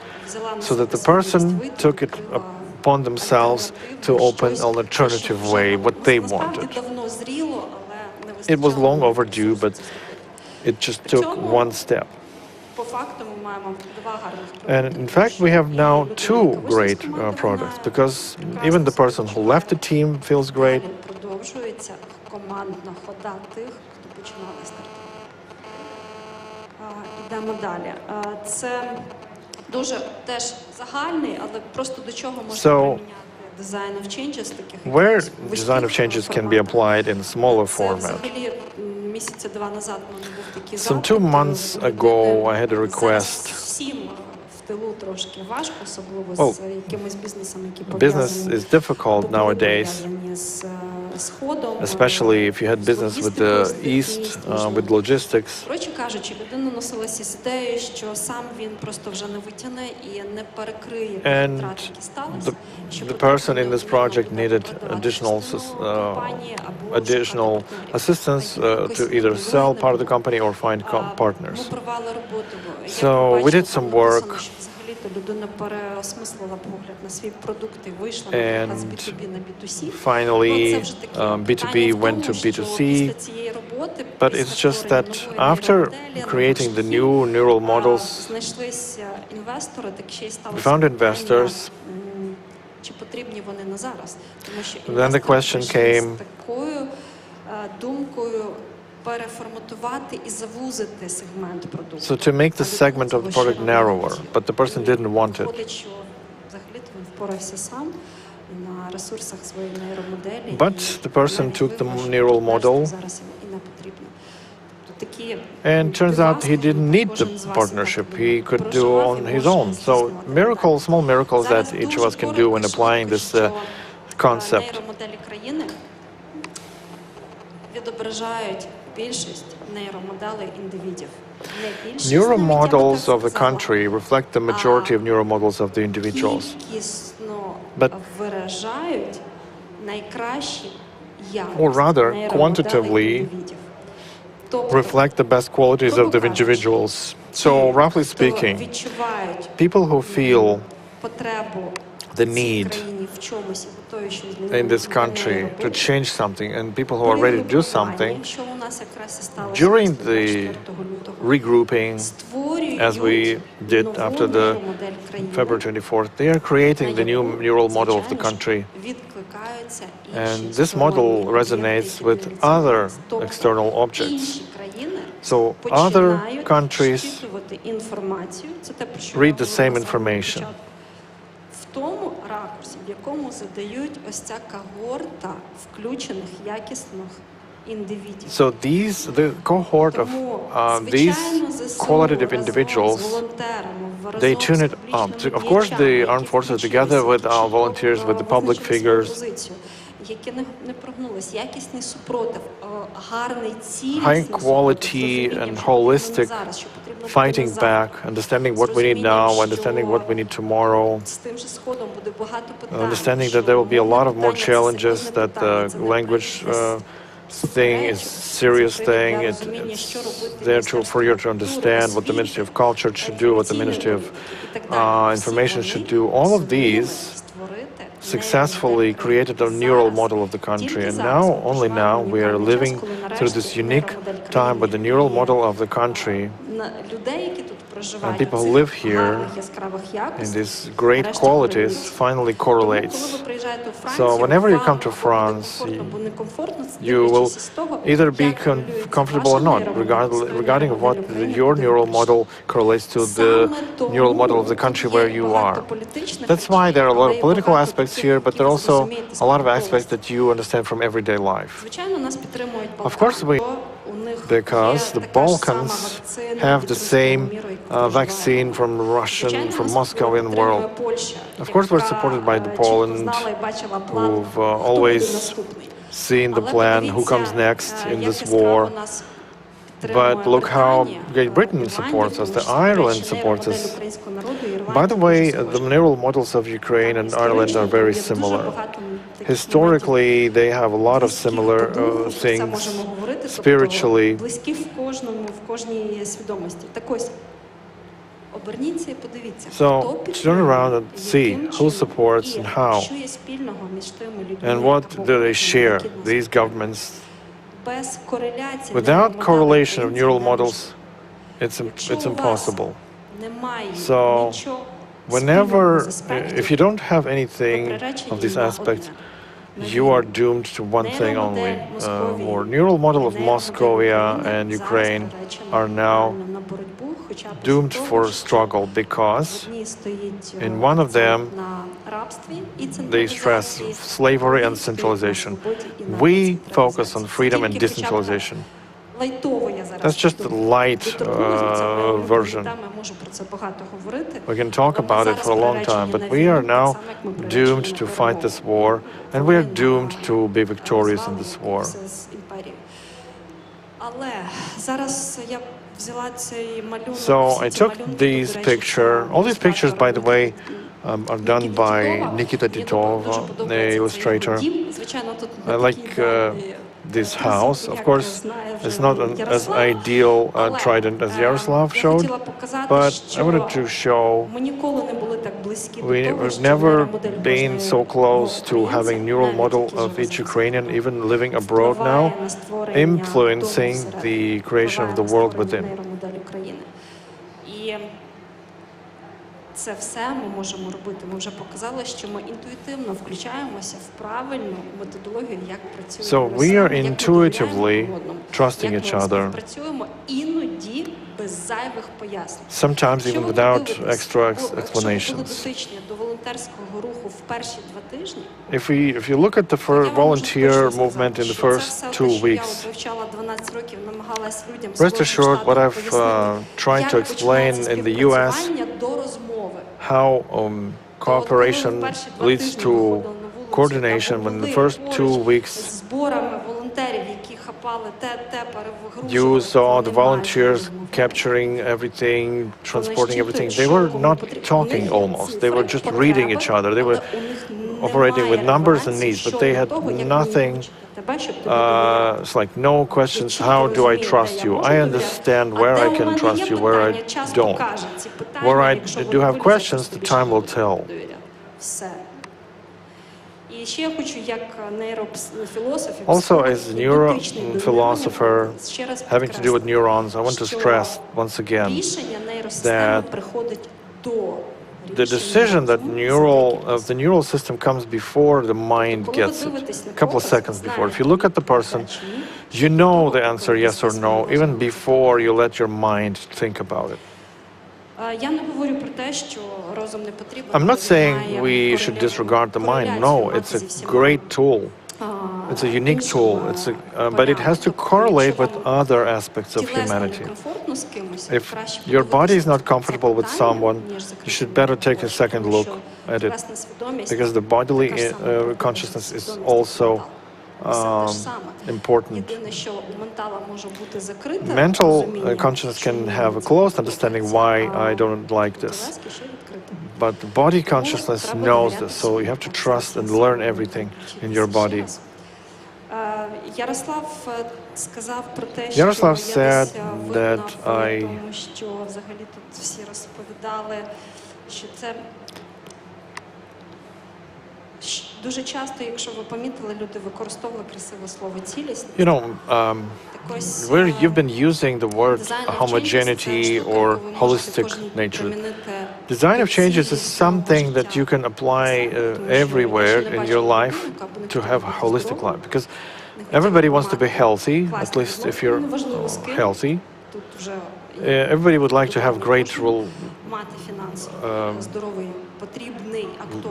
so that the person took it upon themselves to open an alternative way, what they wanted. It was long overdue, but it just took one step. And in fact, we have now 2 great products, because even the person who left the team feels great. Йдемо далі. Це дуже теж загальний, але просто до чого можна приміняти design of changes таких. Where design of changes can be applied in smaller format. Місяця 2 назад у мене був такий Some 2 months ago, I had a request. Всім в тилу трошки важко, особливо з якимись бізнесами, які Business is difficult nowadays, especially if you had business with the East, with logistics. Коротше кажучи, людина носилася з ідеєю, що сам він просто вже не витягне і не перекриє And втрати, які сталися. the person in this project needed additional assistance to either sell part of the company or find partners. So we did some work. And finally, B2B went to B2C. But it's just that after creating the new neural models, we found investors. Then the question came, so to make the segment of the product narrower, but the person didn't want it. But the person took the neural model, and turns out he didn't need the partnership. He could do on his own. So small miracles that each of us can do when applying this concept. Neural models of the country reflect the majority of neural models of the individuals. But, or rather, quantitatively reflect the best qualities of the individuals. So, roughly speaking, people who feel the need in this country to change something, and people who are ready to do something, during the regrouping, as we did after the February 24th, they are creating the new neural model of the country. And this model resonates with other external objects. So other countries read the same information. Тому ракурсі, в якому задають ось ця когорта включених якісних індивідів. So the cohort of these qualitative individuals, they tune it up. Of course, the armed forces, together with our volunteers, with the public figures, high quality and holistic fighting back, understanding what we need now, understanding what we need tomorrow, understanding that there will be a lot of more challenges, that the language thing is a serious thing. It's there for you to understand what the Ministry of Culture should do, what the Ministry of Information should do. All of these successfully created a neural model of the country, and now, only now, we are living through this unique time where the neural model of the country and people who live here in these great qualities finally correlates. So whenever you come to France, you will either be comfortable or not, regarding what your neural model correlates to the neural model of the country where you are. That's why there are a lot of political aspects here, but there are also a lot of aspects that you understand from everyday life. Of course, because the Balkans have the same vaccine from Russian, from Moscovian world. Of course, we're supported by Poland, who've always seen the plan, who comes next in this war. But look how Great Britain supports us, Ireland supports us. By the way, the neural models of Ukraine and Ireland are very similar. Historically, they have a lot of similar things spiritually. So turn around and see who supports and how, and what do they share, these governments. Without correlation of neural models, it's impossible. So whenever, if you don't have anything of these aspects, you are doomed to one thing only. More neural model of Moscovia and Ukraine are now doomed for struggle, because in one of them they stress slavery and centralization. We focus on freedom and decentralization. That's just the light version. We can talk about it for a long time, but we are now doomed to fight this war, and we are doomed to be victorious in this war. So I took these pictures. All these pictures, by the way, are done by Nikita Titov, the illustrator. I like this house. Of course, it's not as ideal trident as Yaroslav showed, but I wanted to show we've never been so close to having neural model of each Ukrainian, even living abroad now, influencing the creation of the world within. Це все ми можемо робити. Ми вже показали, що ми інтуїтивно включаємося в правильну методологію, як працюємо. So we are intuitively trusting each other. Працюємо іноді без зайвих пояснень. Sometimes even without extra explanations. До волонтерського руху в перші 2 тижні. If you look at the volunteer movement in the first 2 weeks, rest assured what I've tried to explain in the US, how cooperation leads to coordination when the first 2 weeks you saw the volunteers capturing everything, transporting everything. They were not talking almost. They were just reading each other. They were operating with numbers and needs, but they had nothing. It's like no questions. How do I trust you? I understand where I can trust you, where I don't. Where I do have questions, the time will tell. Also, as a neurophilosopher, having to do with neurons, I want to stress once again that the decision that the neural system comes before the mind gets it, a couple of seconds before. If you look at the person, you know the answer yes or no, even before you let your mind think about it. I'm not saying we should disregard the mind. No, it's a great tool. It's a unique tool. But it has to correlate with other aspects of humanity. If your body is not comfortable with someone, you should better take a second look at it, because the bodily consciousness is also important. Єдине, що у ментала може бути закрите Mental розуміння, consciousness що can мені have a це closed подобається, understanding why а I don't like this. протилежки ще відкрите. But the body consciousness knows this, so you have to trust and learn everything in your body. Ярослав сказав про те, що Ярослав я said десь вигнав that тому, що взагалі тут всі розповідали, що це дуже часто, якщо ви помітили, люди використовували красиве слово цілісність. You know, where you've been using the word homogeneity or holistic nature. Design of changes is something that you can apply everywhere in your life to have a holistic life, because everybody wants to be healthy, at least if you're healthy. Everybody would like to have great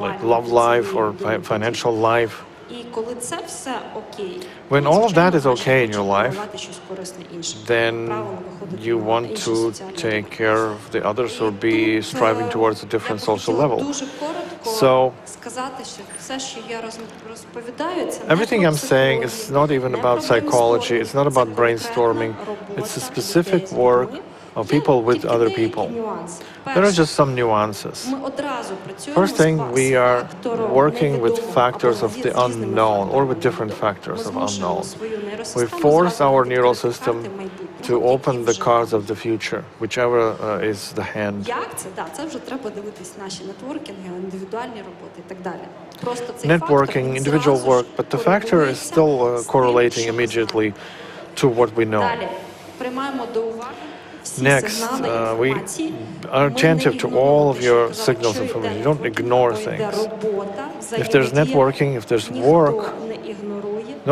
like love life or financial life. When all of that is okay in your life, then you want to take care of the others or be striving towards a different social level. So everything I'm saying is not even about psychology, it's not about brainstorming, it's a specific work of people with other people. There are just some nuances. First thing, we are working with factors of the unknown or with different factors of unknown. We force our neural system to open the cards of the future, whichever is the hand. Networking, individual work, but the factor is still correlating immediately to what we know. Next, we are attentive to all of your signals of information. You don't ignore things. If there's networking, if there's work,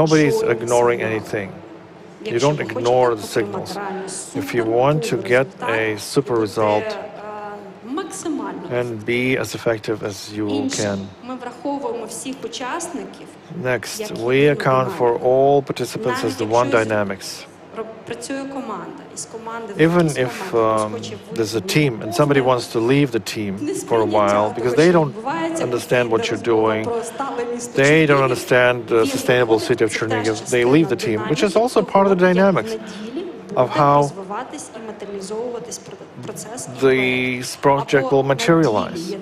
nobody's ignoring anything. You don't ignore the signals. If you want to get a super result and be as effective as you can. Next, we account for all participants as the one dynamics. Even if there's a team and somebody wants to leave the team for a while because they don't understand what you're doing, they don't understand the sustainable city of Chernihiv, they leave the team, which is also part of the dynamics of how this project will materialize.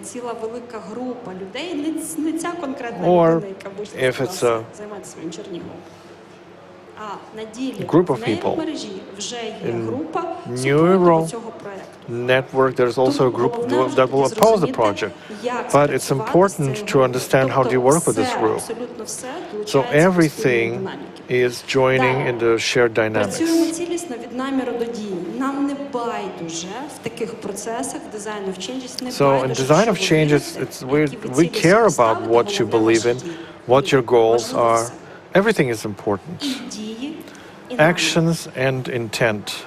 Or if it's a group of people. In neural network, there's also a group that will oppose the project. But it's important to understand how do you work with this group. So everything is joining in the shared dynamics. So in design of changes, we care about what you believe in, what your goals are. Everything is important. Actions and intent.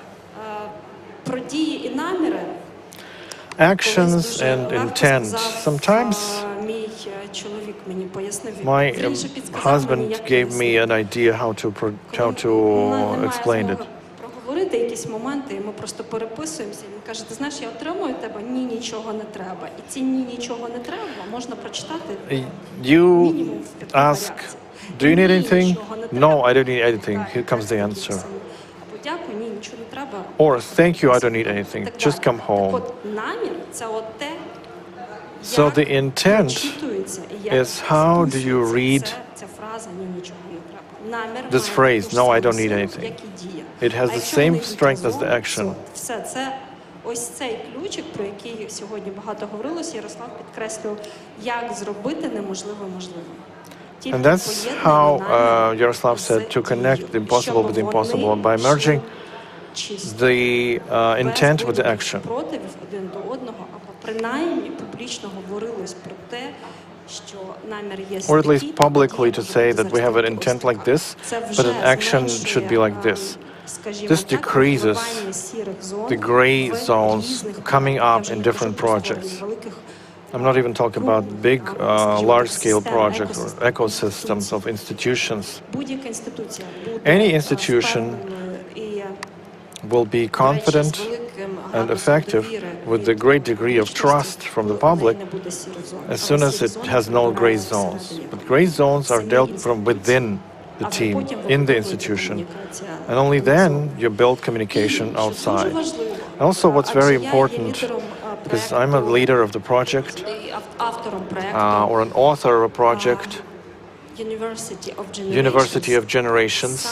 Actions and intent. Sometimes my husband gave me an idea how to explain it. Якісь моменти, і ми просто переписуємося. Він каже: "Ти знаєш, я отримую від тебе ні, нічого не треба." І ці ні, нічого не треба можна прочитати мінімум в 5 варіаціях. Do you need anything? No, I don't need anything. Here comes the answer. Or thank you, I don't need anything. Just come home. So the intent is how do you read this phrase, no, I don't need anything. It has the same strength as the action. Ось цей ключик, про який сьогодні багато говорилося, Ярослав підкреслював, як зробити неможливе можливим. And that's how Yaroslav said to connect the impossible with the impossible by merging the intent with the action. Or at least publicly to say that we have an intent like this, but an action should be like this. This decreases the gray zones coming up in different projects. I'm not even talking about big, large-scale projects or ecosystems of institutions. Any institution will be confident and effective with the great degree of trust from the public as soon as it has no gray zones. But gray zones are dealt from within the team in the institution. And only then you build communication outside. Also, what's very important, because I'm a leader of the project, or an author of a project, University of Generations,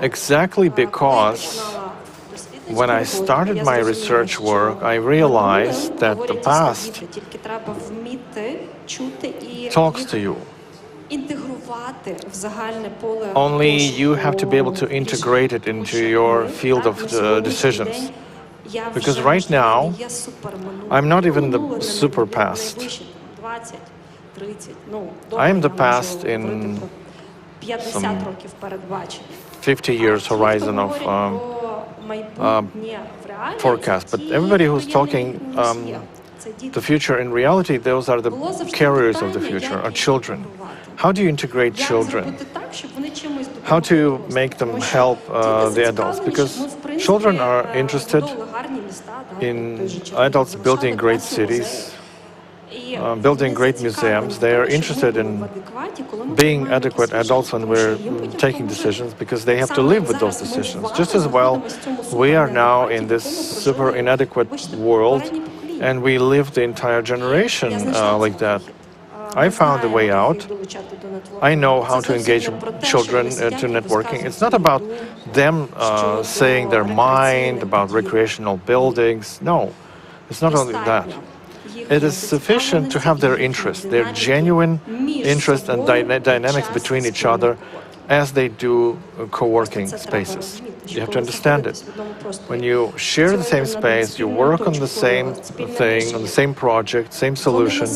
exactly because when I started my research work, I realized that the past talks to you. Only you have to be able to integrate it into your field of decisions. Because right now, I'm not even the super past. I am the past in some 50 years horizon of forecast. But everybody who's talking the future, in reality, those are the carriers of the future, our children. How do you integrate children? How to make them help the adults? Because children are interested in adults building great cities, building great museums. They are interested in being adequate adults when we're taking decisions, because they have to live with those decisions. Just as well, we are now in this super inadequate world, and we live the entire generation like that. I found a way out. I know how to engage children to networking. It's not about them saying their mind about recreational buildings. No, it's not only that. It is sufficient to have their interest, their genuine interest and dynamics between each other as they do co-working spaces. You have to understand it. When you share the same space, you work on the same thing, on the same project, same solution,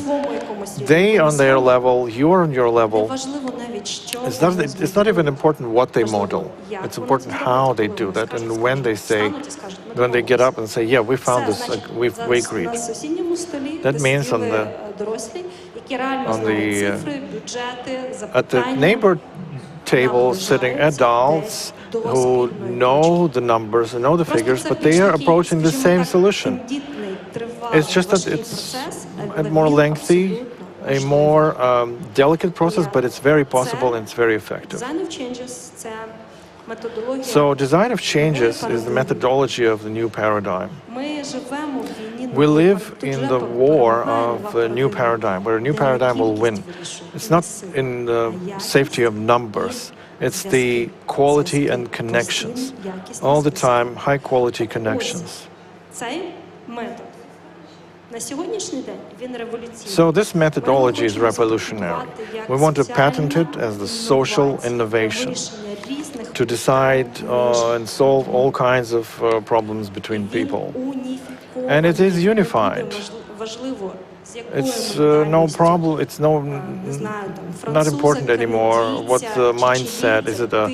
they on their level, you are on your level. It's not even important what they model. It's important how they do that, and when they get up and say, yeah, we found this, we agreed. That means at the neighbor table sitting adults who know the numbers and know the figures, but they are approaching the same solution. It's just that it's a more lengthy, a more delicate process, but it's very possible and it's very effective. So design of changes is the methodology of the new paradigm. We live in the war of a new paradigm, where a new paradigm will win. It's not in the safety of numbers. It's the quality and connections. All the time, high quality connections. So this methodology is revolutionary. We want to patent it as the social innovation to decide and solve all kinds of problems between people. And it is unified. It's no problem. It's not important anymore what the mindset. Is it a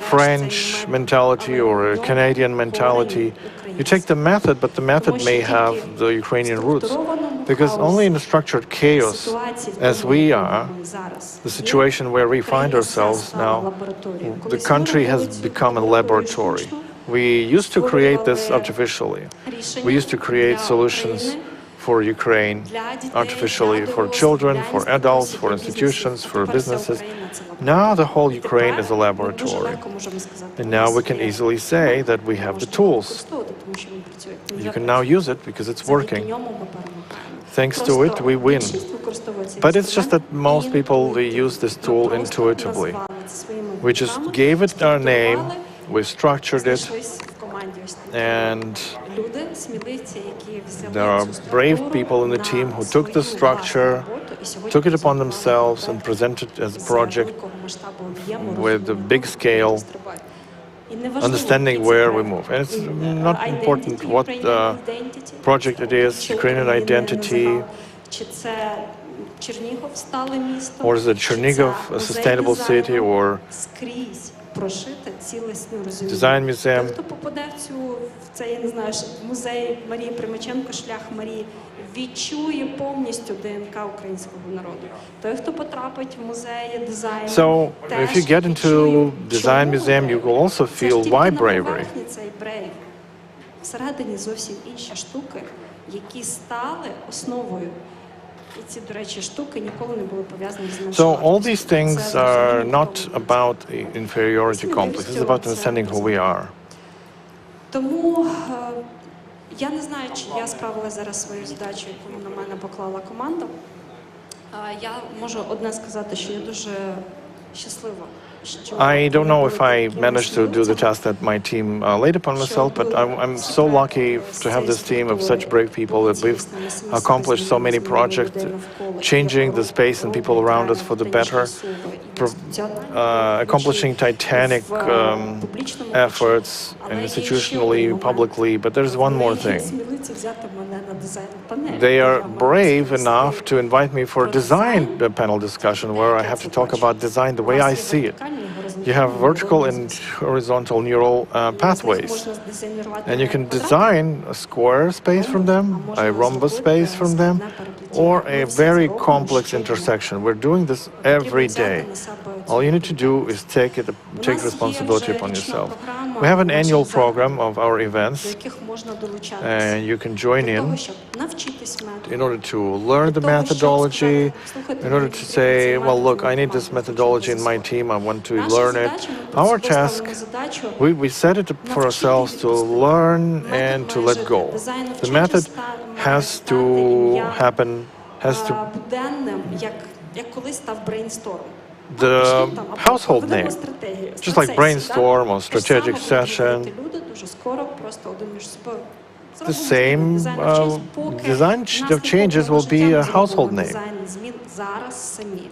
French mentality or a Canadian mentality? You take the method, but the method may have the Ukrainian roots. Because only in a structured chaos, as we are, the situation where we find ourselves now, the country has become a laboratory. We used to create this artificially. We used to create solutions for Ukraine artificially, for children, for adults, for institutions, for businesses. Now the whole Ukraine is a laboratory. And now we can easily say that we have the tools. You can now use it because it's working. Thanks to it, we win. But it's just that most people, they use this tool intuitively. We just gave it our name, we structured it, and there are brave people in the team who took the structure, took it upon themselves and presented it as a project with a big scale, understanding where we move. And it's not important what project it is, Ukrainian identity, or is it Chernigov, a sustainable city, or design museum. So, if you get into design museum, you will also feel why bravery. І ці, до речі, штуки ніколи не були пов'язані з So all these меншовартістю. things Це are взагалі not ніколи не about inferiority complex. It's about understanding who we are. Тому я не знаю, чи я справила зараз свою задачу, яку на мене поклала команда. Я можу одне сказати, що я дуже щаслива, що I don't know if I такими managed to do the сміливцями. task that my team laid upon myself, but I'm so lucky to have this team of such brave people that we've accomplished so many projects, changing the space and people around us for the better, accomplishing titanic efforts and institutionally, publicly. But there's one more thing. They are brave enough to invite me for a design panel discussion where I have to talk about design the way I see it. You have vertical and horizontal neural pathways, and you can design a square space from them, a rhombus space from them, or a very complex intersection. We're doing this every day. All you need to do is take responsibility upon yourself. We have an annual program of our events, and you can join in order to learn the methodology, in order to say, well, look, I need this methodology in my team, I want to learn it. Our task, we set it for ourselves to learn and to let go. The method has to happen, has to... The household name, just like brainstorm or strategic session, the same design of changes will be a household name.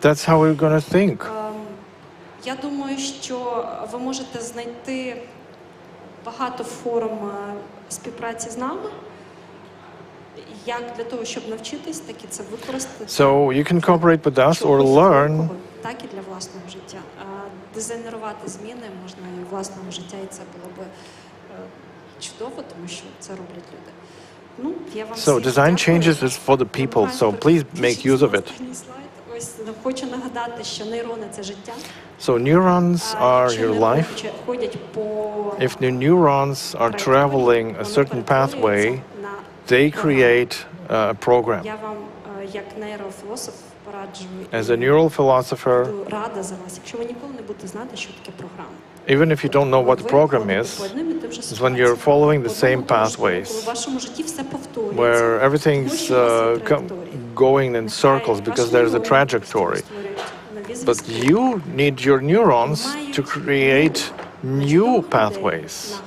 That's how we're going to think. Я думаю, що ви можете знайти багато форм співпраці з нами, як для того, щоб навчитись, так і це використати. So you can cooperate with us or learn. Так і для власного життя. Дизайнерувати зміни можна і в власному життя, і це було б чудово, тому що це роблять люди. Ну, я вам So design changes is for the people, so please make use of it. Ось хочу нагадати, що нейрони – це життя. So neurons are your life. If the neurons are traveling a certain pathway, they create a program. Я вам, як нейрофілософ, пораджу. As a neural philosopher, Буду рада за вас, якщо ви ніколи не будете знати, що таке програма. even if you don't know what the program is, is when you're following the same pathways, where everything's going in circles because there's a trajectory. But you need your neurons to create new pathways.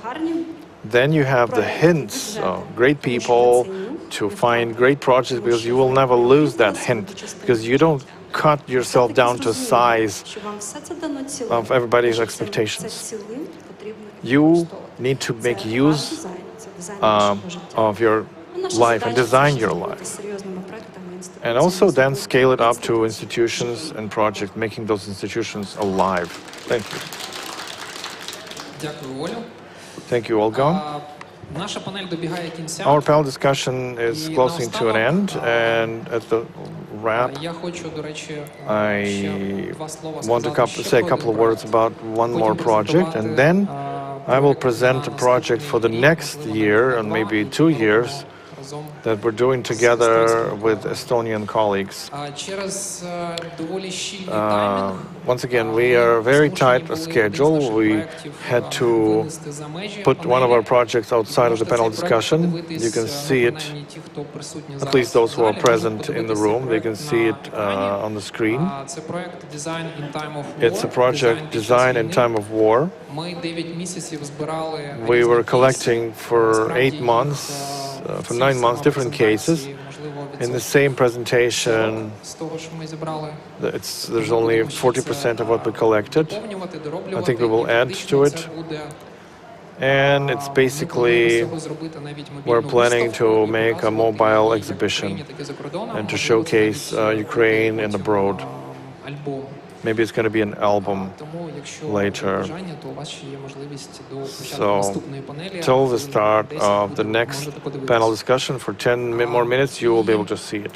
Then you have the hints of great people to find great projects, because you will never lose that hint, because you don't cut yourself down to size of everybody's expectations. You need to make use of your life and design your life. And also then scale it up to institutions and projects, making those institutions alive. Thank you. Дякую, Олю. Thank you, Olga. Наша панель добігає кінця. Our panel discussion is closing to an end, and at the wrap, Я хочу, до речі, I два слова want to сказати, say a couple of words about one more project, and then I will present a project for the next year and maybe 2 years that we're doing together with Estonian colleagues. Once again, we are very tight on schedule. We had to put one of our projects outside of the panel discussion. You can see it, at least those who are present in the room, they can see it on the screen. It's a project, Design in Time of War. We were collecting for 8 months, for 9 months, different cases. In the same presentation, there's only 40% of what we collected. I think we will add to it. And it's basically, we're planning to make a mobile exhibition and to showcase Ukraine and abroad. Maybe it's going to be an album later. So, till the start of the next panel discussion, for 10 more minutes, you will be able to see it.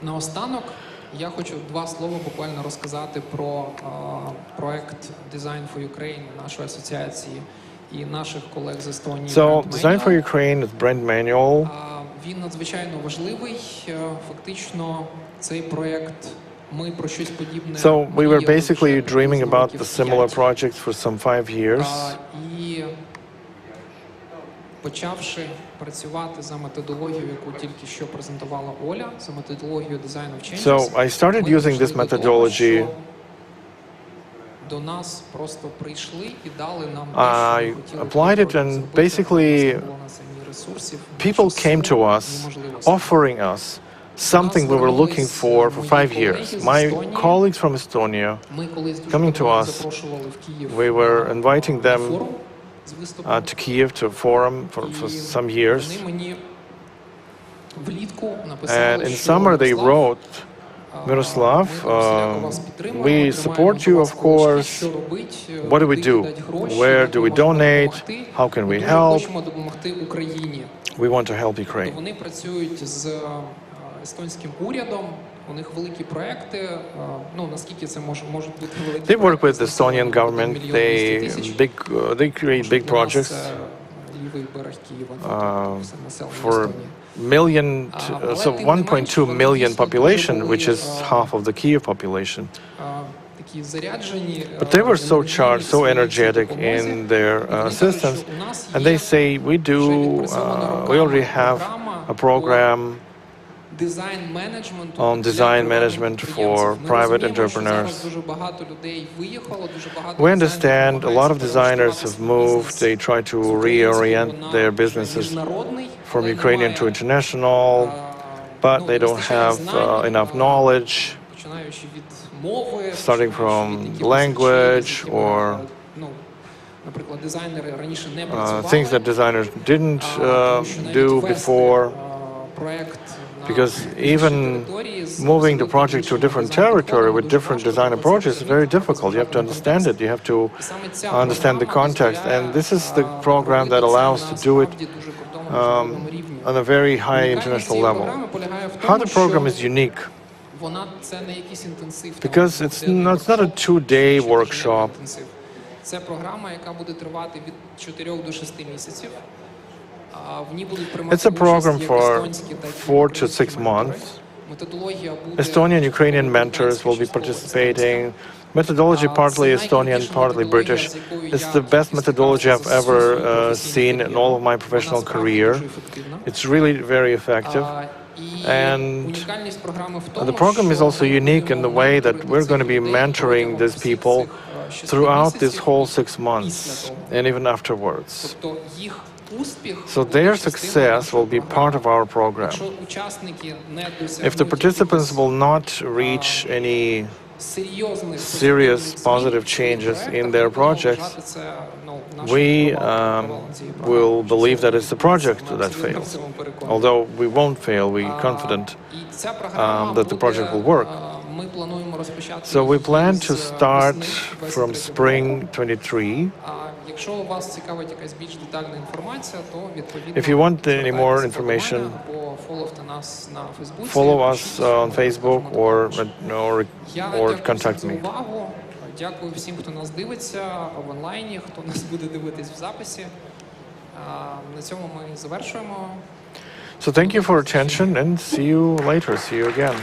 Наостанок, я хочу два слова буквально розказати про проект Design for Ukraine нашої асоціації і наших колег з Естонії. So, Design for Ukraine is brand manual. Він надзвичайно важливий. Фактично, цей проєкт, ми про щось подібне So we were мріяли basically вже dreaming приблизно about років the similar 5. projects for some 5 years. І почавши працювати за методологією, яку тільки що презентувала Оля, за методологією Design of Changes, So I started ми using this прийшли до того, methodology. що до нас просто прийшли і дали нам те, що I ми хотіли applied it, and basically у нас не було на це ні ресурсів, ні people часу, came to ні us можливостей. offering us something we were looking for 5 years. My colleagues from Estonia, Ми колись дуже coming to давно us, запрошували в Київ we were на inviting them форум з виступом. to Kiev to a forum for some years. Вони мені влітку написали, And in що summer they Мирослав, wrote, Miroslav, we support you, of course. What do we do? Where do we donate? How can we help? Хочемо допомогти Україні. We want to help Ukraine. Вони працюють з естонським урядом. У них великі проекти. Ну наскільки це можуть бути великі. They work with the Estonian government. They create big projects Лівий берег Києва. for so 1.2 million population, which is half of the Kiev population. Такі заряджені. But they were so charged, so energetic in their systems, and they say we already have a program on design management for private entrepreneurs. We understand a lot of designers have moved. They try to reorient their businesses from Ukrainian to international, but they don't have enough knowledge, starting from language or things that designers didn't do before. Because even moving the project to a different territory with different design approaches is very difficult. You have to understand it. You have to understand the context. And this is the program that allows to do it on a very high international level. How the program is unique? Because it's not a 2-day workshop. Це програма, яка буде тривати від 4 до 6 місяців. It's a program for 4 to 6 months. Estonian, Ukrainian mentors will be participating. Methodology partly Estonian, partly British. It's the best methodology I've ever seen in all of my professional career. It's really very effective. And the program is also unique in the way that we're going to be mentoring these people throughout this whole 6 months and even afterwards. So their success will be part of our program. If the participants will not reach any serious positive changes in their projects, we will believe that it's the project that fails. Although we won't fail, we're confident that the project will work. So we plan to start from spring 23. If you want any more information, follow us on Facebook or contact me. Дякую всім, хто нас дивиться в онлайні, хто нас буде дивитись в записі. На цьому ми завершуємо. So thank you for attention and see you later. See you again.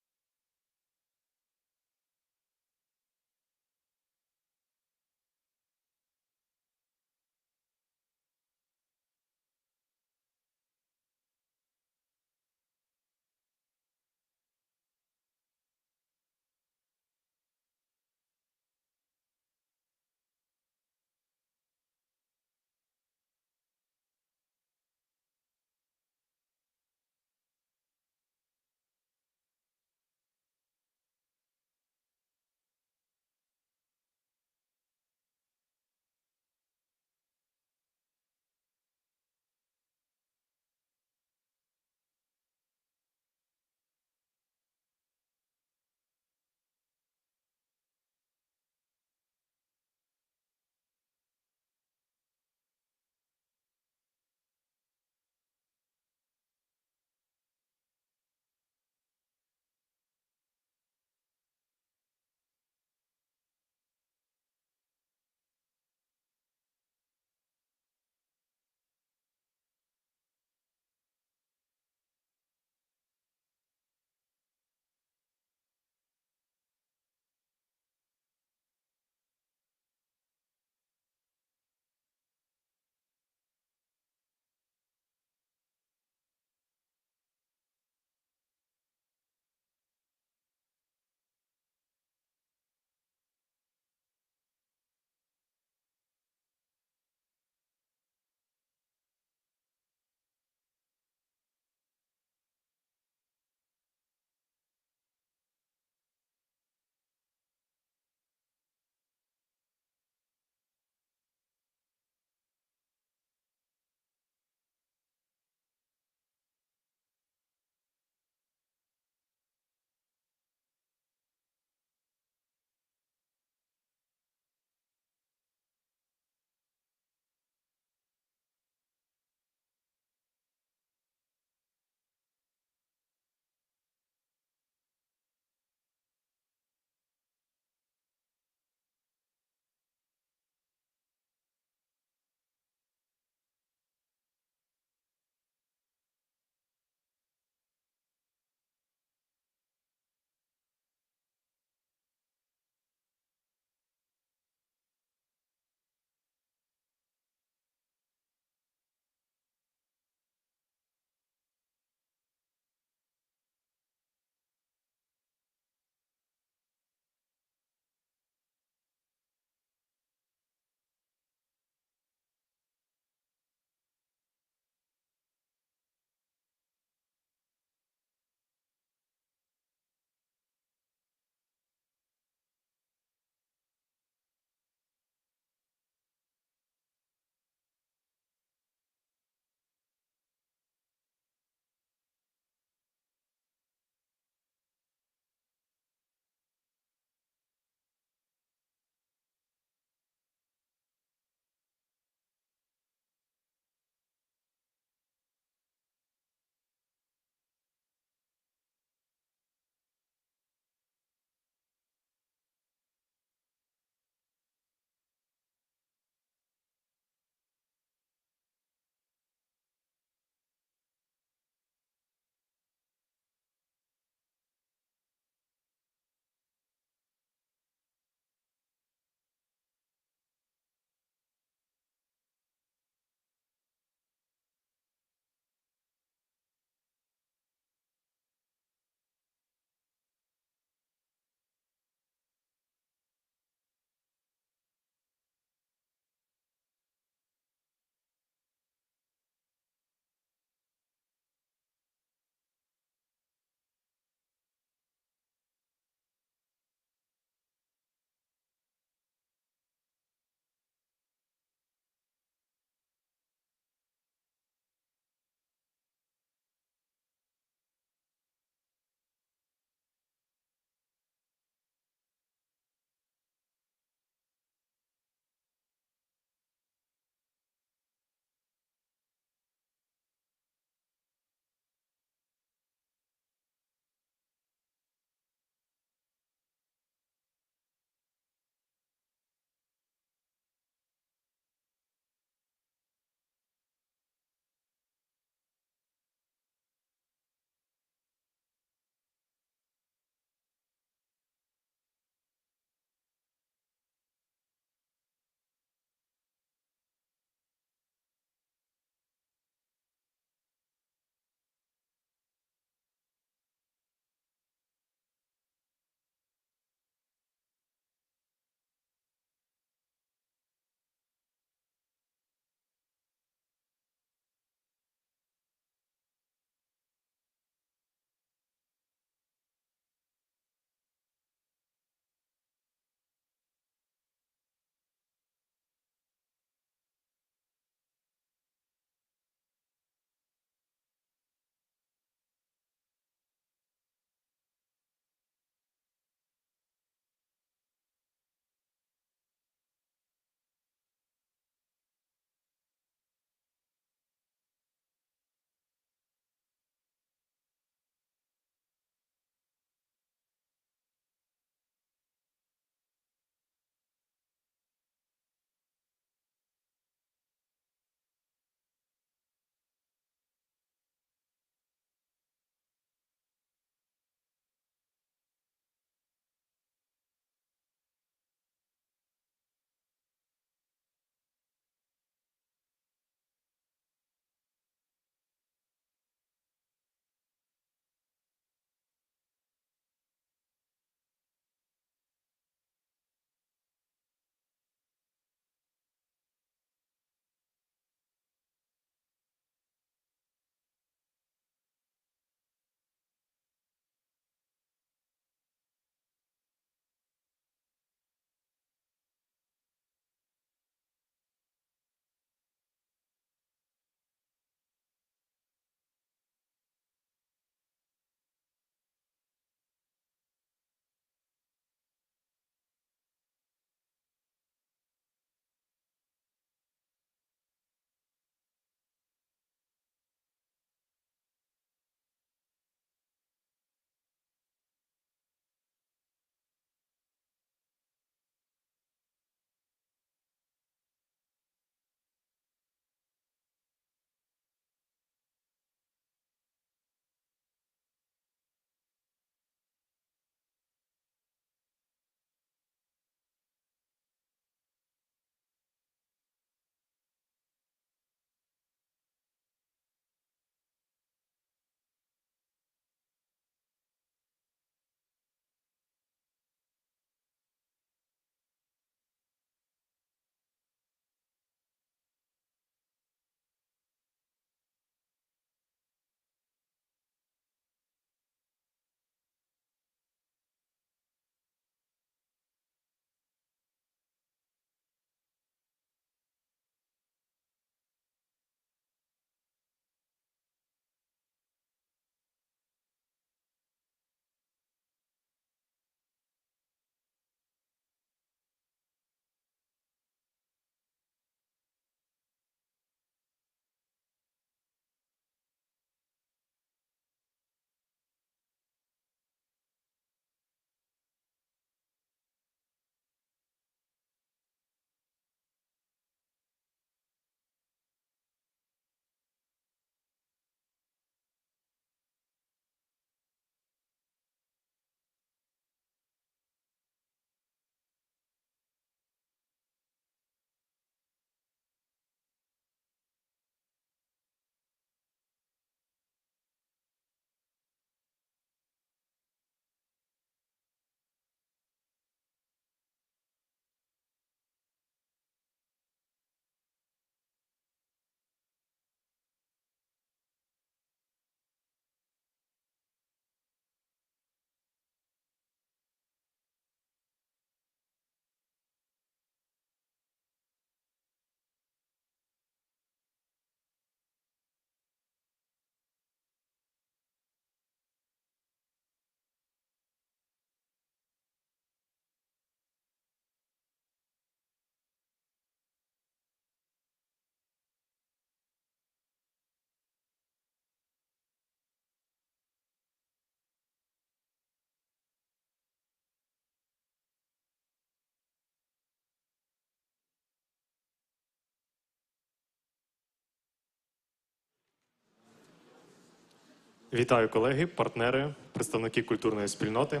Вітаю, колеги, партнери, представники культурної спільноти.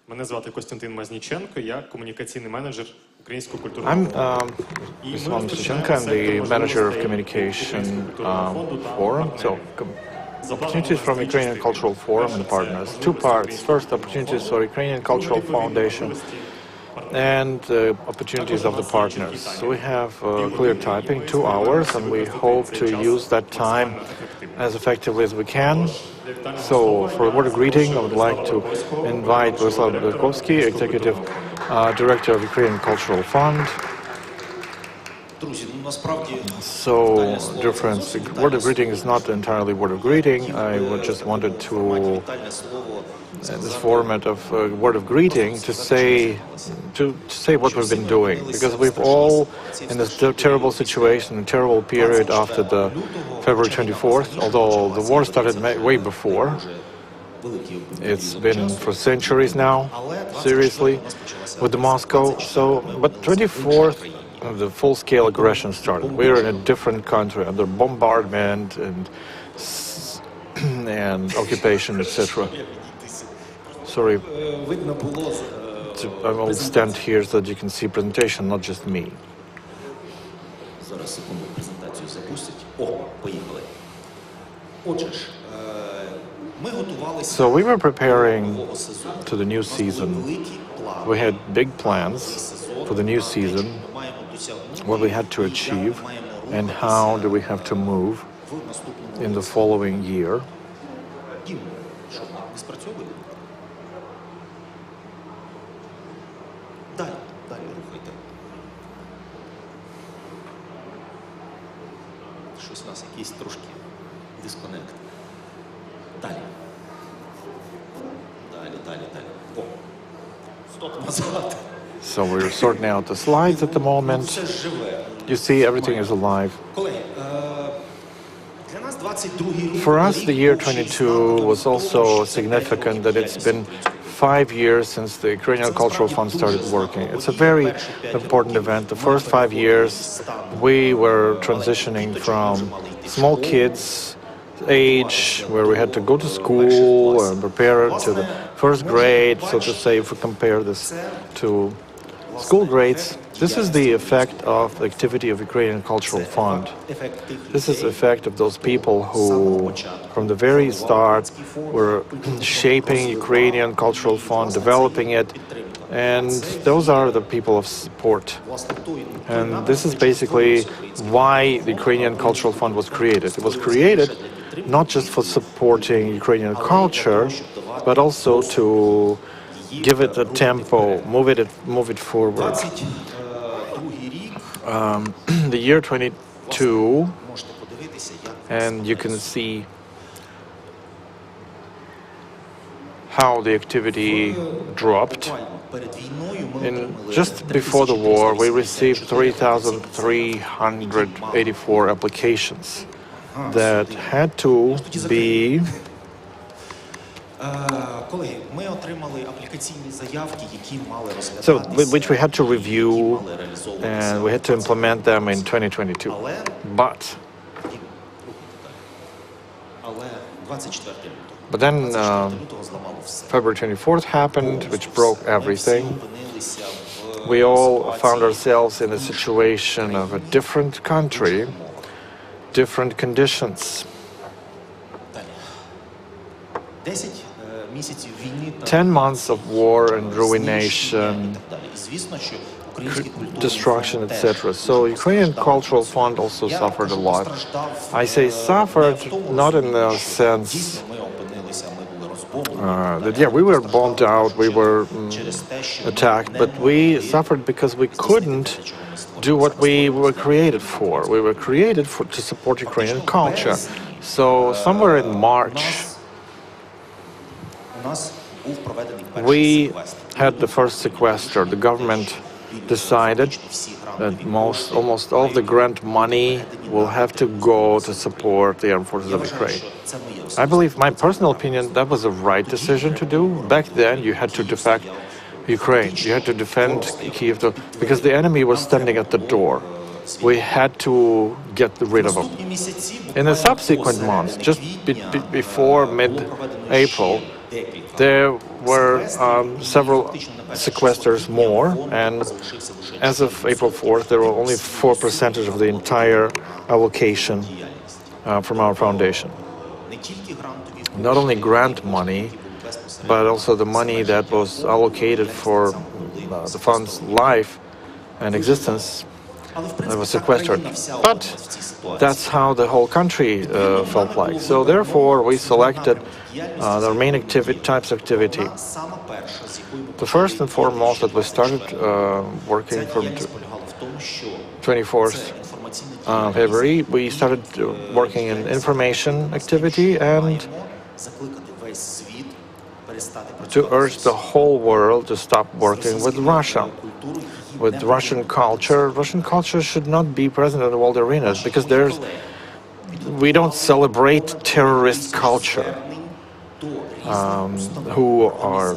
Мене звати Костянтин Мазніченко, я комунікаційний менеджер Українського культурного I'm фонду. Ismail Mishchenko. I'm the manager of communication forum. So, opportunities from Ukrainian Cultural Forum and partners. Two parts. First, opportunities for Ukrainian Cultural Foundation and opportunities of the partners. So we have clear typing, 2 hours, and we hope to use that time as effectively as we can. So, for a word of greeting, I would like to invite Vladislav Berkovsky, Executive Director of Ukrainian Cultural Fund. So, dear friends, word of greeting is not entirely word of greeting. I just wanted to, in this format of word of greeting, to say what we've been doing, because we've all, in this terrible situation, a terrible period after the February 24th, although the war started way before. It's been for centuries now, seriously, with the Moscow. So, but 24th, the full-scale aggression started. We're in a different country under bombardment and occupation, etc. Sorry, I will stand here so that you can see presentation, not just me. So we were preparing to the new season. We had big plans for the new season, what we had to achieve, and how do we have to move in the following year. So we're sorting out the slides at the moment. You see, everything is alive. For us, the year 22 was also significant that it's been 5 years since the Ukrainian Cultural Fund started working. It's a very important event. The first 5 years, we were transitioning from small kids age, where we had to go to school and prepare to the first grade, so to say, if we compare this to school grades. This is the effect of the activity of Ukrainian Cultural Fund. This is the effect of those people who, from the very start, were shaping Ukrainian Cultural Fund, developing it, and those are the people of support. And this is basically why the Ukrainian Cultural Fund was created. It was created not just for supporting Ukrainian culture, but also to give it a tempo, move it forward. The year 22, and you can see how the activity dropped. Just before the war, we received 3,384 applications that had to be which we had to review, and we had to implement them in 2022. But then February 24th happened, which broke everything. We all found ourselves in a situation of a different country, different conditions. 10 months of war and ruination, destruction, etc. So Ukrainian Cultural Fund also suffered a lot. I say suffered not in the sense that, yeah, we were bombed out, we were attacked, but we suffered because we couldn't do what we were created for. We were created to support Ukrainian culture. So somewhere in March, we had the first sequester. The government decided that almost all of the grant money will have to go to support the armed forces of Ukraine. I believe, my personal opinion, that was a right decision to do. Back then, you had to defend Ukraine. You had to defend Kyiv, because the enemy was standing at the door. we had to get rid of them. In the subsequent months, just before mid-April, there were several sequesters more, and as of April 4th, there were only 4% of the entire allocation from our foundation. Not only grant money, but also the money that was allocated for the fund's life and existence that was sequestered. But that's how the whole country felt like. So therefore, we selected the main types of activity. The first and foremost that we started working from 24th February, we started working in information activity and to urge the whole world to stop working with Russia, with Russian culture. Russian culture should not be present in the world arenas because we don't celebrate terrorist culture who are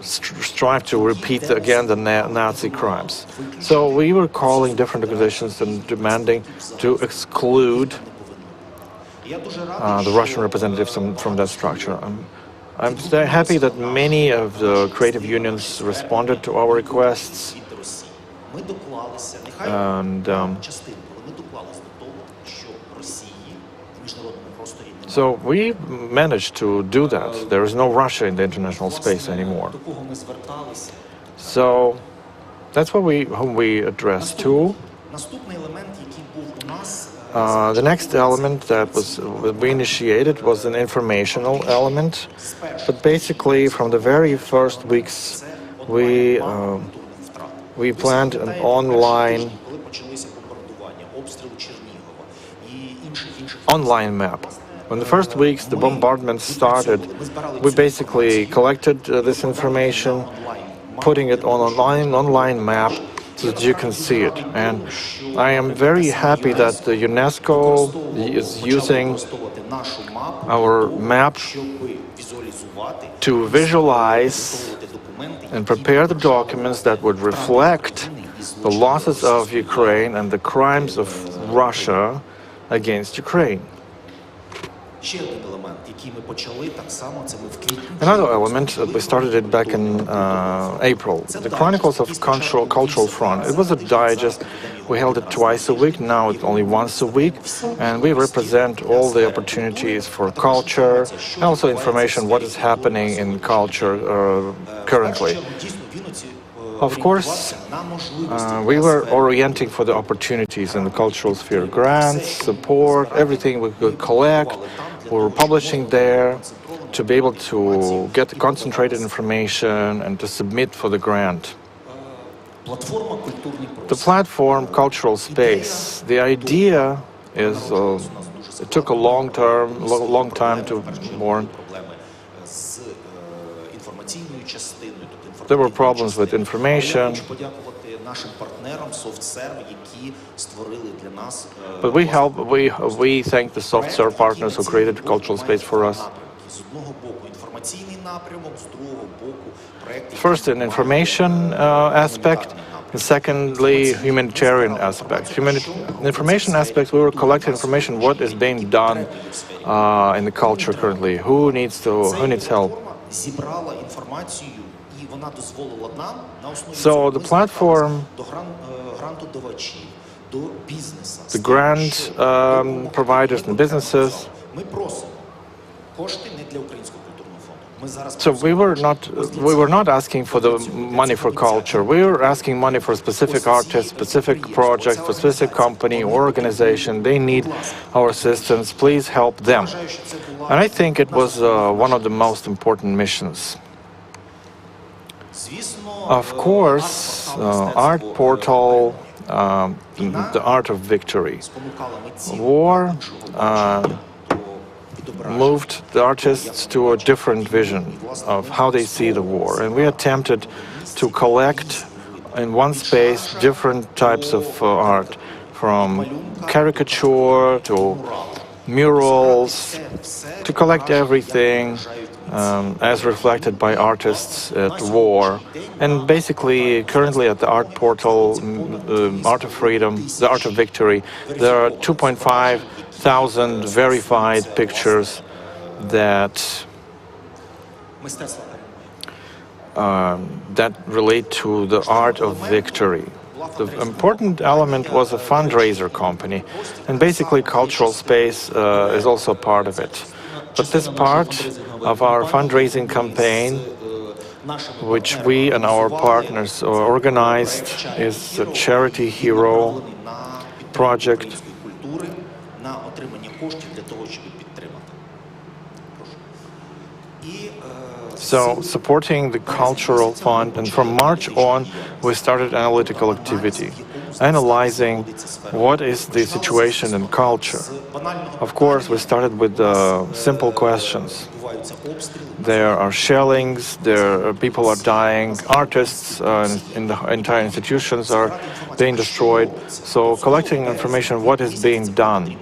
strive to repeat again the Nazi crimes. So we were calling different organizations and demanding to exclude the Russian representatives from that structure. I'm very happy that many of the creative unions responded to our requests, and so we managed to do that. There is no Russia in the international space anymore. So that's whom we addressed to. The next element that we initiated was an informational element, but basically from the very first weeks we planned an online map. When the first weeks the bombardment started, we basically collected this information, putting it on an online map so that you can see it. And I am very happy that the UNESCO is using our map to visualize and prepare the documents that would reflect the losses of Ukraine and the crimes of Russia against Ukraine. Another element, we started it back in April, the Chronicles of Cultural Front. It was a digest. We held it twice a week, now it's only once a week, and we represent all the opportunities for culture, and also information what is happening in culture currently. Of course, we were orienting for the opportunities in the cultural sphere, grants, support, everything we could collect. We were publishing there to be able to get the concentrated information and to submit for the grant. The platform Cultural Space, the idea is, it took a long time to born. There were problems with information, but we thank the SoftServe partners who created Cultural Space for us. First, an information aspect, and secondly, humanitarian aspect. Information aspect, we were collecting information what is being done in the culture currently, who needs help. So the platform, the grant providers and businesses. So we were not asking for the money for culture. We were asking money for specific artists, specific projects, for specific company or organization. They need our assistance. Please help them. And I think it was one of the most important missions. Of course, art portal, the art of victory. War moved the artists to a different vision of how they see the war. And we attempted to collect in one space different types of art, from caricature to murals, to collect everything as reflected by artists at war. And basically, currently at the art portal, Art of Freedom, the Art of Victory, there are 2.5 thousand verified pictures that that relate to the art of victory. The important element was a fundraiser company, and basically cultural space is also part of it. But this part of our fundraising campaign, which we and our partners organized, is a Charity Hero project. So, supporting the cultural fund, and from March on, we started analytical activity, analyzing what is the situation in culture. Of course, we started with simple questions. There are shellings, people are dying, artists in the entire institutions are being destroyed. So, collecting information, what is being done.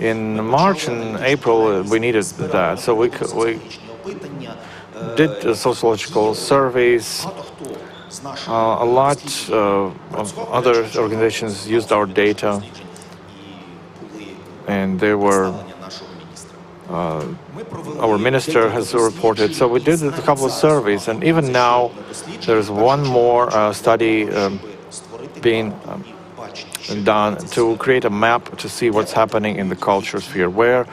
In March and April, we needed that, so we did sociological surveys. A lot of other organizations used our data, and they were our minister has reported. So we did a couple of surveys, and even now there's one more study being done to create a map to see what's happening in the culture sphere,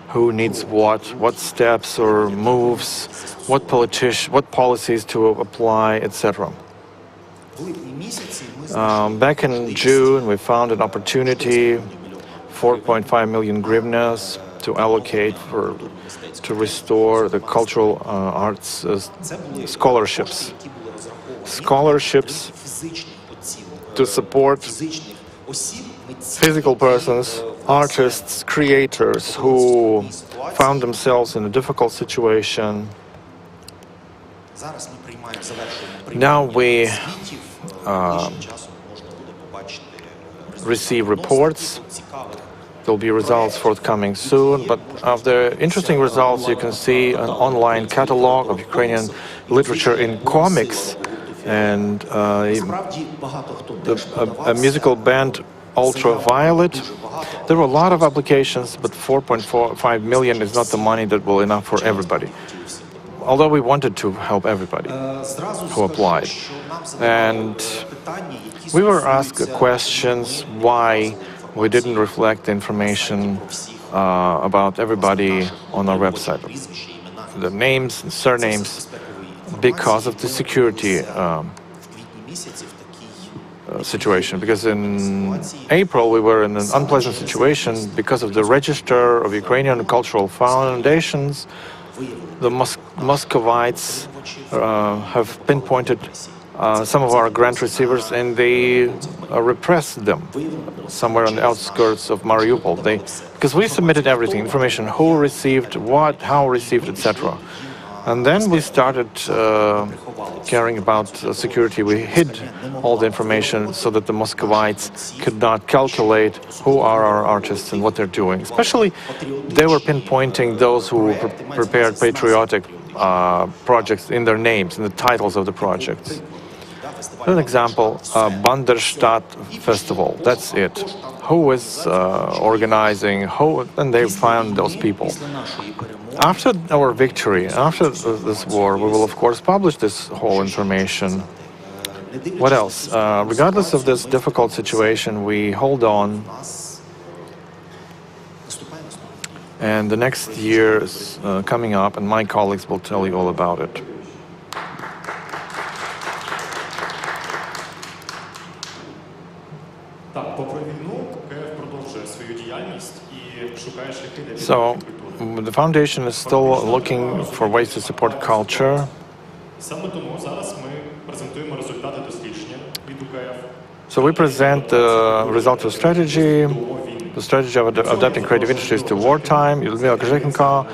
who needs what steps or moves, what policies to apply, etc. Back in June, we found an opportunity, 4.5 million hryvnias to allocate to restore the cultural arts scholarships. Scholarships to support physical persons, artists, creators who found themselves in a difficult situation. Now we receive reports. There'll be results forthcoming soon, but of the interesting results, you can see an online catalog of Ukrainian literature in comics, and a musical band, Ultraviolet. There were a lot of applications, but 4.5 million is not the money that will enough for everybody. Although we wanted to help everybody who applied. And we were asked questions why we didn't reflect the information about everybody on our website. The names and surnames, because of the security situation. Because in April we were in an unpleasant situation because of the register of Ukrainian cultural foundations. The Muscovites have pinpointed some of our grant receivers, and they repressed them somewhere on the outskirts of Mariupol. Because we submitted everything, information, who received what, how received, etc. And then we started caring about security. We hid all the information so that the Muscovites could not calculate who are our artists and what they're doing. Especially, they were pinpointing those who prepared patriotic projects in their names, in the titles of the projects. For an example, Banderstadt Festival, that's it. Who is organizing, and they found those people. After our victory, after this war, we will of course publish this whole information. What else? Regardless of this difficult situation, we hold on. And the next year is coming up, and my colleagues will tell you all about it. So, the foundation is still looking for ways to support culture. So we present the result of strategy, the strategy of adapting creative industries to wartime. Lyudmila Kozhekenko,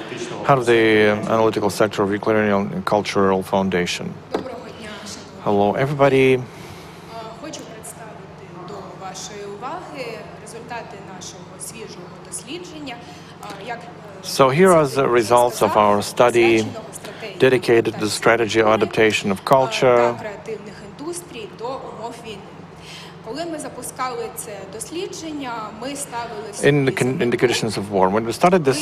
head of the analytical sector of UKRAINIAN Cultural Foundation. Hello, everybody. Хочу представити до вашої уваги результати нашого свіжого дослідження. So here are the results of our study. dedicated to the strategy of adaptation of culture. та креативних індустрій до умов війни. Коли ми запускали це дослідження, ми ставили In the conditions of war. When we started this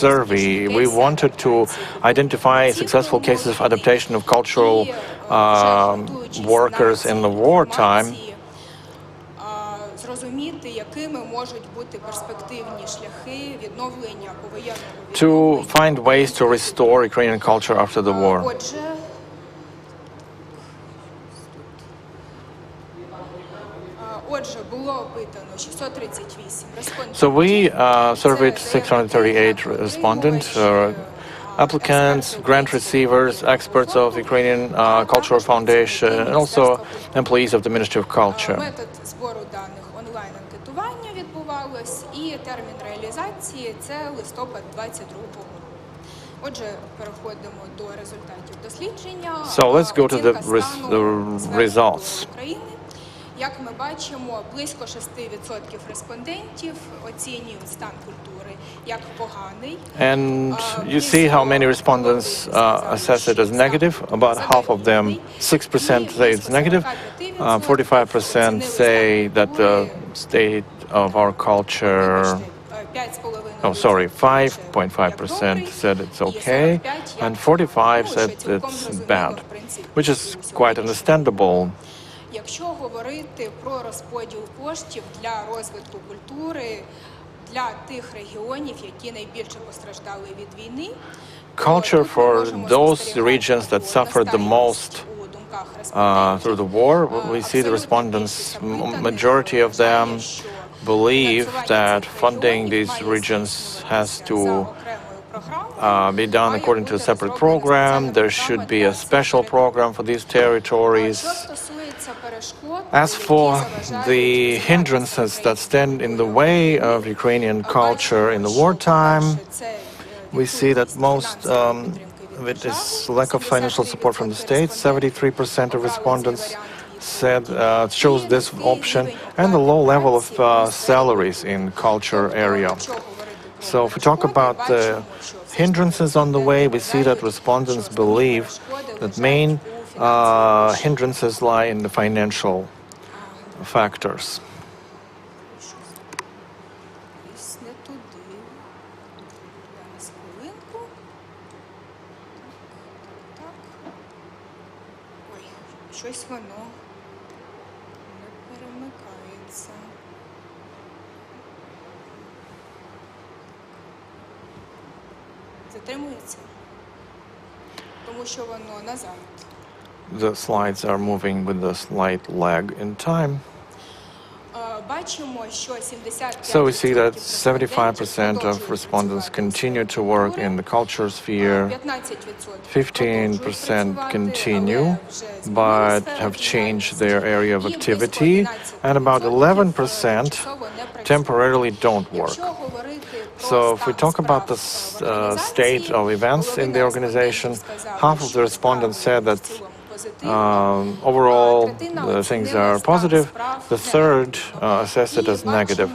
survey, we wanted to identify successful cases of adaptation of cultural workers in the wartime, зрозуміти, якими можуть бути перспективні шляхи відновлення повоєнного to find ways to restore Ukrainian culture after the war. Отже, було опитано 638 респондентів. So we surveyed 638 respondents, applicants, grant receivers, experts of the Ukrainian Cultural Foundation, and also employees of the Ministry of Culture. Метод збору даних онлайн-анкетування відбувалось, і термін реалізації – це листопад 22-го. Отже, переходимо до результатів дослідження. So let's go to the results. України. Як ми бачимо, близько 6% респондентів оцінюють стан культури як поганий. And you see how many respondents assess it as negative. About half of them, 6% say it's negative. 45% say that the state of our culture, oh sorry, 5.5% said it's okay, and 45% said it's bad, which is quite understandable. Якщо говорити про розподіл коштів для розвитку культури для тих регіонів, які найбільше постраждали від війни, culture for those regions that suffered the most through the war, we see the respondents, majority of them believe that funding these regions has to be done according to a separate program. There should be a special program for these territories. As for the hindrances that stand in the way of Ukrainian culture in the wartime, we see that most of it is lack of financial support from the state. 73% of respondents said chose this option, and the low level of salaries in culture area. So if we talk about the hindrances on the way, we see that respondents believe that main hindrances lie in the financial factors. Щось воно не перемикається. Затримується? Тому що воно назад. The slides are moving with a slight lag in time. So we see that 75% of respondents continue to work in the culture sphere, 15% continue but have changed their area of activity, and about 11% temporarily don't work. So if we talk about the state of events in the organization, half of the respondents said that overall things are positive. The third assessed it as negative.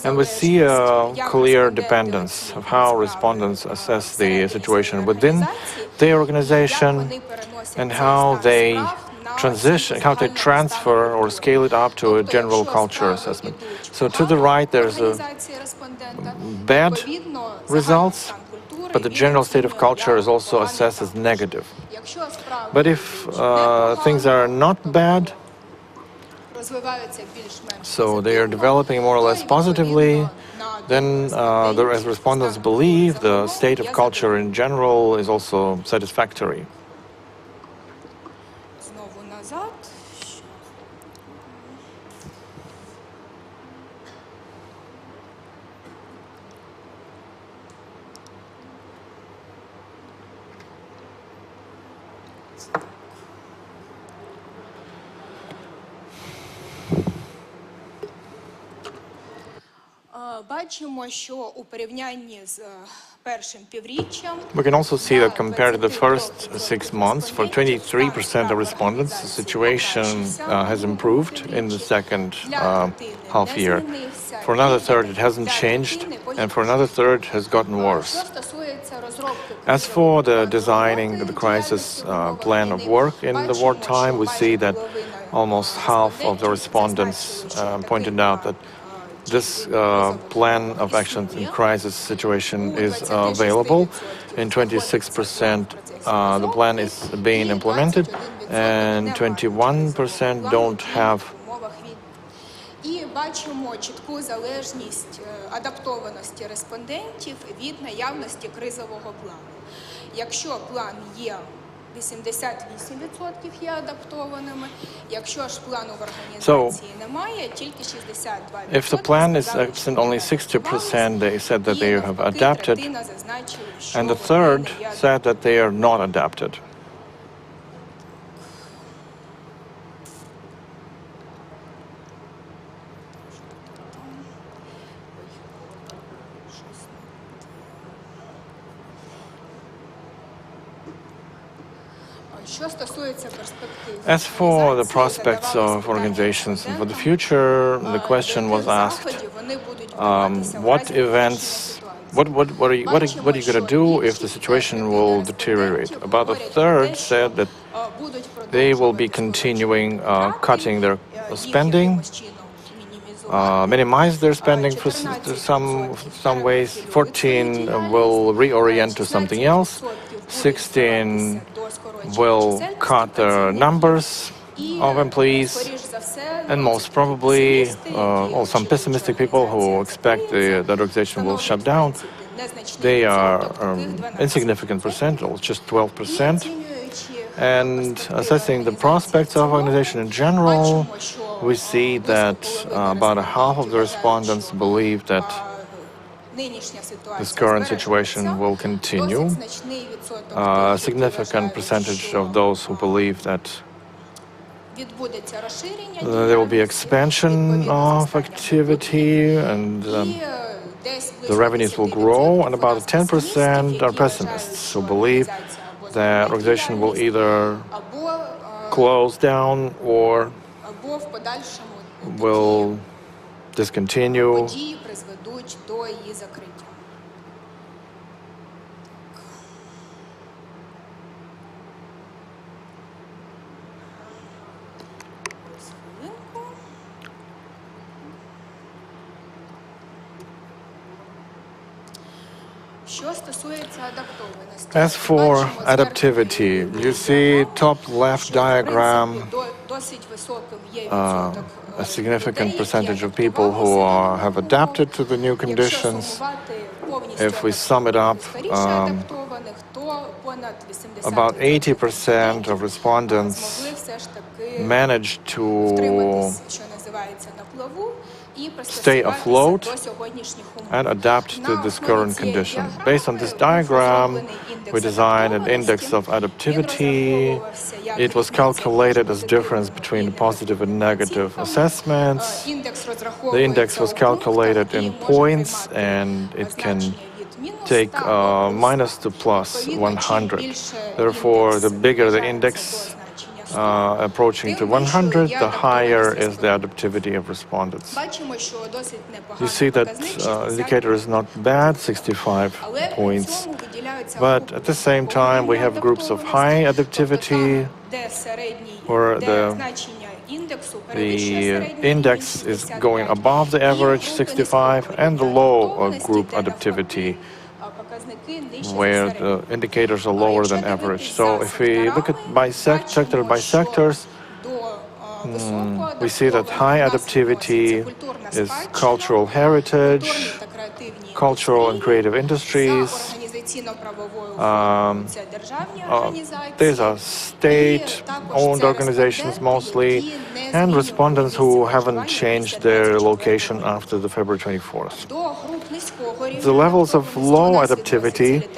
And we see a clear dependence of how respondents assess the situation within their organization and how they transition, how they transfer or scale it up to a general culture assessment. So to the right there's a bad results, but the general state of culture is also assessed as negative. But if things are not bad, so they are developing more or less positively, then the respondents believe the state of culture in general is also satisfactory. Бачимо, що у порівнянні з першим півріччям We can also see that compared to the first 6 months, for 23% of respondents, the situation has improved in the second half year. For another third, it hasn't changed, and for another third, has gotten worse. As for the designing the crisis plan of work in the wartime, we see that almost half of the respondents pointed out that this plan of action in crisis situation is available. In 26%, the plan is being implemented, and 21% don't have. І бачимо чітку залежність адаптованості респондентів від наявності кризового плану. Якщо план є 88% є адаптованими, якщо ж плану в організації немає, тільки 62%. If the plan is absent, only 60% they said that they have adapted, and the third said that they are not adapted. As for the prospects of organizations and for the future, the question was asked, what events, what are you going to do if the situation will deteriorate? About a third said that they will be continuing cutting their spending, minimize their spending for some ways. 14 will reorient to something else. 16 will cut their numbers of employees, and most probably some pessimistic people who expect that the organization will shut down. They are insignificant percent, or just 12%. And assessing the prospects of organization in general, we see that about half of the respondents believe that this current situation will continue. A significant percentage of those who believe that there will be expansion of activity and the revenues will grow, and about 10% are pessimists who believe that organization will either close down or will discontinue. До її закриття. As for adaptivity, you see top left diagram, a significant percentage of people who have adapted to the new conditions. If we sum it up, about 80% of respondents managed to stay afloat and adapt to this current condition. Based on this diagram, we designed an index of adaptivity. It was calculated as difference between positive and negative assessments. The index was calculated in points, and it can take minus to plus 100. Therefore, the bigger the index, approaching to 100, the higher is the adaptivity of respondents. You see that indicator is not bad, 65 points. But at the same time, we have groups of high adaptivity, where the index is going above the average, 65, and the low group adaptivity, where the indicators are lower than average. So if we look at sector by sectors, we see that high adaptivity is cultural heritage, cultural and creative industries. These are state-owned organizations mostly, and respondents who haven't changed their location after the February 24th. The levels of low adaptivity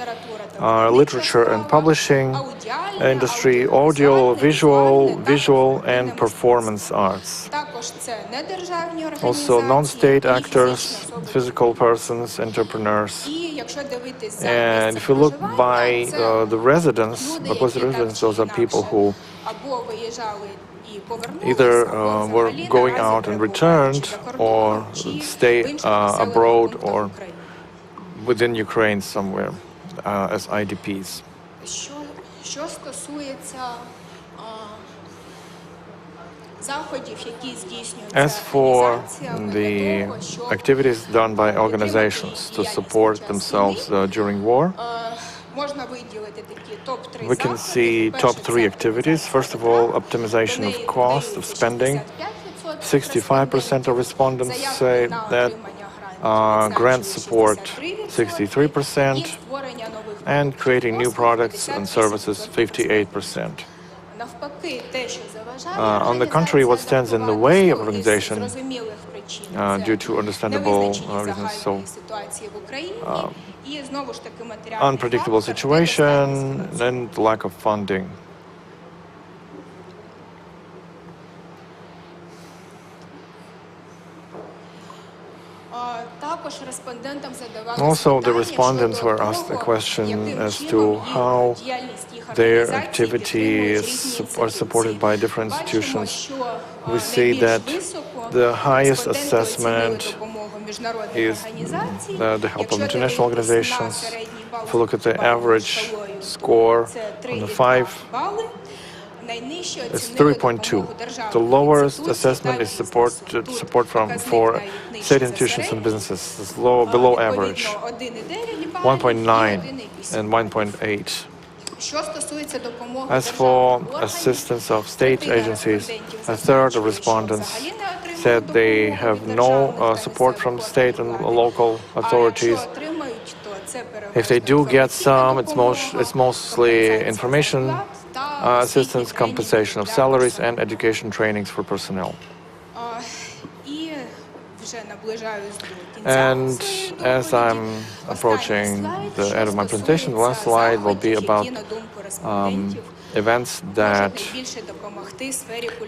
are literature and publishing, industry, audio, visual and performance arts. Also non-state actors, physical persons, entrepreneurs. And if you look by the residents, those are people who either were going out and returned, or stay abroad or within Ukraine somewhere. as IDPs. Що стосується заходів, які здійснюються As for організаціями the для того, щоб activities done by organizations to support themselves during war, можна виділити такі топ-3 we can see top 3 activities. First of all, optimization of cost of spending. 65% of respondents say that grant support 63%, and creating new products and services 58%. On the contrary, what stands in the way of organization due to understandable reasons, so unpredictable situation and lack of funding. Also, the respondents were asked a question as to how their activities are supported by different institutions. We see that the highest assessment is the help of international organizations. If you look at the average score on the 5, it's 3.2. The lowest assessment is support for state institutions and businesses. It's below average, 1.9 and 1.8. As for assistance of state agencies, a third of respondents said they have no support from state and local authorities. If they do get some, it's mostly information assistance, compensation of salaries, and education trainings for personnel. And as I'm approaching the end of my presentation, the last slide will be about events that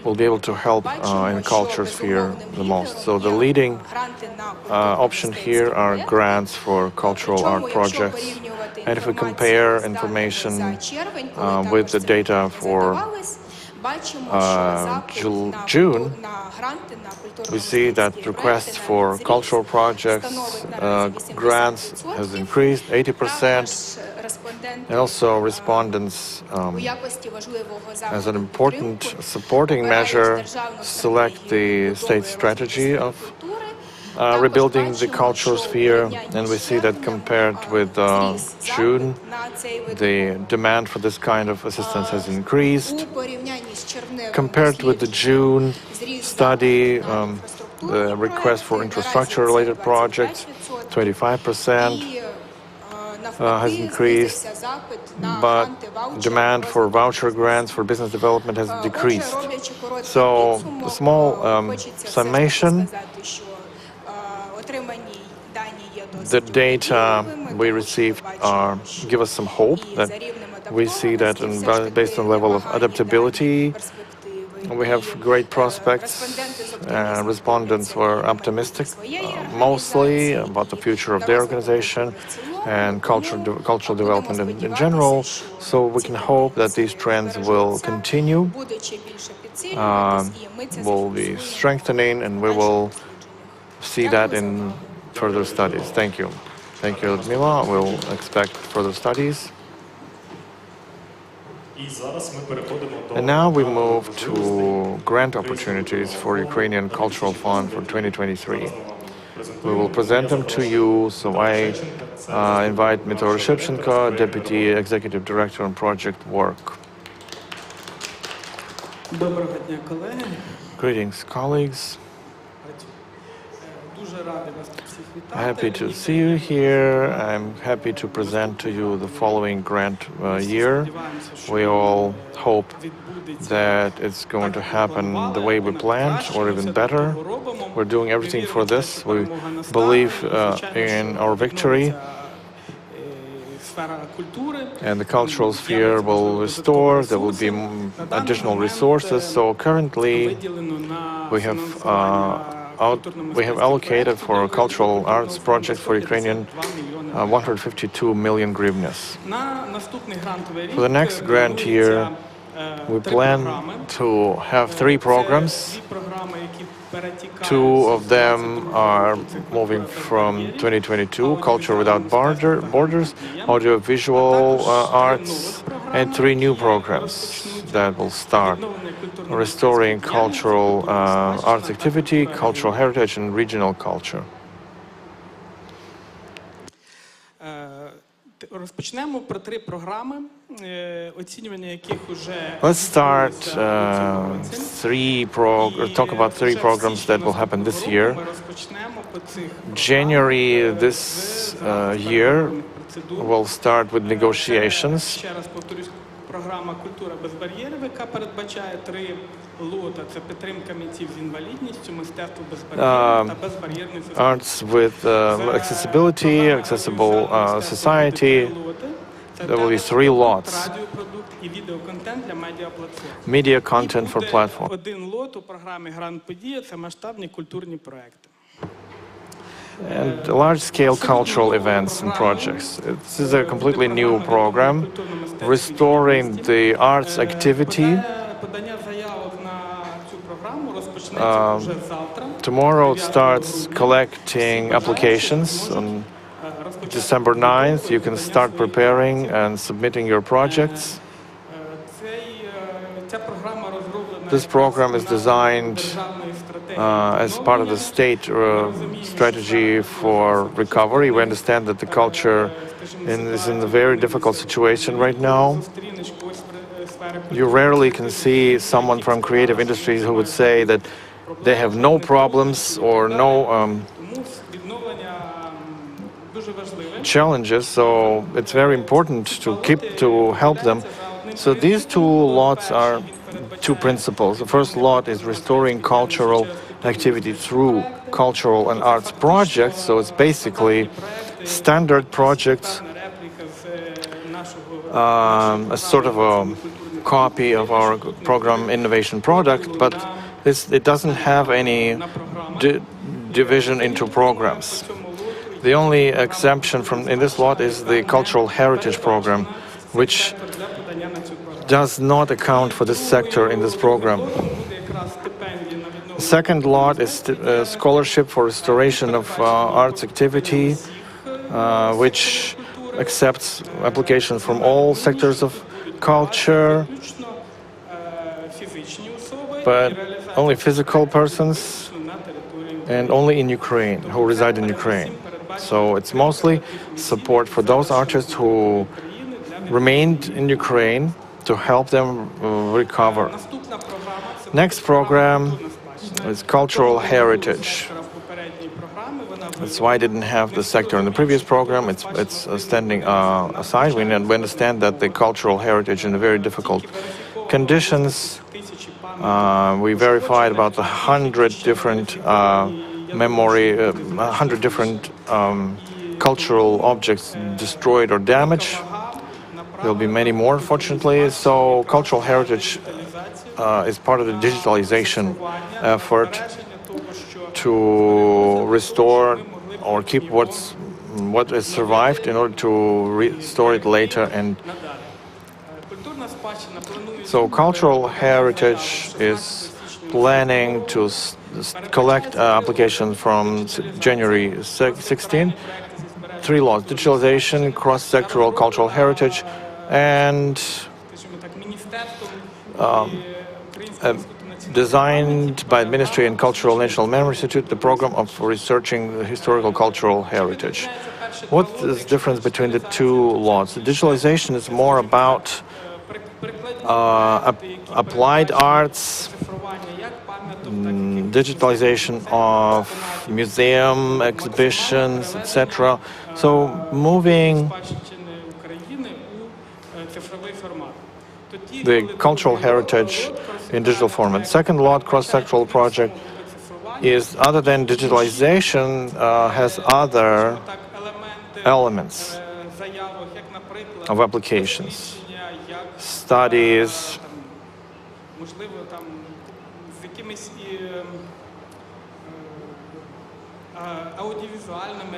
will be able to help in the culture sphere the most. So the leading option here are grants for cultural art projects. And if we compare information with the data for June, we see that requests for cultural projects, grants has increased 80%, and also respondents, as an important supporting measure, select the state strategy of rebuilding the cultural sphere, and we see that compared with June, the demand for this kind of assistance has increased. Compared with the June study, the request for infrastructure-related projects, 25%, has increased, but demand for voucher grants for business development has decreased. So, a small summation. The data we received give us some hope that we see that based on the level of adaptability, we have great prospects. Respondents were optimistic, mostly about the future of their organization and cultural development in general. So we can hope that these trends will continue, will be strengthening, and we will see that in further studies. Thank you. Thank you, Ludmila. We'll expect further studies. And now we move to grant opportunities for Ukrainian Cultural Fund for 2023. We will present them to you, so I invite Dmytro Shevchenko, Deputy Executive Director on Project Work. Greetings, colleagues. Happy to see you here. I'm happy to present to you the following grant year. We all hope that it's going to happen the way we planned, or even better. We're doing everything for this. We believe in our victory, and the cultural sphere will restore. There will be additional resources. So currently, we have allocated for a cultural arts project for Ukrainian 152 million hryvnias. For the next grant year, We plan to have 3 programs. 2 of them are moving from 2022, Culture Without Borders, Audiovisual Arts, and 3 new programs that will start: Restoring Cultural Arts Activity, Cultural Heritage, and Regional Culture. Let's start talk about 3 programs that will happen this year. January this year we'll start with negotiations. Програма «Культура без бар'єрів», яка передбачає 3 лота. Це підтримка митців з інвалідністю, мистецтво без бар'єрів та безбар'єрний суспільство. Arts with accessibility, accessible society. There will be 3 lots. Радіопродукт і відеоконтент для медіаплатформ. Media content for platform. Один лот у програмі «Гранд Подія» – це масштабні культурні проекти. And large-scale cultural events and projects. This is a completely new program, restoring the arts activity. Tomorrow it starts collecting applications. On December 9th, you can start preparing and submitting your projects. This program is designed as part of the state strategy for recovery. We understand that the culture is in a very difficult situation right now. You rarely can see someone from creative industries who would say that they have no problems or no challenges, so it's very important to help them. So these 2 lots are 2 principles. The first lot is restoring cultural activity through cultural and arts projects. So it's basically standard projects, a sort of a copy of our program Innovation Product, but it doesn't have any division into programs. The only exemption in this lot is the Cultural Heritage Program, which does not account for this sector in this program. The second lot is scholarship for restoration of arts activity, which accepts applications from all sectors of culture, but only physical persons and only in Ukraine, who reside in Ukraine. So it's mostly support for those artists who remained in Ukraine to help them recover. Next program is Cultural Heritage. That's why I didn't have the sector in the previous program. It's standing aside. We understand that the cultural heritage in very difficult conditions. We verified about 100 different 100 different cultural objects destroyed or damaged. There'll be many more, fortunately. So cultural heritage is part of the digitalization effort to restore or keep what has survived in order to restore it later. And so cultural heritage is planning to collect applications from January 16. 3 lots: digitalization, cross-sectoral cultural heritage, and designed by the Ministry and Cultural National Memory Institute, the program of researching the historical cultural heritage. What is the difference between the 2 lots? The digitalization is more about applied arts, digitalization of museum exhibitions, etc. So moving the cultural heritage in digital format. Second lot, cross-sectoral project, is other than digitalization, has other elements of applications, studies,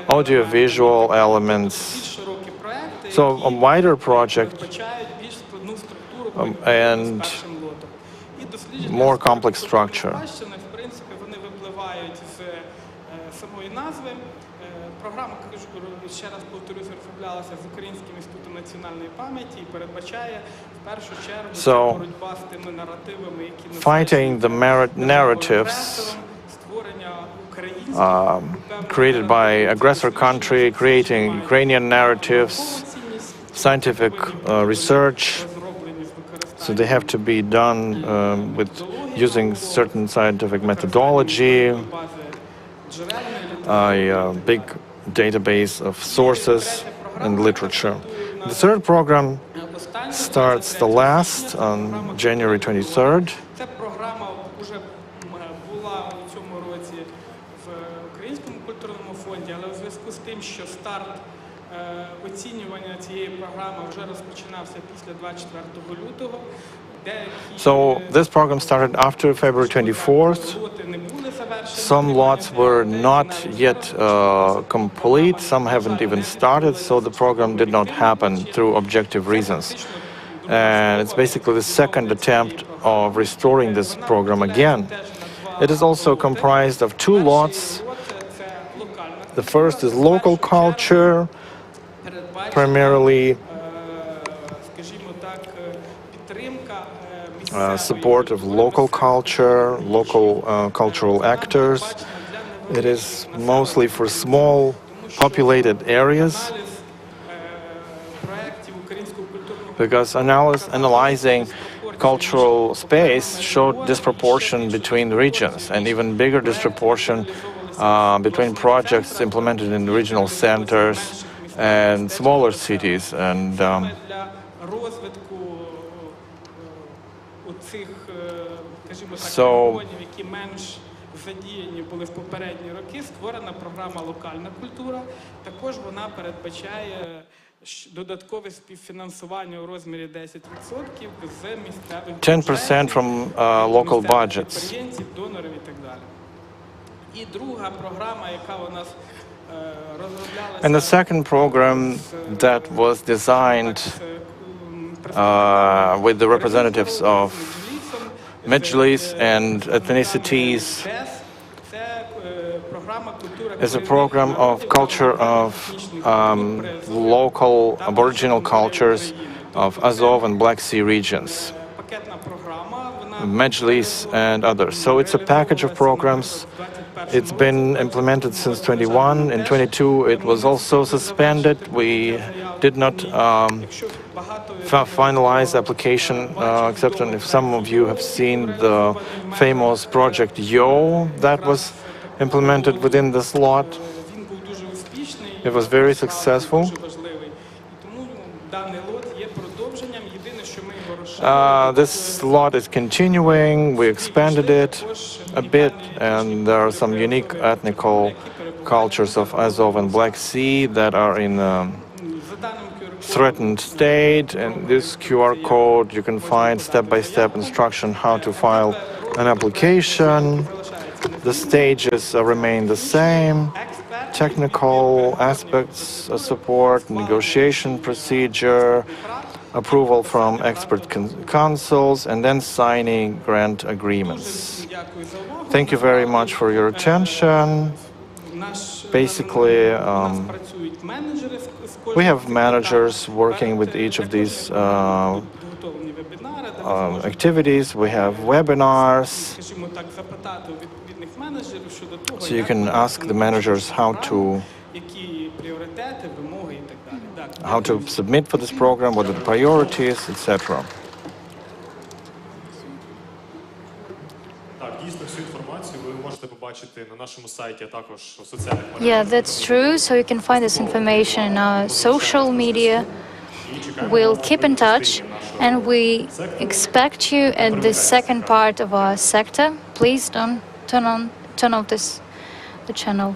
audiovisual elements. So a wider project and more complex structure. В принципі, вони випливають з самої назви. Програма, ще раз повторюсь, розроблялася з Українським інститутом національної пам'яті і передбачає в першу чергу боротьба з тими наративами, які fighting the narratives created by aggressor country, creating Ukrainian narratives, scientific research. So they have to be done with using certain scientific methodology, a big database of sources and literature. The third program starts the last on January 23rd. Ця програма вже була у цьому році в Українському культурному фонді, але у зв'язку з тим, що старт оцінювання цієї програми вже розпочинався після 24 лютого. So this program started after February 24th. Some lots were not yet complete, some haven't even started, so the program did not happen through objective reasons. And it's basically the second attempt of restoring this program again. It is also comprised of two lots. The first is local culture, primarily support of local culture, local cultural actors. It is mostly for small populated areas, because analyzing cultural space showed disproportion between regions and even bigger disproportion between projects implemented in regional centers and smaller cities. And so задіяні були в попередні роки, створена програма «Локальна культура». Також вона передбачає додаткове співфінансування у розмірі 10% з місцевих 10% from local budgets. донорів і так далі. І друга програма, яка у нас розроблялася... And the second program that was designed with the representatives of Majlis and ethnicities is a program of culture of local aboriginal cultures of Azov and Black Sea regions, Majlis and others. So it's a package of programs. It's been implemented since 21. In 22, it was also suspended. We did not finalize application, except if some of you have seen the famous project YO that was implemented within this lot. It was very successful. This lot is continuing. We expanded it a bit, and there are some unique ethnical cultures of Azov and Black Sea that are in threatened state. And this QR code, you can find step-by-step instruction how to file an application. The stages remain the same. Technical aspects, support, negotiation procedure, approval from expert councils, and then signing grant agreements. Thank you very much for your attention. Basically, we have managers working with each of these activities. We have webinars, so you can ask the managers how to submit for this program, what are the priorities, etc. Yeah, that's true. So you can find this information in our social media. We'll keep in touch, and we expect you at the second part of our sector. Please don't turn off the channel.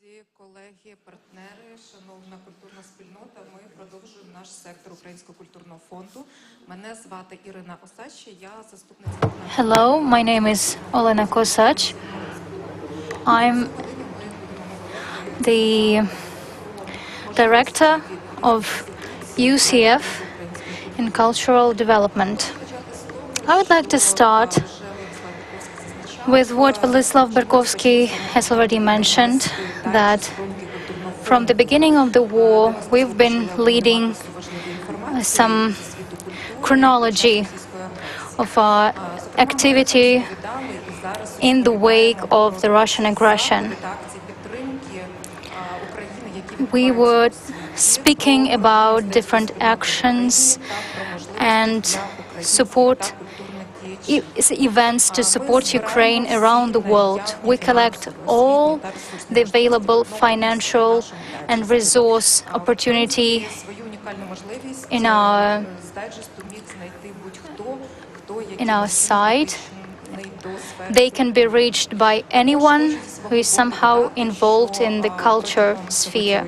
Колеги, партнери, шановна культурна спільнота, ми продовжуємо наш сектор Українського культурного фонду. Мене звати Ірина Осадча, я заступниця. Hello, my name is Olena Kosach. I'm the director of UCF in cultural development. I would like to start with what Władysław Berkowski has already mentioned, that from the beginning of the war, we've been leading some chronology of our activity in the wake of the Russian aggression. We were speaking about different actions and support events to support Ukraine around the world. We collect all the available financial and resource opportunity in our side. They can be reached by anyone who is somehow involved in the culture sphere.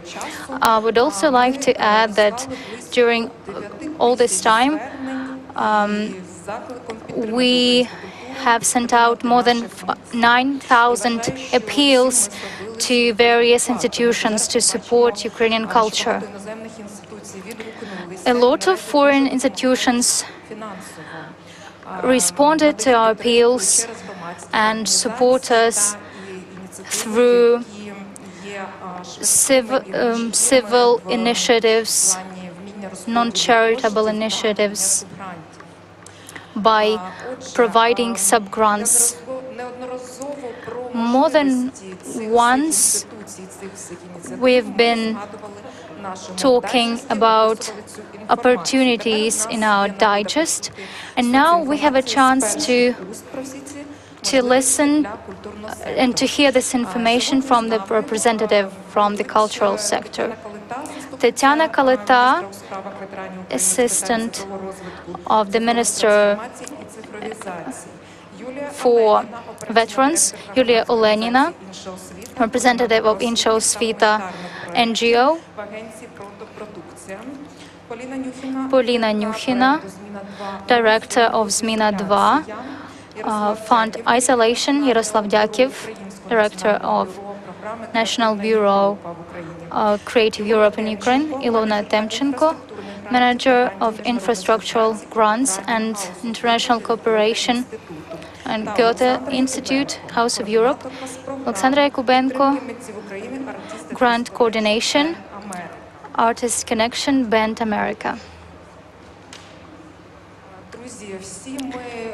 I would also like to add that during all this time, we have sent out more than 9,000 appeals to various institutions to support Ukrainian culture. A lot of foreign institutions responded to our appeals and support us through civil initiatives, non-charitable initiatives, by providing sub-grants. More than once, we've been talking about opportunities in our digest, and now we have a chance to listen and to hear this information from the representative from the cultural sector. Tetiana Kalita, assistant of the Minister for Veterans, Yulia Olenina, representative of Insha Osvita NGO, Polina Nyukhina, director of Zmina 2, Fund Isolation, Yaroslav Dyakiv, director of National Bureau Creative Europe in Ukraine, Ilona Temchenko, manager of infrastructural grants and international cooperation and Goethe Institute, House of Europe, Alexandra Yakubenko, grant coordination, Artist Connection, Band America.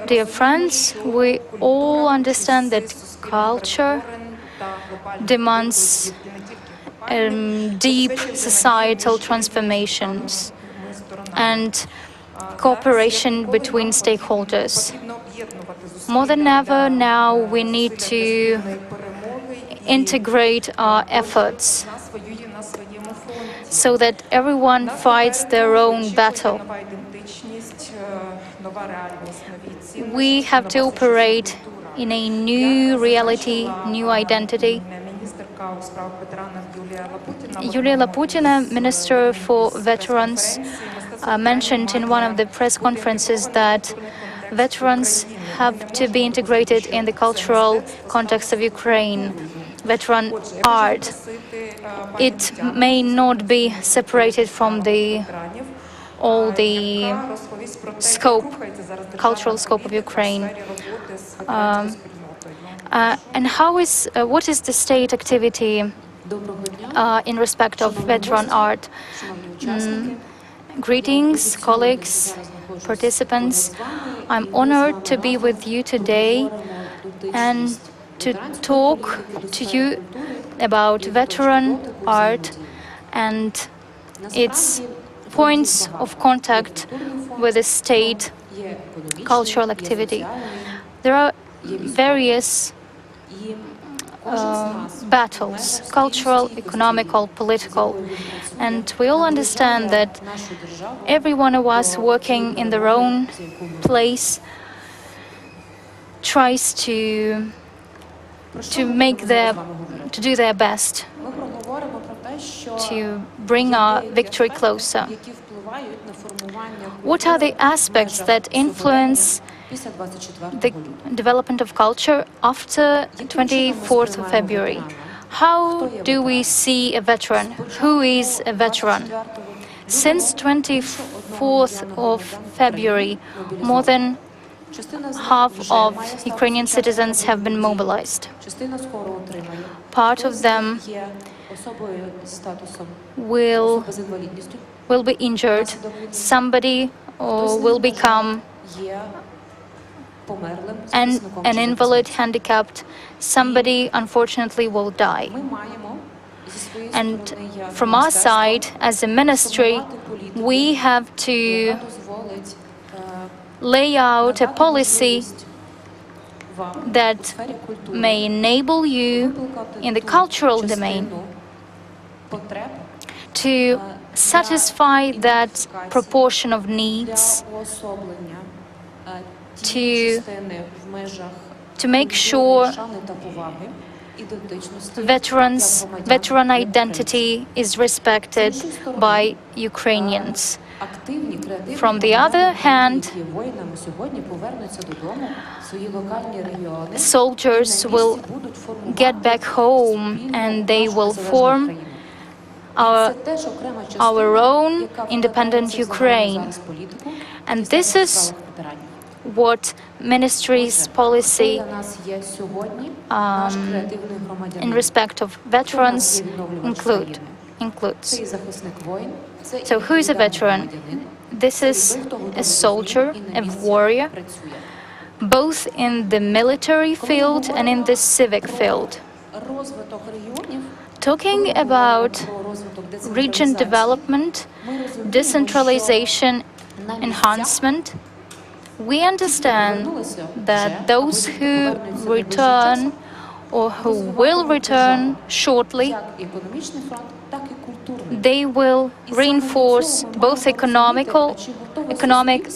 Dear friends, we all understand that culture demands deep societal transformations and cooperation between stakeholders. More than ever now, we need to integrate our efforts so that everyone fights their own battle. We have to operate in a new reality, new identity. Yulia Laputina, Minister for Veterans, mentioned in one of the press conferences that veterans have to be integrated in the cultural context of Ukraine. Veteran art, it may not be separated from all the cultural scope of Ukraine. And what is the state activity in respect of veteran art? Greetings, colleagues, participants. I'm honored to be with you today and to talk to you about veteran art and its points of contact with the state cultural activity. There are various battles, cultural, economical, political, and we all understand that every one of us working in their own place tries to to do their best Ми проговоримо про те, що to bring our victory closer. які впливають на формування What are the aspects that influence після 24 the development of culture after 24th of February? How do we see a veteran? Who is a veteran? Since 24th of February, more than half of Ukrainian citizens have been mobilized. частина скоро отримає. Part of them Є особою зі статусом will особи з інвалідністю. be injured. Somebody will become Є померлим an захисником чи invalid, handicapped. Somebody, unfortunately, will die. Ми маємо зі своєї And сторони, як from our міністерство, side, as a ministry, сформувати політику, we have to яка дозволить lay out a надати policy можливість вам у that сфері культури may enable you викликати in the ту cultural domain частину потреб to satisfy that proportion of needs, для уособлення to- тієї частини в межах to make культури, sure шани та поваги, ідентичності, veterans, як громадян, veteran як українців. identity is respected by Ukrainians. Активні, креативні From the громадяни, other hand, які є воїнами сьогодні, повернуться додому в свої локальні регіони. Soldiers і на will місці будуть формувати get back home суспільну and they нашу will незалежну form Україну. our Це теж окрема частина, our own яка independent вкладається в Ukraine. загальну зараз політику And місцевих this is справах ветеранів. what ministry's Це policy для нас є сьогодні наш креативний громадянин. in respect of veterans includes. Це і захисник воїн, це і So who is a відповідальний veteran? громадянин, This це і is той, хто готовий a до soldier, змін і на a місці warrior, працює. both in the military field and in the civic field. Розвиток регіонів, Talking about region development, decentralization, enhancement, we understand that those who return or who will return shortly, як економічний фронт, так і культурний. they will reinforce both economic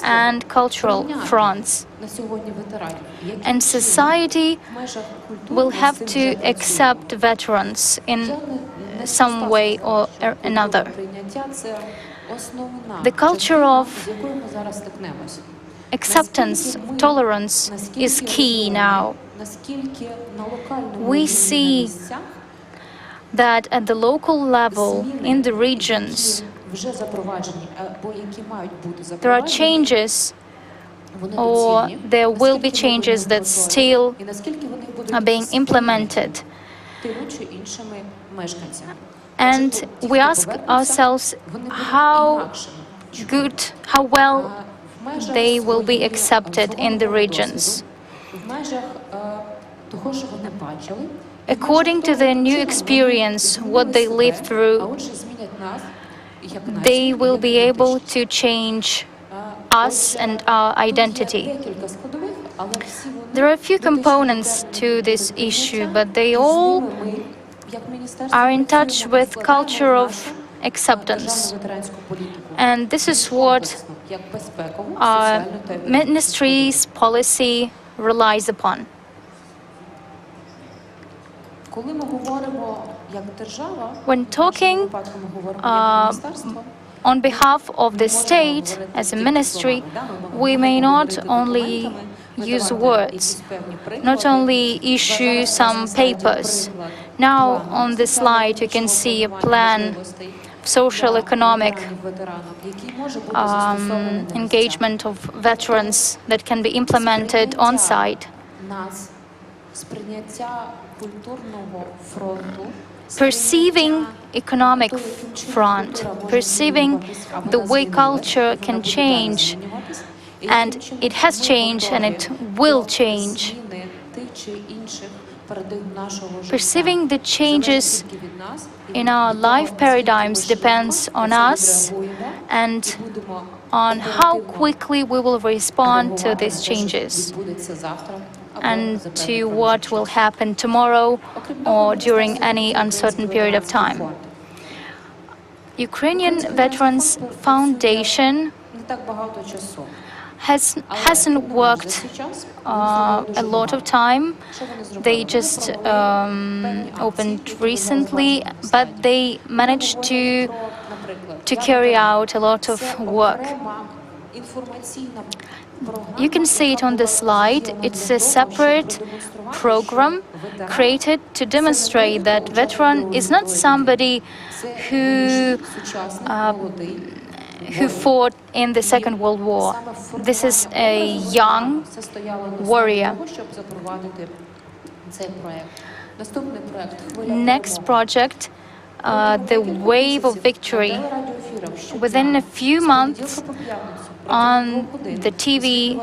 and cultural fronts. На сьогодні ветеранів, які And society в межах культури will have з цим to вже accept veterans in some way or another. прийняття – це основна The culture частина, of з якою ми зараз стикнемося. Acceptance, tolerance is key now. Наскільки на локальному We рівні, see на місцях that at the local level, зміни, in the regions, які вже запроваджені, або які мають бути there are запроваджені, changes вони or доцільні. there will be Наскільки вони changes that готові, still і наскільки вони будуть are being сприйняті implemented. тими чи іншими мешканцями. And Ті, we хто ask повернуться, ourselves вони будуть how інакшими. good, how well В межах they will be своєї accepted in the свого regions. досвіду, в межах того, що вони бачили, According to their new experience, what they lived а through, отже, змінять нас, як they націю, will be як able ідентичність. to change us Отже, and our тут є identity. декілька складових, але всі вони There are a few дотичні до components to терміну this прийняття, issue, but they і з all ними ми, як міністерство, are in touch працюємо, with складаємо culture of нашу, acceptance. державну ветеранську політику. And this is what Комплексно, як безпекову, our соціальну та економічну ministry's policy relies upon. Коли ми говоримо як держава, When в нашому talking випадку ми говоримо як міністерство, on behalf of the state, as a ministry, we may not only use words, not only issue some papers. Now, on this slide, you can see a plan of social economic engagement of veterans that can be implemented on site. нас сприйняття культурного фронту, Perceiving economic front, perceiving the way culture can change, and it has changed and it will change. Perceiving the changes in our life paradigms depends on us and on how quickly we will respond to these changes and to what will happen tomorrow or during any uncertain period of time. Ukrainian Veterans Foundation hasn't worked a lot of time. They just opened recently, but they managed to carry out a lot of work. You can see it on the slide. It's a separate program created to demonstrate that veteran is not somebody who fought in the Second World War. This is a young warrior. Next project, the Wave of Victory. Within a few months on the TV,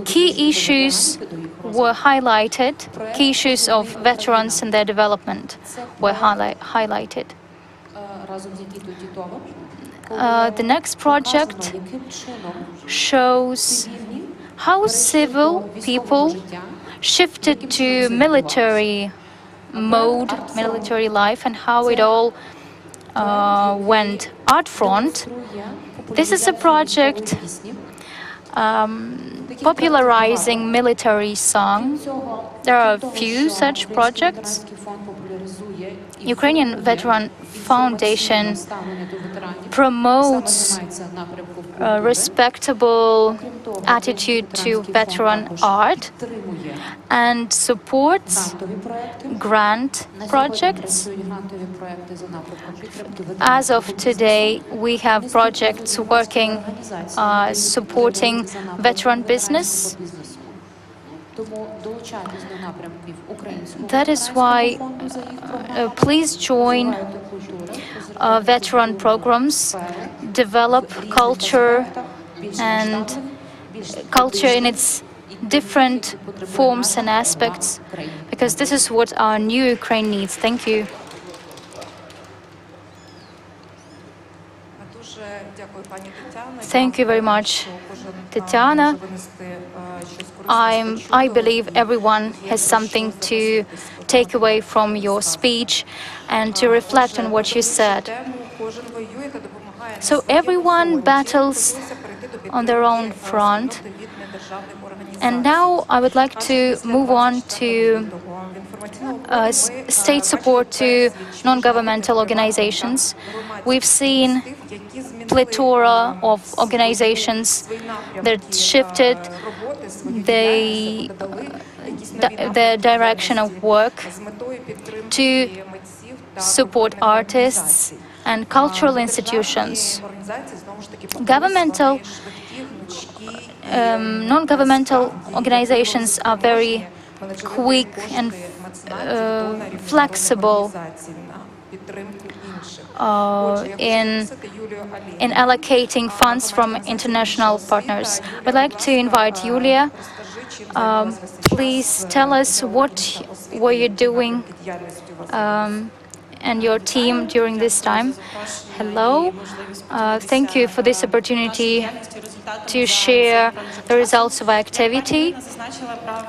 key issues were highlighted, key issues of veterans and their development were highlighted. The next project shows how civil people shifted to military mode, military life, and how it all went. Art Front. This is a project popularizing military song. There are a few such projects. Ukrainian Veteran Foundation promotes a respectable attitude to veteran art and supports grant projects. As of today, we have projects working supporting veteran business. That is why please join veteran programs, develop culture and culture in its different forms and aspects, because this is what our new Ukraine needs. Thank you. Thank you very much, Tatiana. I believe everyone has something to take away from your speech and to reflect on what you said. So everyone battles on their own front. And now I would like to move on to state support to non-governmental organizations. We've seen plethora of organizations that shifted the direction of work to support artists and cultural institutions. Non-governmental organizations are very quick and flexible in allocating funds from international partners. I'd like to invite Yulia. Please tell us what were you doing and your team during this time. Hello. Thank you for this opportunity to share the results of our activity.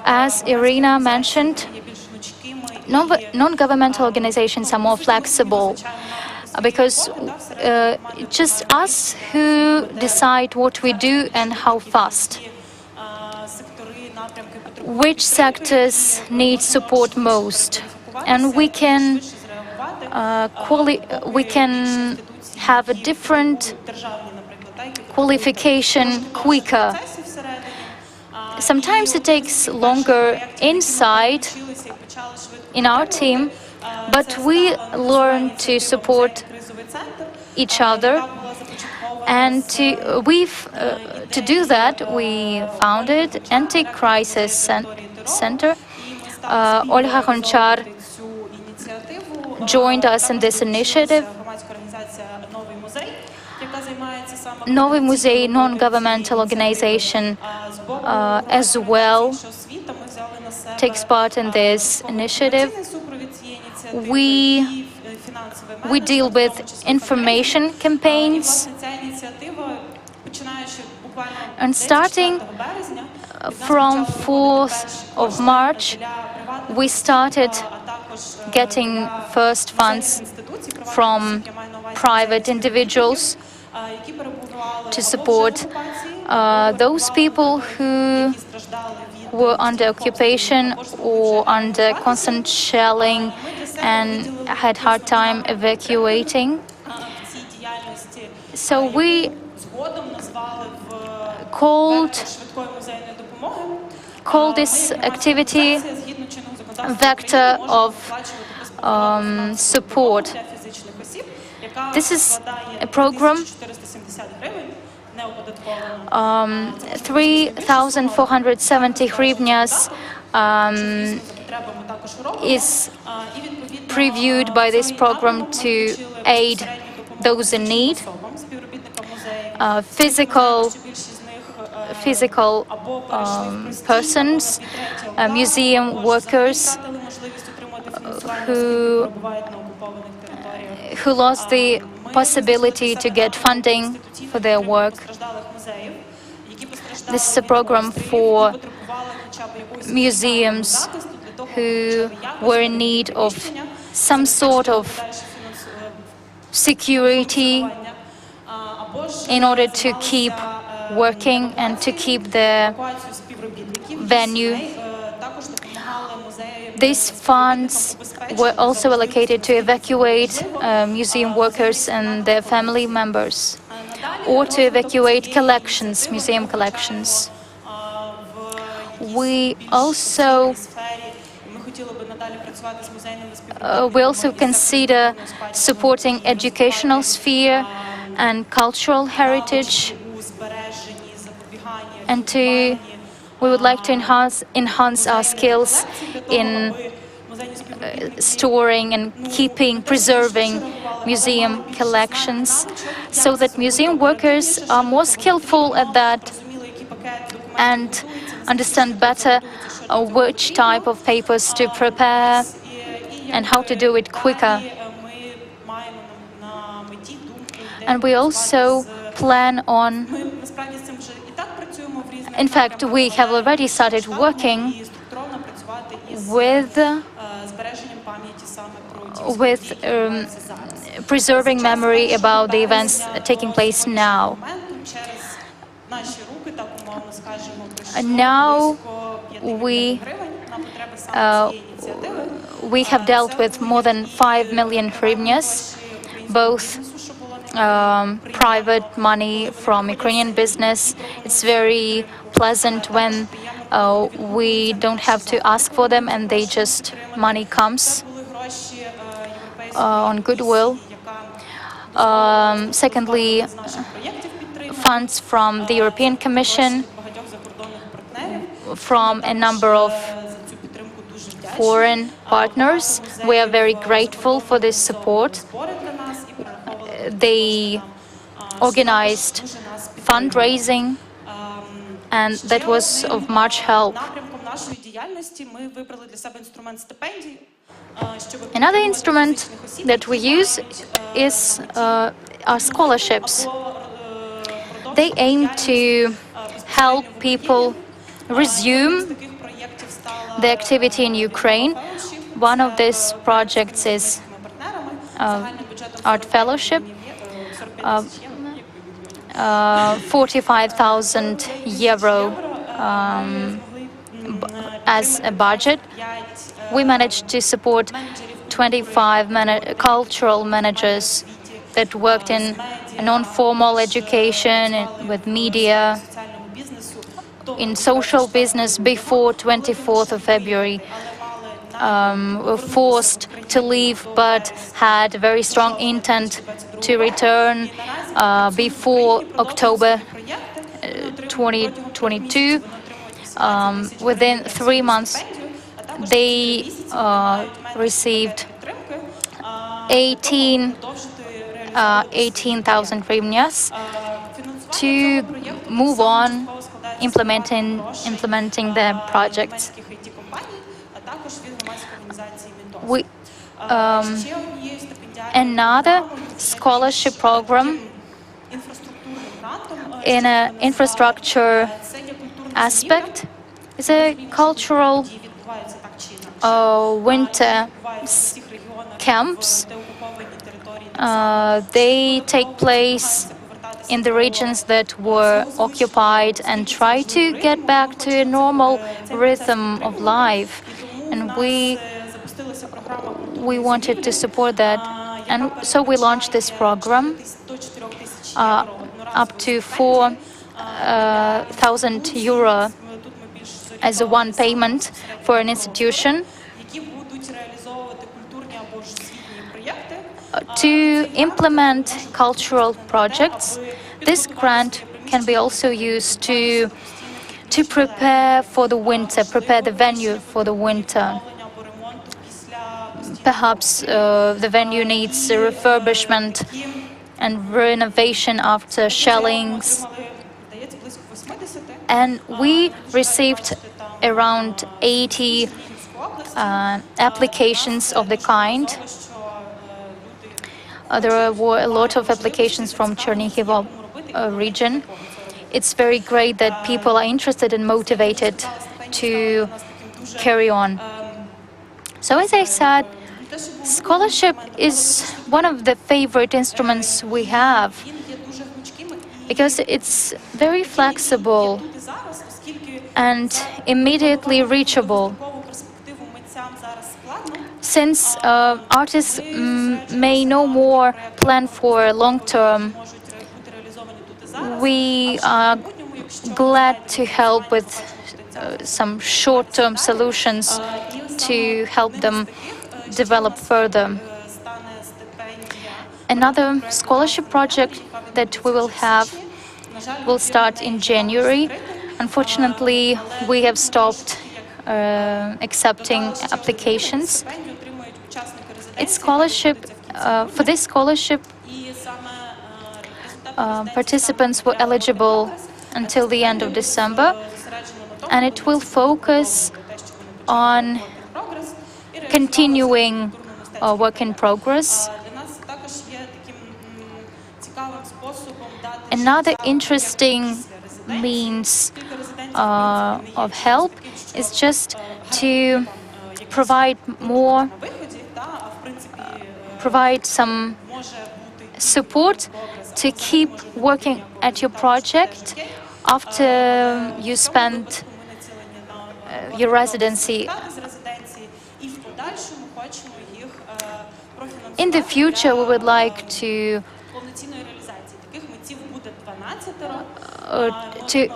As Irina mentioned, non-governmental organizations are more flexible because just us who decide what we do and how fast. Which sectors need support most, and we can have a different qualification quicker. Sometimes it takes longer inside in our team, but we learn to support each other. And to do that, we founded Anti-Crisis Center. Olga Honchar joined us in this initiative. Novy Muzey, non-governmental organization, as well takes part in this initiative. We deal with information campaigns, and starting from 4th of March, we started getting first funds from private individuals to support those people who were under occupation or under constant shelling and had hard time evacuating. So we called this activity vector of support. This is a program 3,470 hryvnias is previewed by this program to aid those in need. Physical persons, museum workers who lost the possibility to get funding for their work. This is a program for museums who were in need of some sort of security in order to keep working and to keep the venue. These funds were also allocated to evacuate museum workers and their family members, or to evacuate collections, museum collections. We also consider supporting educational sphere and cultural heritage, and we would like to enhance our skills in storing and preserving museum collections, so that museum workers are more skillful at that and understand better which type of papers to prepare and how to do it quicker. And we also plan on, in fact, we have already started working with preserving memory about the events taking place now. Now we have dealt with more than 5 million hryvnias, both private money from Ukrainian business. It's very pleasant when we don't have to ask for them and money comes on goodwill. Secondly, funds from the European Commission, from a number of foreign partners. We are very grateful for this support. They organized fundraising, and that was of much help. Another instrument that we use is our scholarships. They aim to help people resume the activity in Ukraine. One of these projects is art fellowship, 45,000 euro as a budget. We managed to support 25 cultural managers that worked in non-formal education, with media, in social business before 24th of February. Were forced to leave, but had a very strong intent to return before October 2022. Within 3 months, they received 18,000 hryvnias to move on implementing their projects. Another scholarship program in an infrastructure aspect is a cultural winter camps. They take place in the regions that were occupied and try to get back to a normal rhythm of life. And we wanted to support that. And so we launched this program up to 4,000 euro as a one payment for an institution to implement cultural projects. This grant can be also used to prepare for the winter, prepare the venue for the winter. Perhaps the venue needs a refurbishment and renovation after shellings. And we received around 80 applications of the kind. There were a lot of applications from Chernihiv region. It's very great that people are interested and motivated to carry on. So as I said, scholarship is one of the favorite instruments we have because it's very flexible and immediately reachable. Since artists may no more plan for long term, we are glad to help with some short-term solutions to help them develop further. Another scholarship project that we will have will start in January. Unfortunately, we have stopped accepting applications. It's scholarship. For this scholarship, participants were eligible until the end of December, and it will focus on continuing work in progress. Another interesting means of help is just to provide some support to keep working at your project after you spend your residency. In the future, we would like to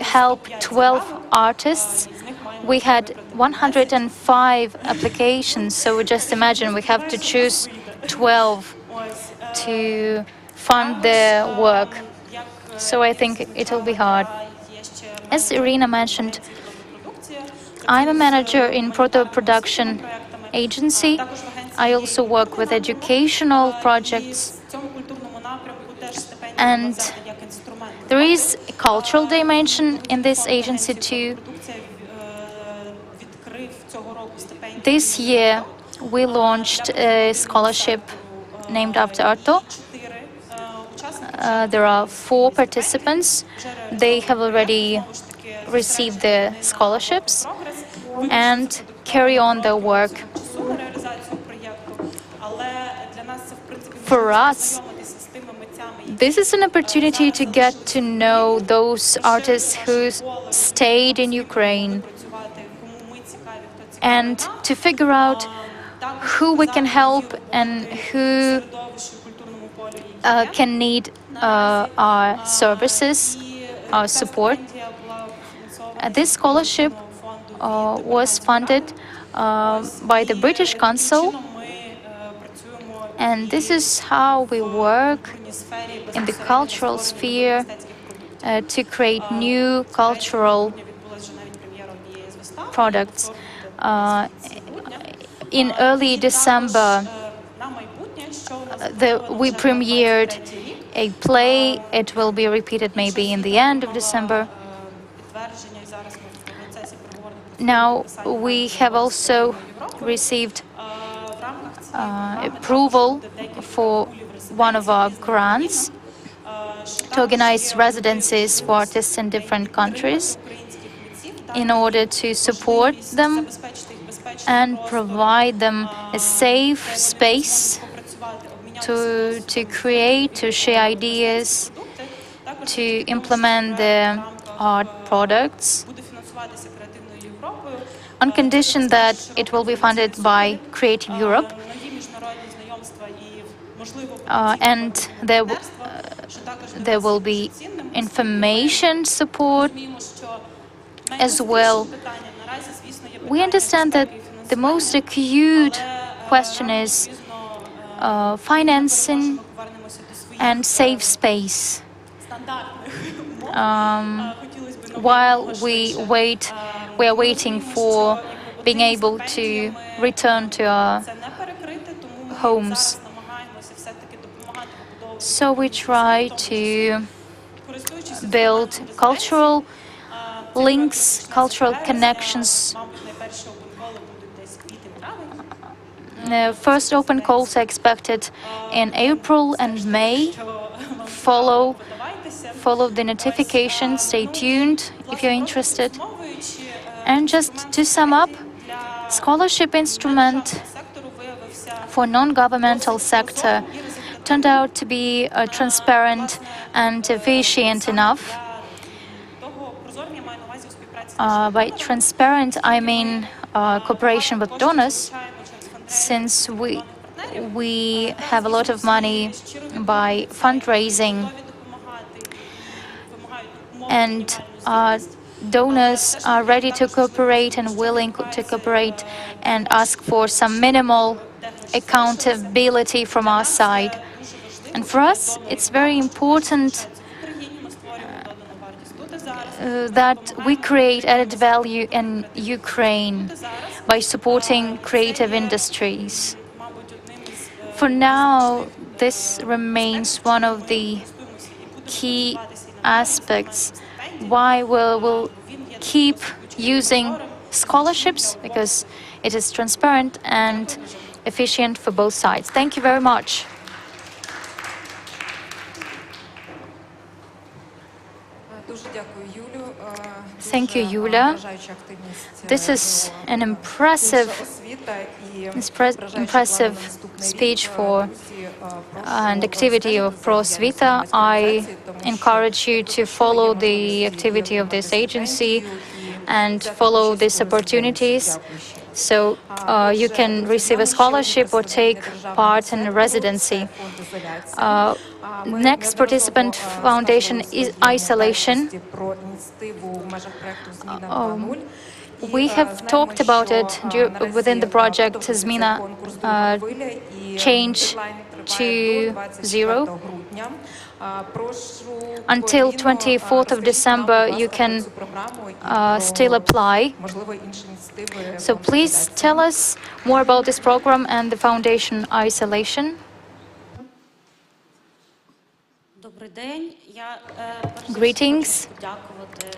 help 12 artists. We had 105 applications, so just imagine we have to choose 12 to fund their work. So I think it will be hard. As Irina mentioned, I'm a manager in proto-production agency. I also work with educational projects. And there is a cultural dimension in this agency too. This year, we launched a scholarship named after Arto. There are 4 participants. They have already received their scholarships and carry on their work. For us, this is an opportunity to get to know those artists who stayed in Ukraine and to figure out who we can help and who can need our services, our support. This scholarship was funded by the British Council, and this is how we work in the cultural sphere to create new cultural products. In early December, we premiered a play. It will be repeated maybe in the end of December. Now, we have also received approval for one of our grants to organize residencies for artists in different countries in order to support them and provide them a safe space to create, to share ideas, to implement the art products on condition that it will be funded by Creative Europe, and there will be information support as well. We understand that the most acute question is financing and safe space. While we are waiting for being able to return to our homes. So we try to build cultural links, cultural connections. The first open calls are expected in April and May. Follow the notification. Stay tuned if you're interested. And just to sum up, scholarship instrument for non-governmental sector turned out to be transparent and efficient enough. By transparent, I mean cooperation with donors, since we have a lot of money by fundraising, and donors are ready to cooperate and willing to cooperate and ask for some minimal accountability from our side. And for us, it's very important that we create added value in Ukraine by supporting creative industries. For now, this remains one of the key aspects why we'll keep using scholarships, because it is transparent and efficient for both sides. Thank you very much. Thank you, Yulia. This is an impressive speech for and activity of ProSvita. I encourage you to follow the activity of this agency and follow these opportunities, so you can receive a scholarship or take part in a residency. Next participant foundation is isolation. We have talked about it within the project Zmina Change to Zero. Until 24th of December, you can still apply. So please tell us more about this program and the foundation Isolation. Greetings.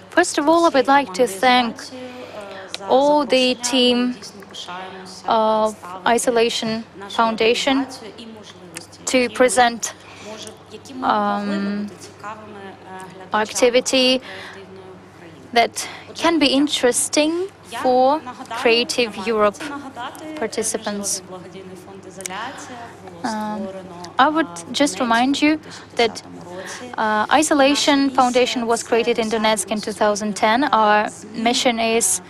First of all, I would like to thank all the team of Isolation Foundation to present activity that can be interesting for Creative Europe participants. I would just remind you that Isolation Foundation was created in Donetsk in 2010. Our mission is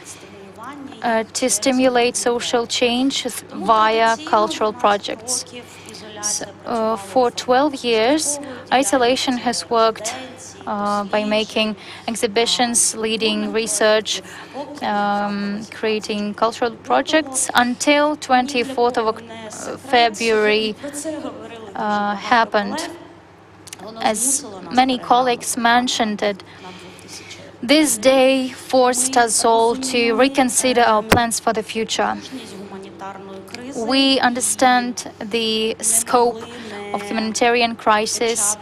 to stimulate social change via cultural projects. So, for 12 years, Isolation has worked by making exhibitions, leading research, creating cultural projects until 24th of February happened. As many colleagues mentioned it, this day forced us all to reconsider our plans for the future. We understand the scope of humanitarian crisis,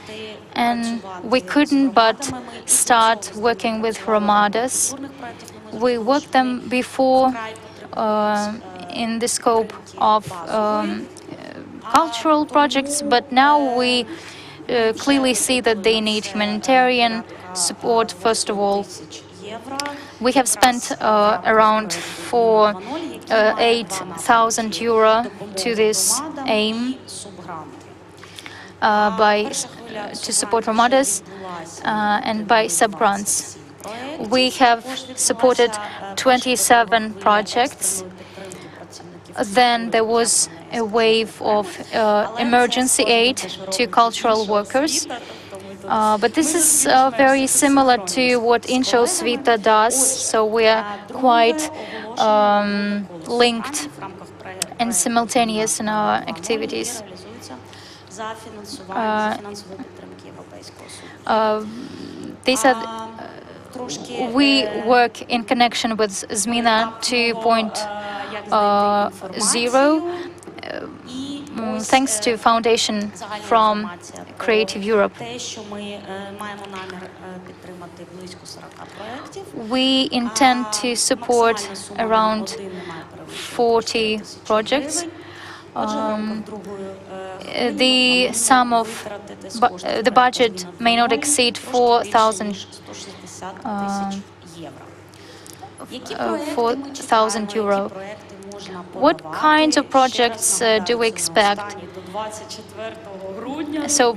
and we couldn't but start working with Hromadas. We worked them before in the scope of cultural projects, but now we clearly see that they need humanitarian support first of all. We have spent around 8,000 euro to this aim. to support Ramadas and by sub-grants. We have supported 27 projects. Then there was a wave of emergency aid to cultural workers. But this is very similar to what Inshal Svita does, so we are quite linked and simultaneous in our activities. We work in connection with Zmina 2.0, thanks to foundation from Creative Europe. We intend to support around 40 projects. The sum of the budget may not exceed 4,000 euro. What kinds of projects do we expect? So,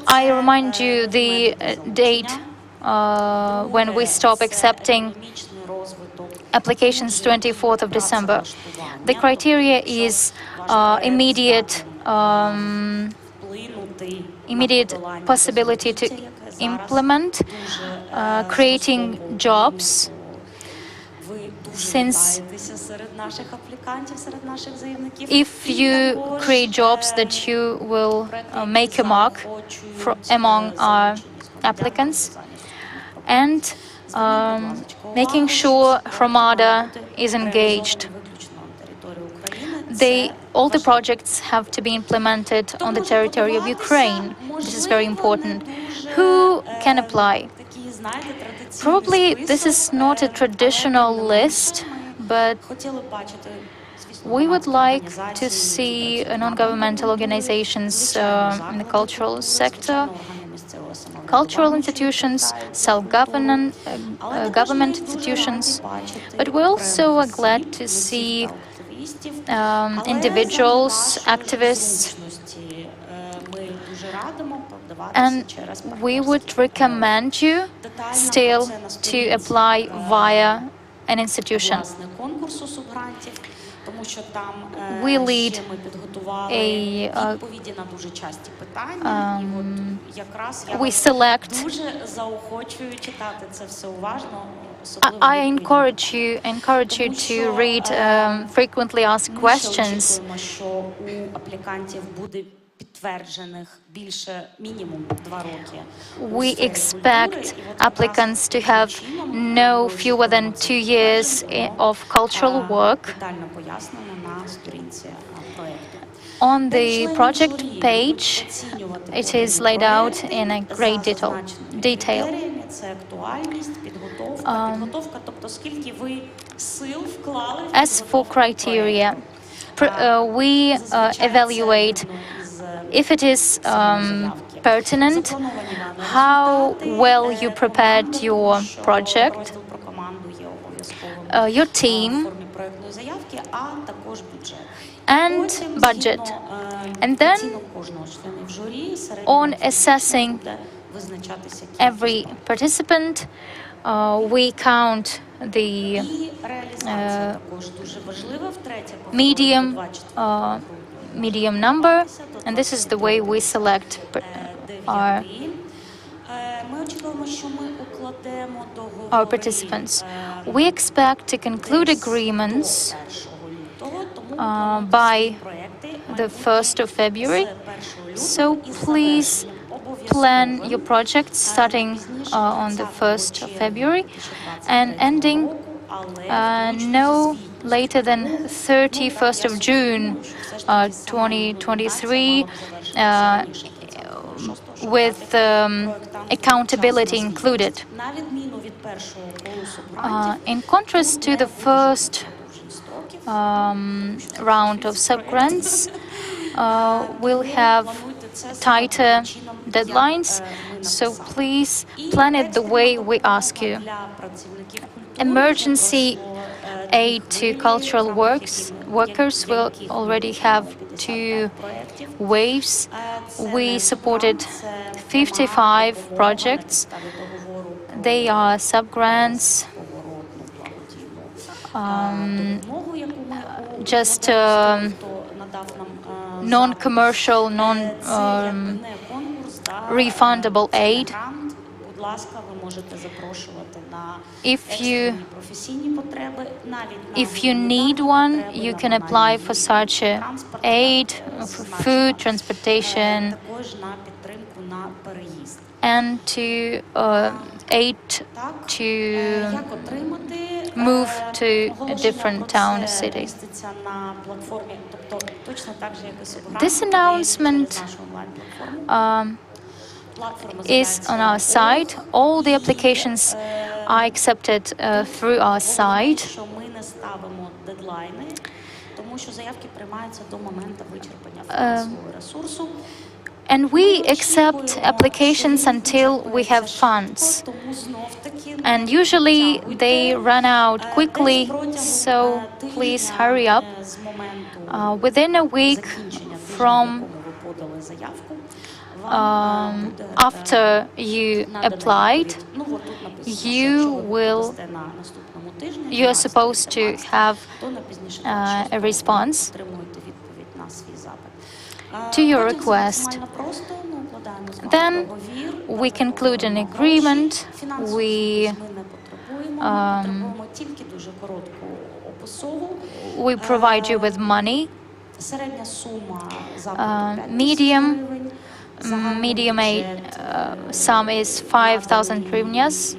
I remind you the date when we stop accepting applications, 24th of December. The criteria is immediate possibility to implement, creating jobs, since if you create jobs that you will make a mark among our applicants, and making sure Hromada is engaged. All the projects have to be implemented on the territory of Ukraine. This is very important. Who can apply? Probably this is not a traditional list, but we would like to see non-governmental organizations in the cultural sector, cultural institutions, self-government institutions, but we also are glad to see individuals, activists, and we would recommend you still to apply via an institution. We lead we select. I encourage you to read frequently asked questions. We expect applicants to have no fewer than 2 years of cultural work. On the project page, it is laid out in a great detail. As for criteria, we evaluate if it is pertinent, how well you prepared your project, your team, and budget. And then, on assessing every participant, we count the medium number, and this is the way we select our participants. We expect to conclude agreements by the 1st of February, so please plan your projects starting on the 1st of February and ending no later than 31st of June 2023, with accountability included. In contrast to the first round of sub-grants, we'll have tighter deadlines, so please plan it the way we ask you. Emergency aid to cultural workers will already have 2 waves. We supported 55 projects. They are sub-grants, just non-commercial, non-refundable aid. If you need one, you can apply for such aid, for food, transportation, and to aid to move to a different town or city. This announcement is on our site. All the applications are accepted through our site. And we accept applications until we have funds. And usually they run out quickly, so please hurry up. Within a week from after you applied, you are supposed to have a response to your request. Then we conclude an agreement. We provide you with money. Medium aid sum is 5,000 hryvnias.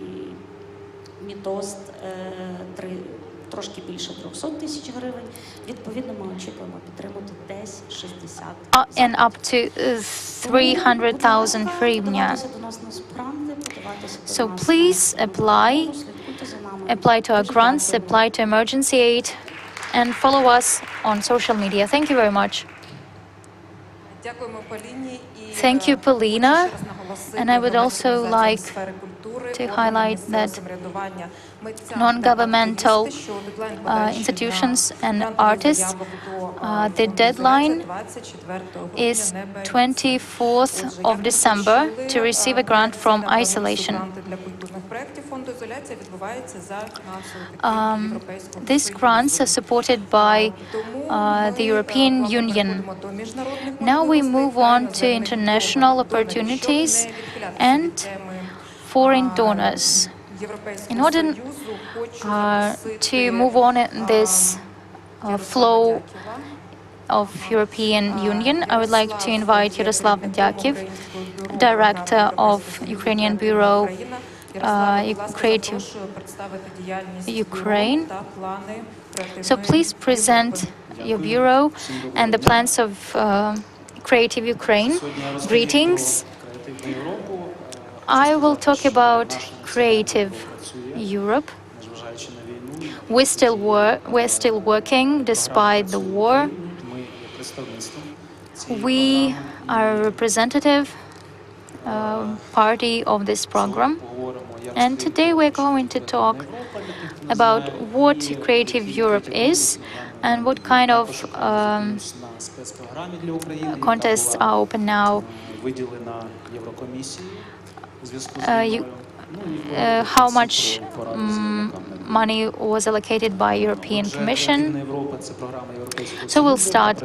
And up to 300,000 hryvnia. So please apply to our grants, apply to emergency aid, and follow us on social media. Thank you very much. Thank you, Polina. And I would also like to highlight that non-governmental institutions and artists, the deadline is 24th of December to receive a grant from isolation. These grants are supported by the European Union. Now we move on to international opportunities and foreign donors. In order to move on in this flow of European Union, I would like to invite Yaroslav Dyakiv, Director of Ukrainian Bureau Creative Ukraine. So please present your bureau and the plans of Creative Ukraine. Greetings. I will talk about Creative Europe. We're still working despite the war. We are a representative party of this program. And today we're going to talk about what Creative Europe is and what kind of contests are open now. How much money was allocated by European Commission. So we'll start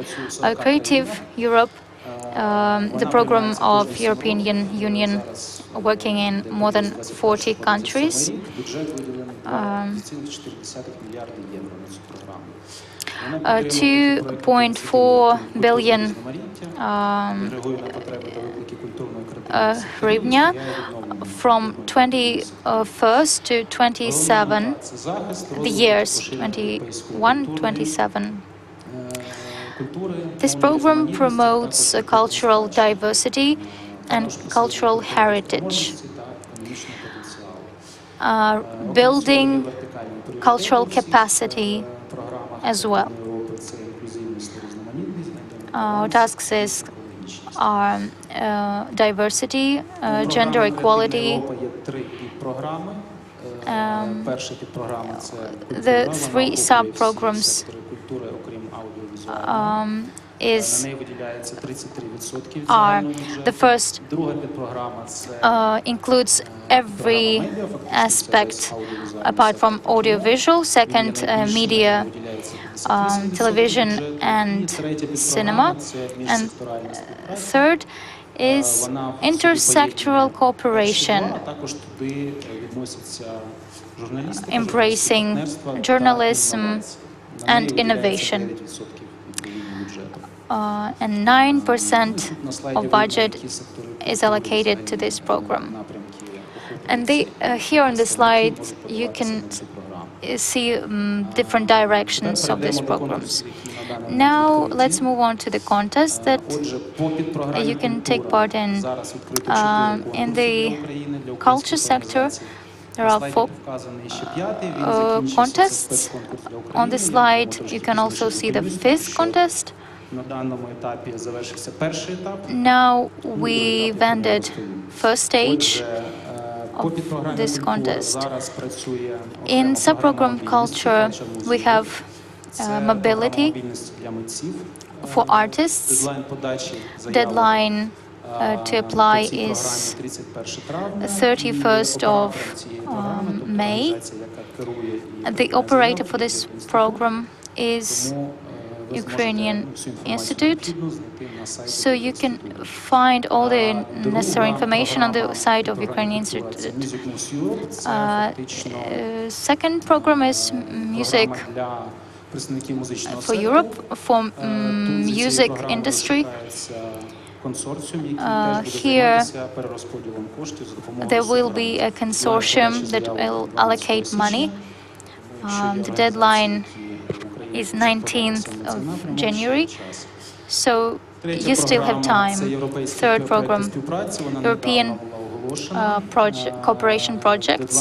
Creative Europe, the program of European Union working in more than 40 countries. 2.4 billion hryvnia from 21st to 27, the years 21, 27. This program promotes cultural diversity and cultural heritage, building cultural capacity as well. Our tasks are diversity, gender equality, Перша підпрограма – це the культура, three вона охоплює всі sub-programs сектори культури, окрім аудіовізуального. На is неї виділяється 33% від are загального the бюджету. first Друга підпрограма – це includes every медіа, фактично це aspect весь аудіовізуальний apart from сектор audiovisual, second Найбільше media, виділяється 58% television бюджету. and І третя cinema, підпрограма – це and міжсекторальна співпраця. third is Вона в собі intersectoral поєднує перші два, cooperation, а також туди відносяться журналістика, embracing партнерства та journalism інновації. На неї and виділяється innovation. 9% відповідно бюджету. And 9% Тут на слайді of видно, budget які сектори is культури allocated to взагалі, this program. напрямки And they, here on the slide, you can see different directions of these programs. Now, let's move on to the contest that you can take part in. In the culture sector, there are 4 contests. On this slide, you can also see the 5th contest. На даному етапі завершився перший етап. Now we've ended first stage of this contest. In subprogram culture, we have mobility for artists. Deadline to apply is 31st of May. The operator for this program is Ukrainian Institute, so you can find all the necessary information on the site of Ukrainian Institute. Second program is music for Europe, for music industry. Here, there will be a consortium that will allocate money. The deadline is 19th of January, so you still have time. Third program, European cooperation projects.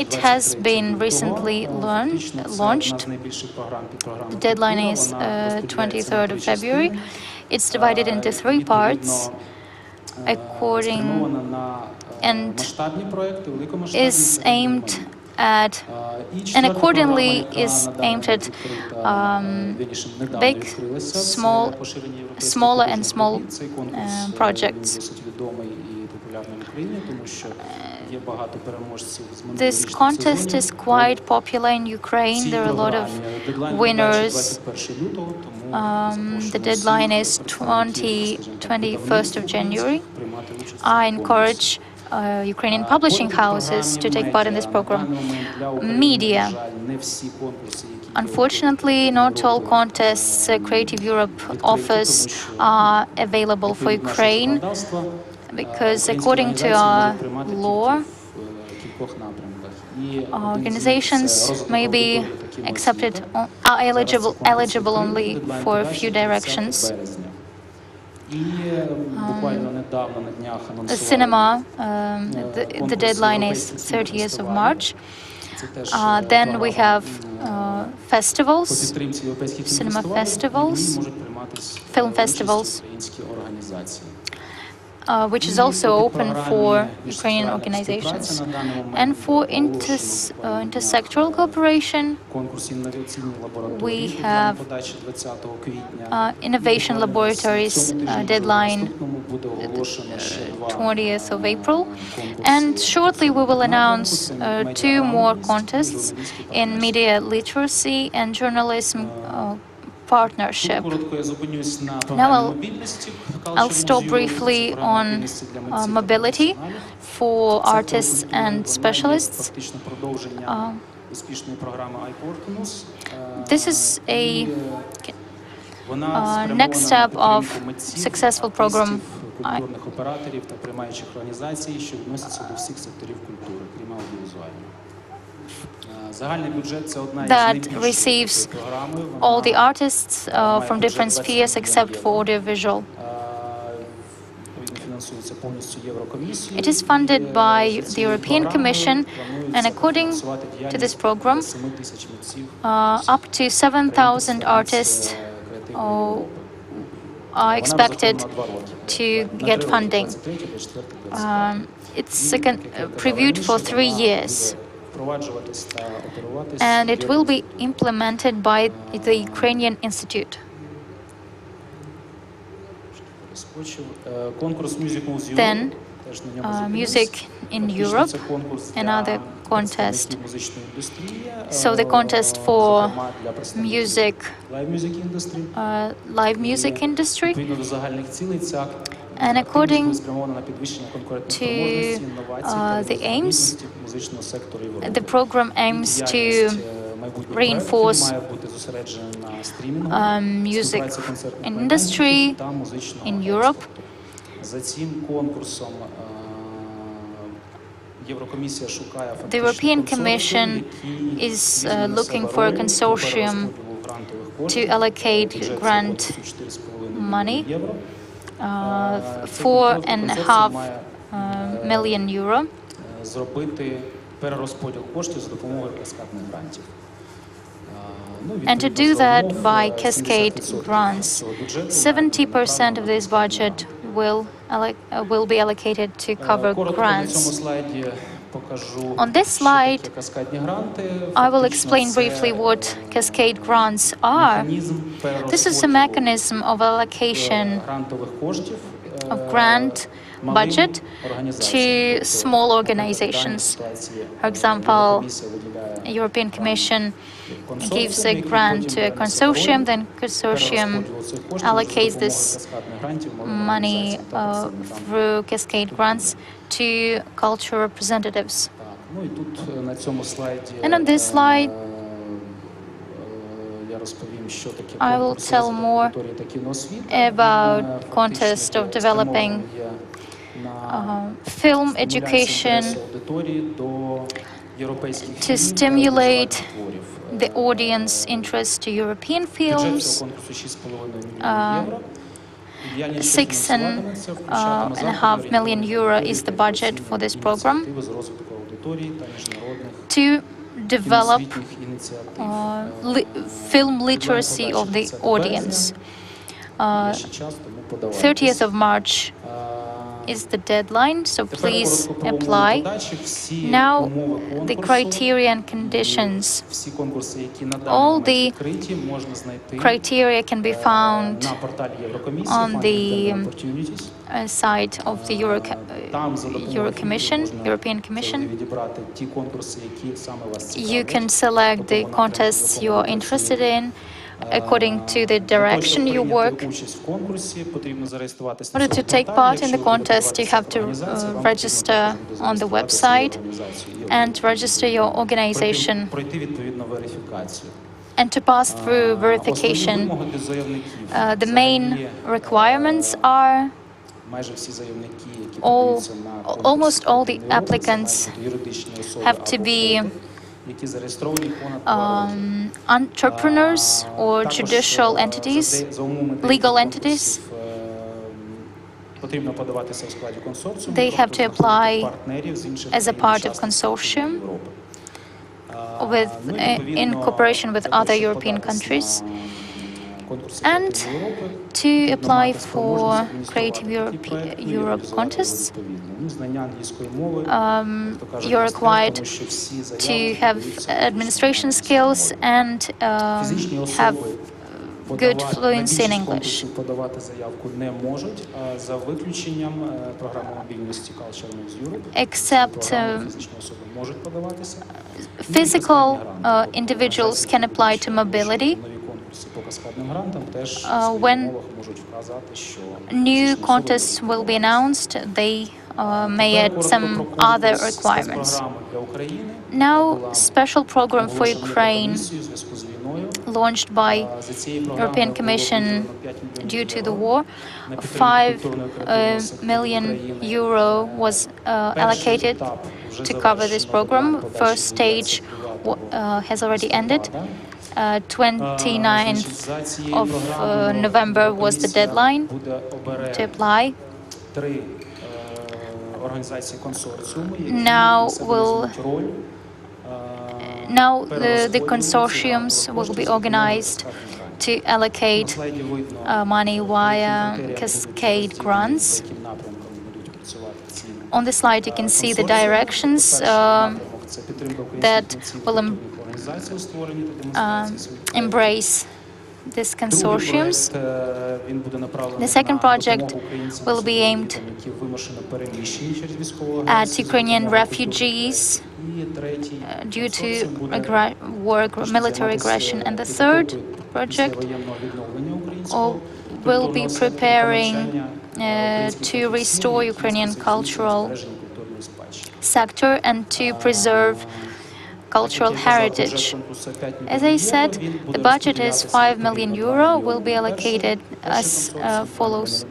It has been recently launched. The deadline is 23rd of February. It's divided into 3 parts and is aimed at and accordingly is aimed at big, smaller and small projects. This contest is quite popular in Ukraine. There are a lot of winners. The deadline is 21st of January. I encourage Ukrainian publishing houses to take part in this program. Media. Unfortunately, not all contests Creative Europe offers are available for Ukraine because according to our law, organizations may be accepted, are eligible only for a few directions. The cinema, the deadline is 30th of March. Then we have festivals, cinema festivals, film festivals, which is also open for Ukrainian organizations. And for intersectoral cooperation, we have innovation laboratories deadline 20th of April. And shortly we will announce 2 more contests in media literacy and journalism partnership. Now I'll stop briefly on mobility for artists and specialists. This is a next step of successful program that receives all the artists from different spheres except for audiovisual. It is funded by the European Commission, and according to this program, up to 7,000 artists are expected to get funding. It's previewed for 3 years. and it will be implemented by the Ukrainian Institute. Then, music in Europe, another contest. So the contest for music, live music industry, and according to the aims, the program aims to reinforce music industry in Europe. The European Commission is looking for a consortium to allocate grant money, €4.5 million, and to do that by cascade grants. 70% of this budget will be allocated to cover grants. On this slide, I will explain briefly what cascade grants are. This is a mechanism of allocation of grant budget to small organizations. For example, the European Commission gives a grant to a consortium, then consortium allocates this money through cascade grants to cultural representatives. And on this slide, I will tell more about contest of developing film education to stimulate the audience interest to European films. €6.5 million is the budget for this program to develop film literacy of the audience. 30th of March is the deadline, so please apply. Now, the criteria and conditions. All the criteria can be found on the site of the European Commission. You can select the contests you are interested in according to the direction you work. In order to take part in the contest, you have to register on the website and register your organization and to pass through verification. The main requirements are almost all the applicants have to be entrepreneurs or judicial entities, legal entities. They have to apply as a part of consortium in cooperation with other European countries. And to apply for Creative Europe contests, you're required to have administration skills and have good fluency in English. Except physical individuals can apply to mobility. When new contests will be announced, they may add some other requirements. Now, special program for Ukraine, launched by European Commission due to the war, €5 million was allocated to cover this program. First stage has already ended. 29th of November was the deadline to apply. Now the consortiums will be organized to allocate money via cascade grants. On the slide, you can see the directions that will embrace these consortiums. The second project will be aimed at Ukrainian refugees due to military aggression. And the third project will be preparing to restore Ukrainian cultural sector and to preserve cultural heritage. As I said, the budget is €5 million, will be allocated as follows: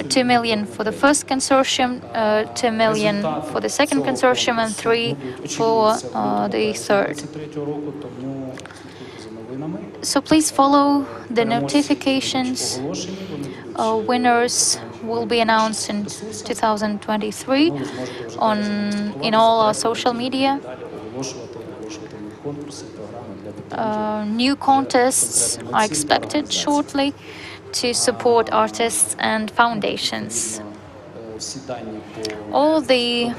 2 million for the first consortium, 2 million for the second consortium, and 3 for the third. So please follow the notifications. Winners will be announced in 2023 in all our social media. New contests are expected shortly to support artists and foundations. All the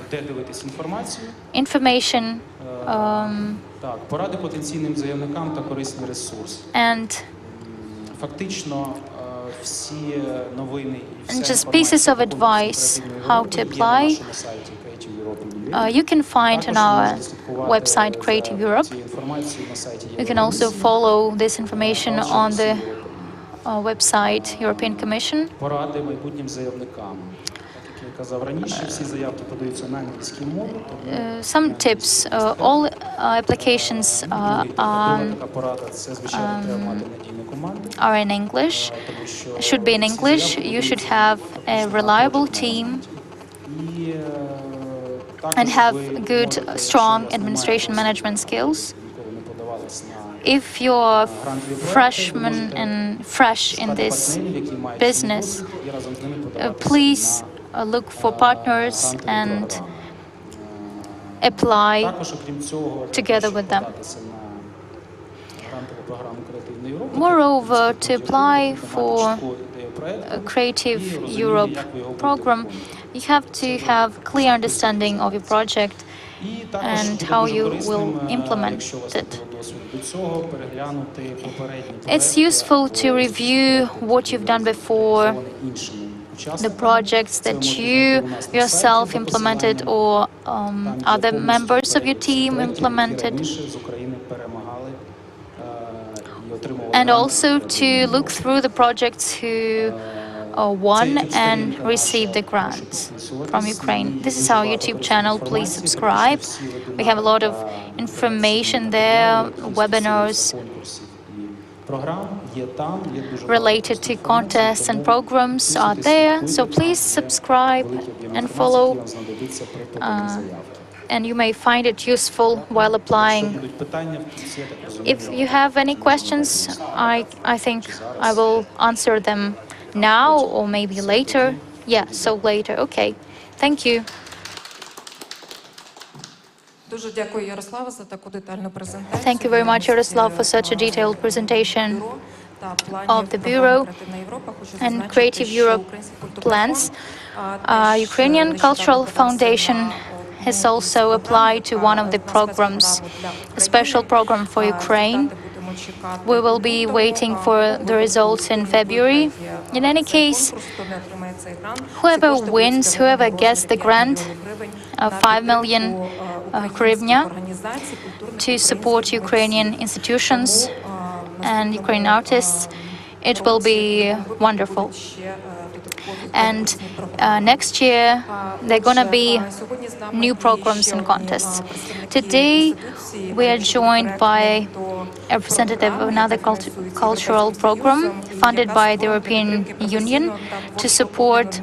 information and just pieces of advice how to apply you can find on our website Creative Europe. You can also follow this information on the website European Commission. Some tips: all applications are in English, should be in English. You should have a reliable team and have good, strong administration management skills. If you're freshman and fresh in this business, please look for partners and apply together with them. Moreover, to apply for a Creative Europe program, you have to have clear understanding of your project and how you will implement it. It's useful to review what you've done before, the projects that you yourself implemented or other members of your team implemented, and also to look through the projects who won and received the grants from Ukraine. This is our YouTube channel. Please subscribe. We have a lot of information there, webinars related to contests and programs are there. So please subscribe and follow. And you may find it useful while applying. If you have any questions, I think I will answer them now or maybe later. Yeah, so later. Okay. Thank you. Thank you very much, Yaroslav, for such a detailed presentation of the Bureau and Creative Europe plans. Ukrainian Cultural Foundation has also applied to one of the programs, a special program for Ukraine. We will be waiting for the results in February. In any case, whoever wins, whoever gets the grant, 5 million hryvnia to support Ukrainian institutions and Ukrainian artists, it will be wonderful. And next year, there are going to be new programs and contests. Today, we are joined by a representative of another cultural program funded by the European Union to support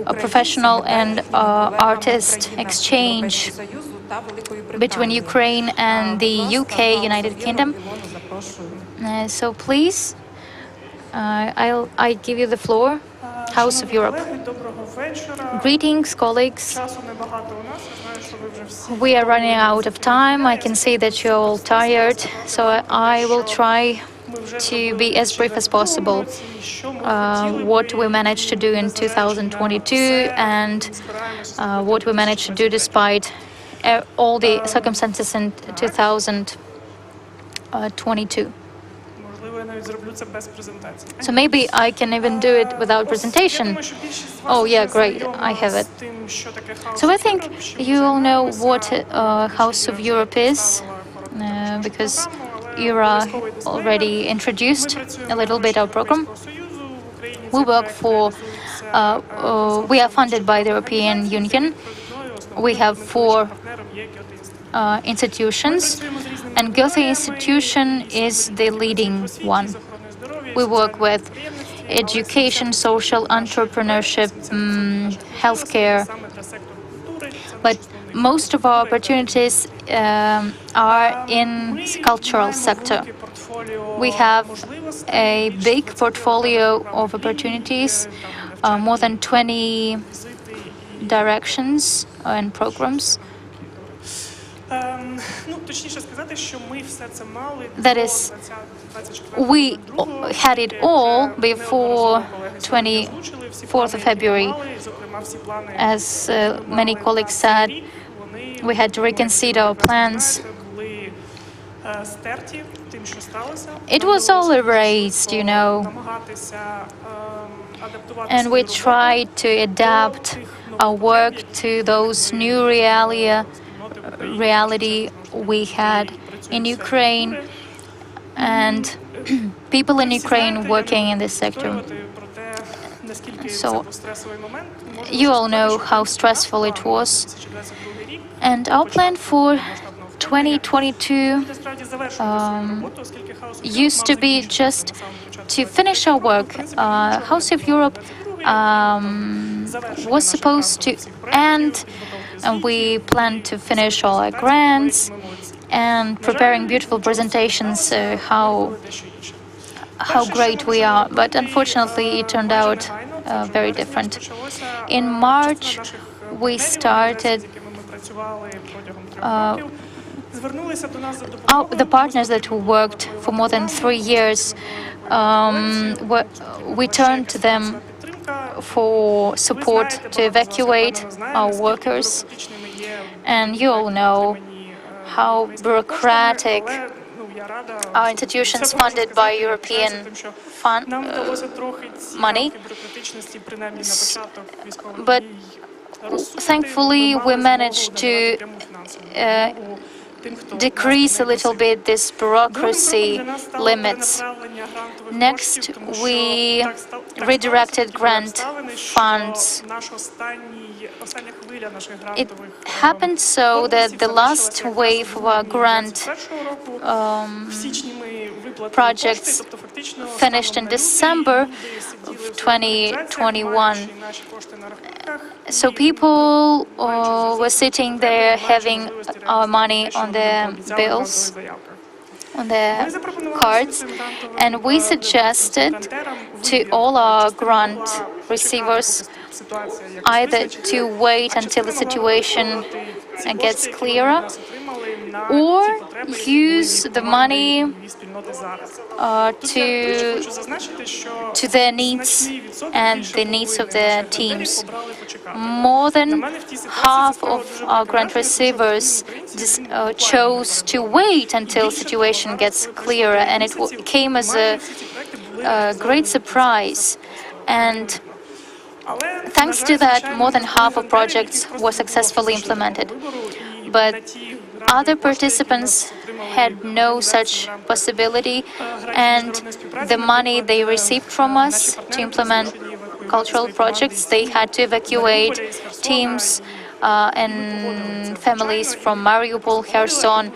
a professional and artist exchange between Ukraine and the UK, United Kingdom. So please, I give you the floor. House of Europe. Greetings, colleagues. We are running out of time. I can see that you're all tired, so I will try to be as brief as possible. What we managed to do in 2022 and what we managed to do despite all the circumstances in 2022. Можливо, я навіть зроблю це без презентації. So maybe I can even do it without presentation. Oh yeah, great, I have it. So I think you all know what House of Europe is, because Ira already introduced a little bit our program. We work for, we are funded by the European Union. We have 4 institutions, and Goethe Institution is the leading one. We work with education, social entrepreneurship, healthcare, but most of our opportunities are in the cultural sector. We have a big portfolio of opportunities, more than 20 directions and programs. That is, we had it all before 24th of February. As many colleagues said, we had to reconsider our plans. It was all erased, you know, and we tried to adapt our work to those new reality we had in Ukraine and people in Ukraine working in this sector. So you all know how stressful it was. And our plan for 2022 used to be just to finish our work. House of Europe was supposed to end, and we planned to finish all our grants and preparing beautiful presentations, how great we are. But unfortunately, it turned out very different. In March, we started the partners that worked for more than 3 years, we turned to them for support to evacuate our workers. And you all know how bureaucratic our institutions funded by European money. But thankfully, we managed to decrease a little bit this bureaucracy limits. Next, we redirected grant funds. It happened so that the last wave of our grant projects finished in December of 2021. So people were sitting there having our money on their bills, on their cards, and we suggested to all our grant receivers either to wait until the situation gets clearer or use the money to their needs and the needs of their teams. More than half of our grant receivers chose to wait until the situation gets clearer, and it came as a great surprise. And thanks to that, more than half of projects were successfully implemented. But other participants had no such possibility, and the money they received from us to implement cultural projects, they had to evacuate teams and families from Mariupol, Kherson,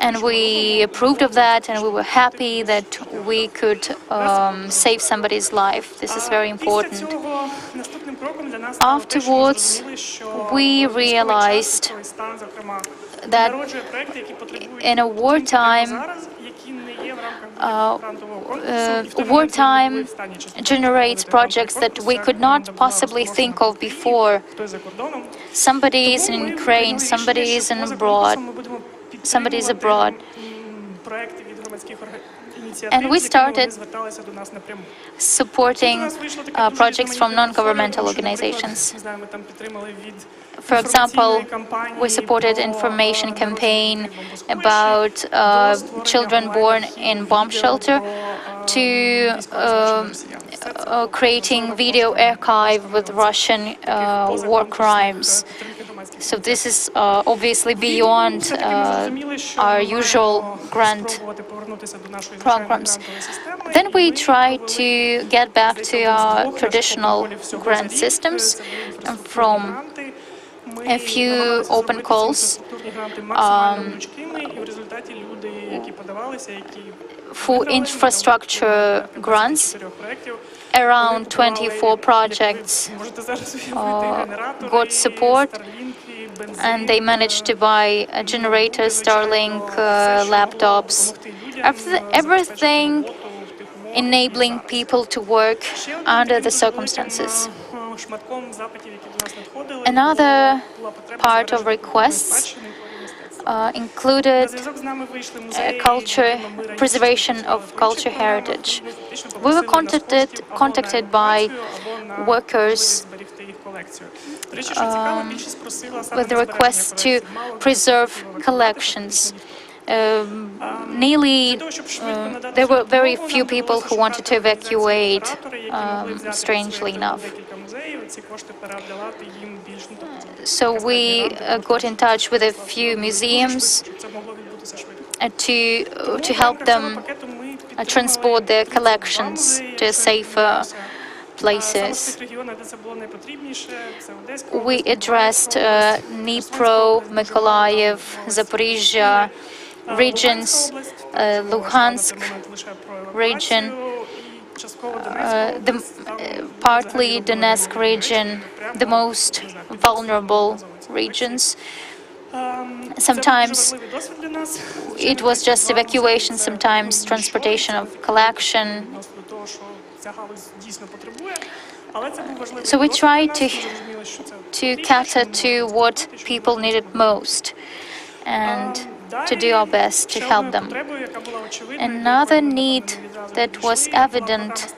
and we approved of that, and we were happy that we could save somebody's life. This is very important. Afterwards, we realized that in a wartime generates projects that we could not possibly think of before. Somebody is in Ukraine, somebody is abroad. And we started supporting projects from non-governmental organizations. For example, we supported information campaign about children born in bomb shelter to creating video archive with Russian war crimes. So this is obviously beyond our usual grant programs. Then we try to get back to our traditional grant systems from a few open calls for infrastructure grants. Around 24 projects got support, and they managed to buy generators, Starlink, laptops, everything enabling people to work under the circumstances. Another part of requests included preservation of culture heritage. We were contacted by workers with the request to preserve collections. There were very few people who wanted to evacuate, strangely enough. So we got in touch with a few museums to help them transport their collections to safer places. We addressed Dnipro, Mykolaiv, Zaporizhia regions, Luhansk region, partly Donetsk region, the most vulnerable regions. Sometimes it was just evacuation, sometimes transportation of collection. So we tried to cater to what people needed most and to do our best to help them. Another need that was evident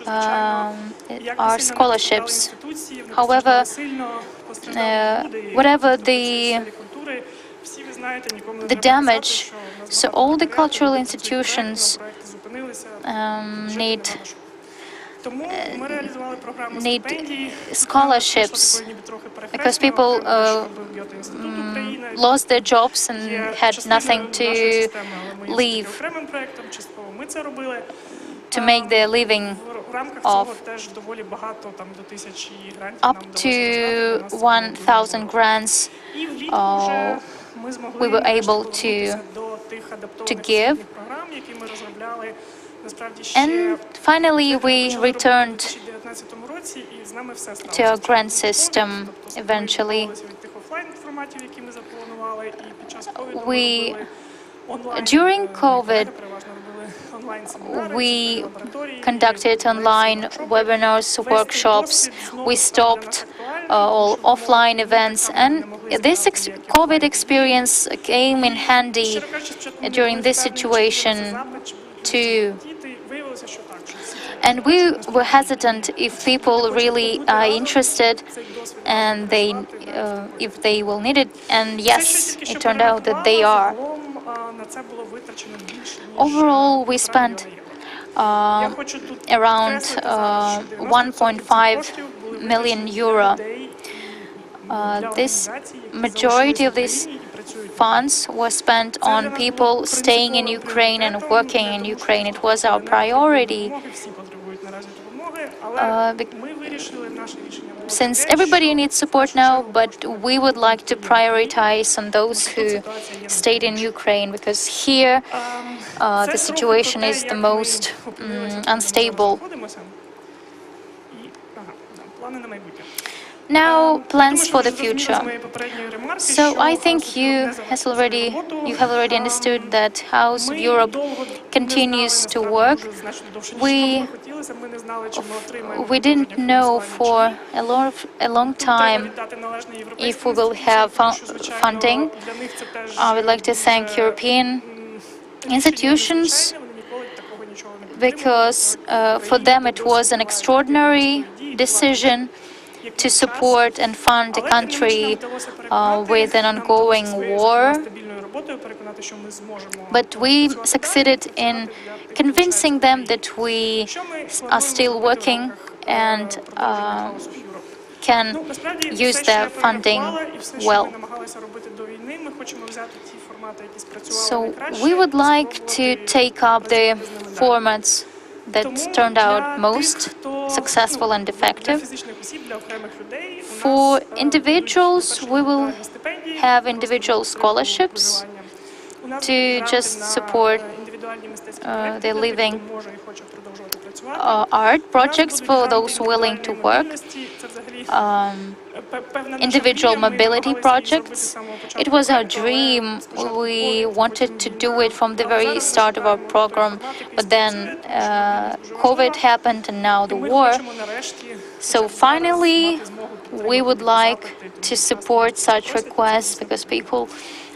are scholarships. However, whatever the damage, so all the cultural institutions need scholarships because people lost their jobs and had nothing to leave to make their living off. Up to 1,000 grants we were able to give. And finally, we returned to our grant system eventually. During COVID, we conducted online webinars, workshops. We stopped all offline events, and this COVID experience came in handy during this situation too. And we were hesitant if people really are interested and if they will need it. And yes, it turned out that they are. Overall, we spent around 1.5 million euro. This majority of these funds was spent on people staying in Ukraine and working in Ukraine. It was our priority. Since everybody needs support now, but we would like to prioritize on those who stayed in Ukraine because here the situation is the most unstable. Now, plans for the future. So I think you have already understood that House of Europe continues to work. We didn't know for a long time if we will have funding. I would like to thank European institutions, because for them it was an extraordinary decision to support and fund a country with an ongoing war. But we succeeded in convincing them that we are still working and can use their funding well. So we would like to take up the formats that turned out most successful and effective. For individuals, we will have individual scholarships to just support their living art projects for those willing to work, individual mobility projects. It was our dream. We wanted to do it from the very start of our program, but then COVID happened and now the war. So finally, we would like to support such requests because people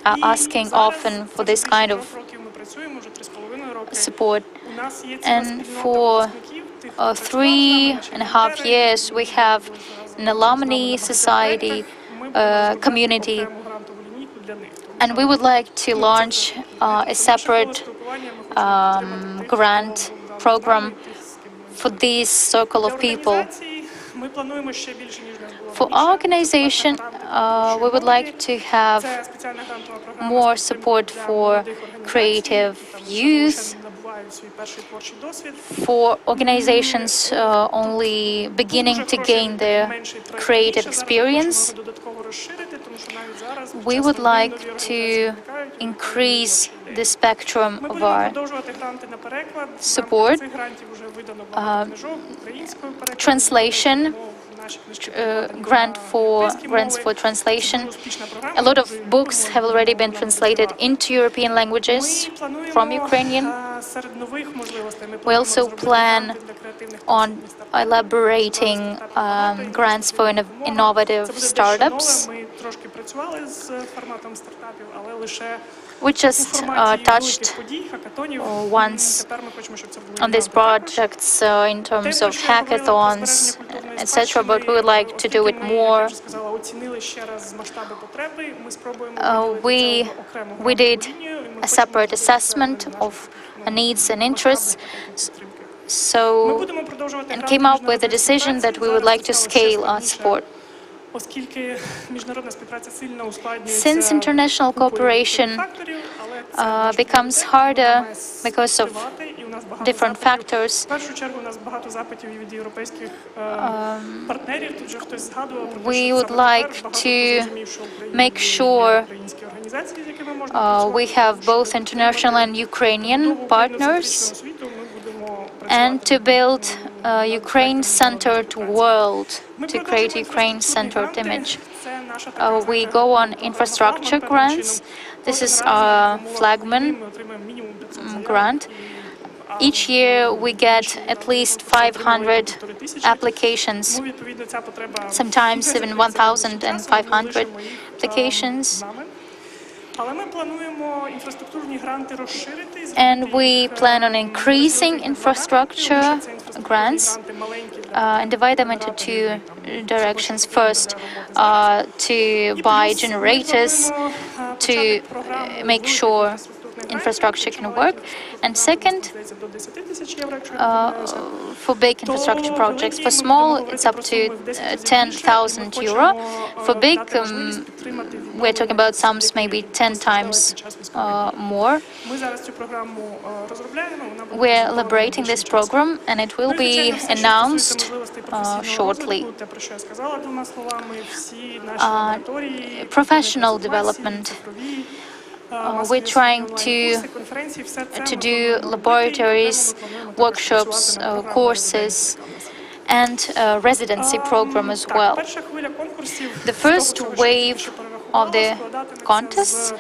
are asking often for this kind of support. And for 3.5 years, we have an alumni society community, and we would like to launch a separate grant program for this circle of people. For our organization, we would like to have more support for creative youth, for organizations only beginning to gain their creative experience. We would like to increase the spectrum of our support, translation, grants for translation. A lot of books have already been translated into European languages from Ukrainian. We also plan on elaborating grants for innovative startups. We just touched once on these projects in terms of hackathons, etc., but we would like to do it more. We did a separate assessment of needs and interests, and came up with a decision that we would like to scale our support. Since international cooperation becomes harder because of different factors, we would like to make sure we have both international and Ukrainian partners, and to build a Ukraine-centered world, to create a Ukraine-centered image. We go on infrastructure grants. This is our flagman grant. Each year we get at least 500 applications, sometimes even 1,500 applications. And we plan on increasing infrastructure grants and divide them into two directions. First, to buy generators to make sure infrastructure can work, and second, for big infrastructure projects. For small, it's up to 10,000 euro. For big, we're talking about sums maybe 10 times more. We're elaborating this program, and it will be announced shortly. Professional development. We're trying to do laboratories, workshops, courses, and residency program as well. The first wave of the contests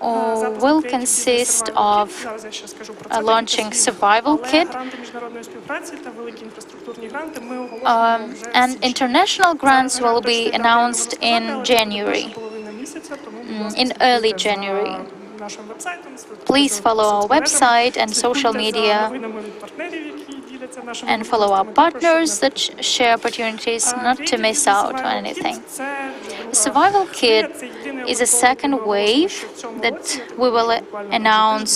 will consist of launching survival kit, and international grants will be announced in January. In early January. нашим вебсайтом, Please follow our website and social слідкуйте за media новинами від партнерів, які діляться нашими and follow our можливостями. Також, щоб partners не that share opportunities, not to Creative miss Business out on Survival anything. Kit – це The Survival Kit is a second wave that we will announce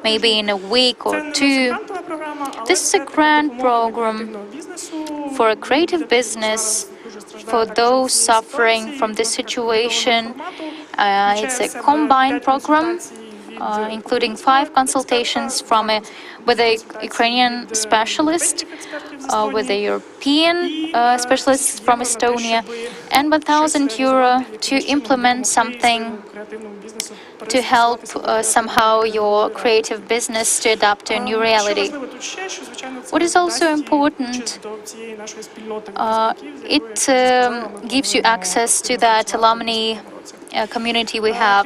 maybe in a week or two. This is a grant program for a creative business for those suffering from this situation. It's a combined program, including 5 consultations with a Ukrainian specialist, with a European specialist from Estonia, and €1,000 to implement something to help somehow your creative business to adapt to a new reality. What is also important, it gives you access to that alumni community we have.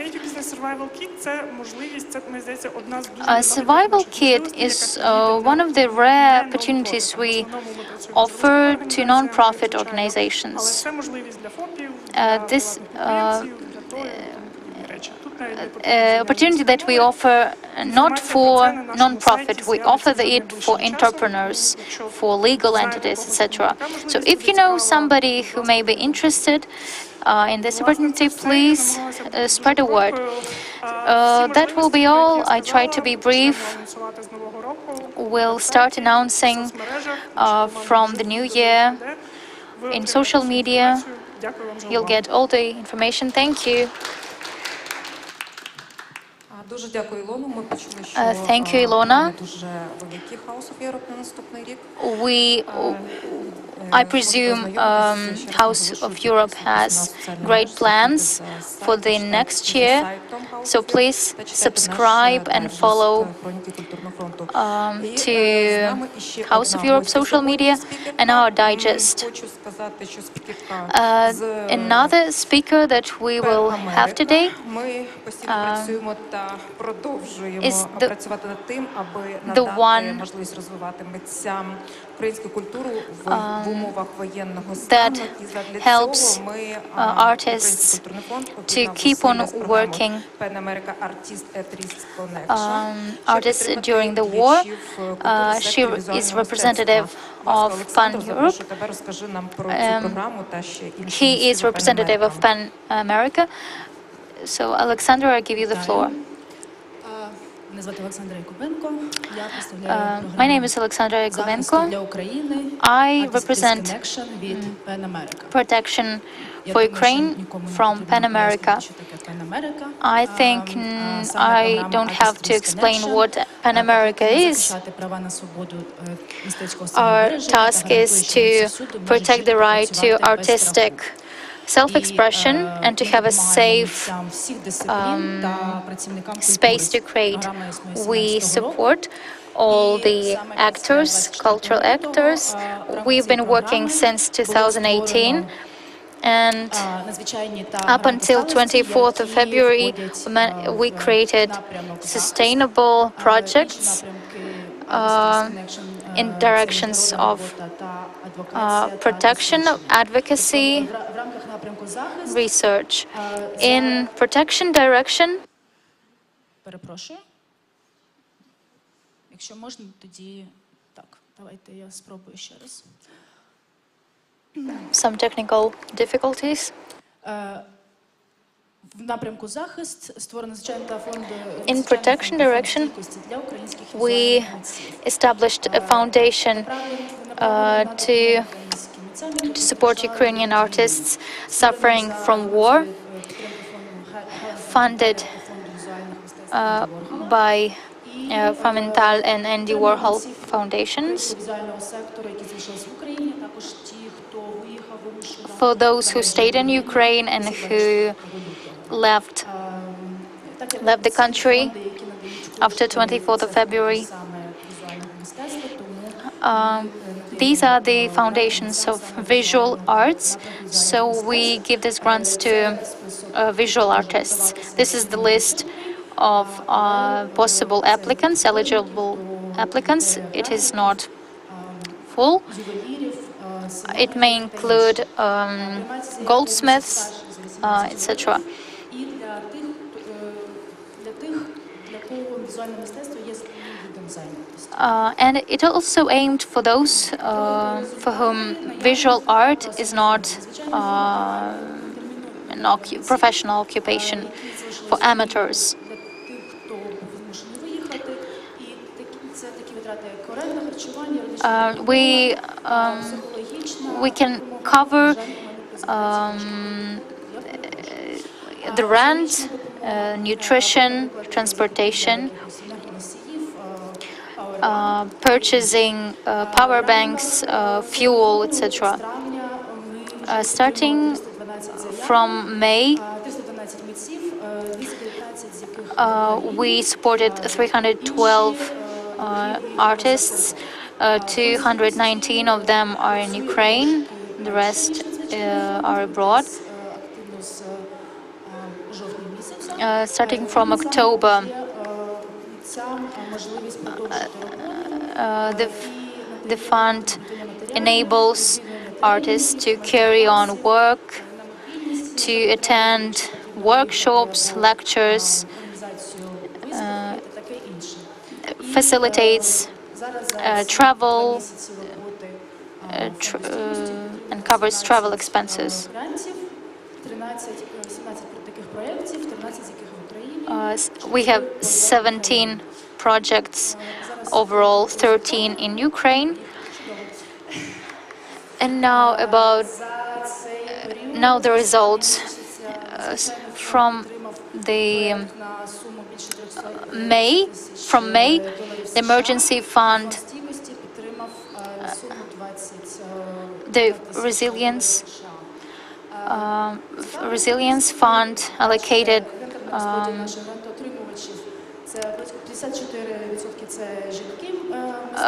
A survival kit is one of the rare opportunities we offer to non-profit organizations. This opportunity that we offer not for non-profit, we offer it for entrepreneurs, for legal entities, etc. So if you know somebody who may be interested in this opportunity, please spread the word. That will be all. I tried to be brief. We'll start announcing from the new year in social media. You'll get all the information. Thank you. Дуже дякую, Ілоно. Ми почули, що Thank you, Ilona. дуже великий House of Europe на наступний рік. I presume House of Europe has great plans for the next year, so please subscribe and follow to House of Europe social media and our digest. Another speaker that we will have today is the one that helps artists to keep on working. Artists during the war. She is representative of Pan Europe. He is representative of Pan America. So, Alexandra, I give you the floor. My name is Alexandra Yakovenko. I represent Protection for Ukraine from Pan America. I think I don't have to explain what Pan America is. Our task is to protect the right to artistic self-expression and to have a safe space to create. We support all the actors, cultural actors. We've been working since 2018, and up until 24th of February, we created sustainable projects in directions of protection, advocacy, research. In protection direction, Якщо можна, тоді так. Давайте я спробую ще раз. Some technical difficulties. В напрямку захист створено звичайно фонд In protection direction, we established a foundation to support Ukrainian artists suffering from war, funded by Fundamental and Andy Warhol foundations. For those who stayed in Ukraine and who left the country after 24th of February. These are the foundations of visual arts, so we give these grants to visual artists. This is the list of possible applicants, eligible applicants. It is not full. It may include goldsmiths, etc. And it also aimed for those for whom visual art is not an professional occupation, for amateurs. We can cover the rent, nutrition, transportation, purchasing power banks, fuel, etc. Starting from May, we supported 312 artists. 219 of them are in Ukraine. The rest are abroad. Starting from October, the fund enables artists to carry on work, to attend workshops, lectures, facilitates travel, and covers travel expenses. We have 17 projects overall, 13 in Ukraine. And now the results from May, the emergency fund, the resilience fund allocated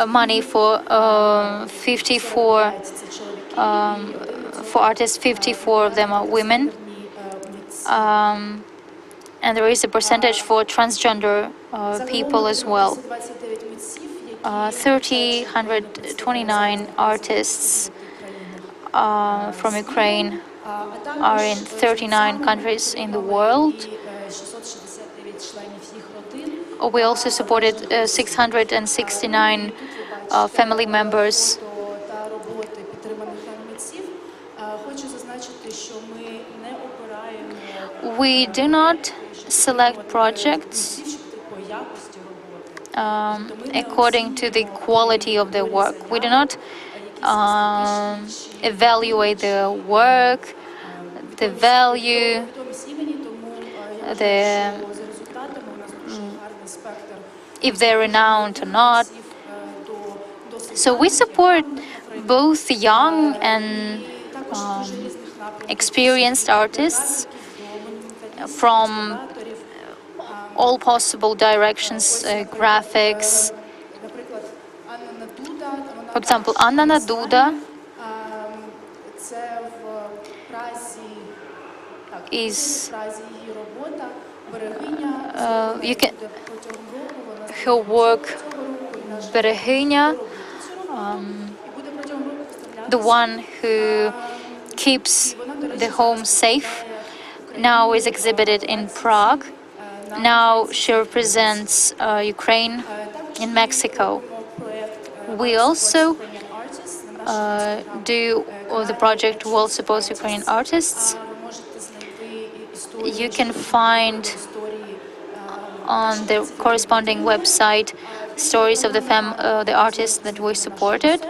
money for 54 for artists. 54 of them are women, and there is a percentage for transgender people as well. 129 artists from Ukraine are in 39 countries in the world. We also supported 669 family members. We do not select projects according to the quality of their work. We do not evaluate their work, the value, if they're renowned or not. So we support both young and experienced artists from all possible directions, graphics. For example, Anna Naduda is her work Берегиня, the one who keeps the home safe, now is exhibited in Prague. Now she represents Ukraine in Mexico. We also do the project World Supports Ukrainian Artists. You can find on the corresponding website stories of the artists that we supported.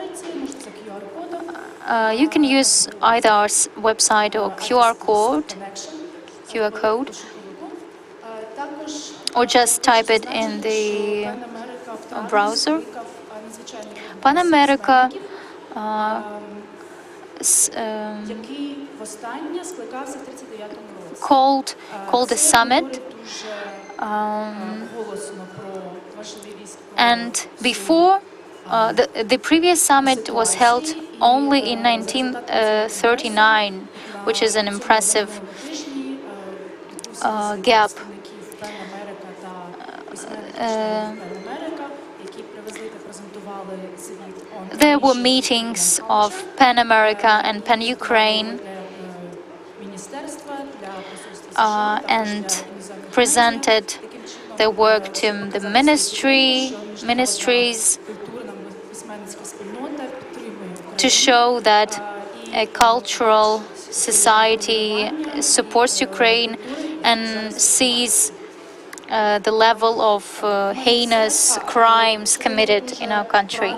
You can use either our website or QR code, or just type it in the browser. Pan America called a summit, and before the previous summit was held only in 1939, which is an impressive gap. There were meetings of Pan America and Pan Ukraine, and presented their work to the ministries, to show that a cultural society supports Ukraine and sees the level of heinous crimes committed in our country.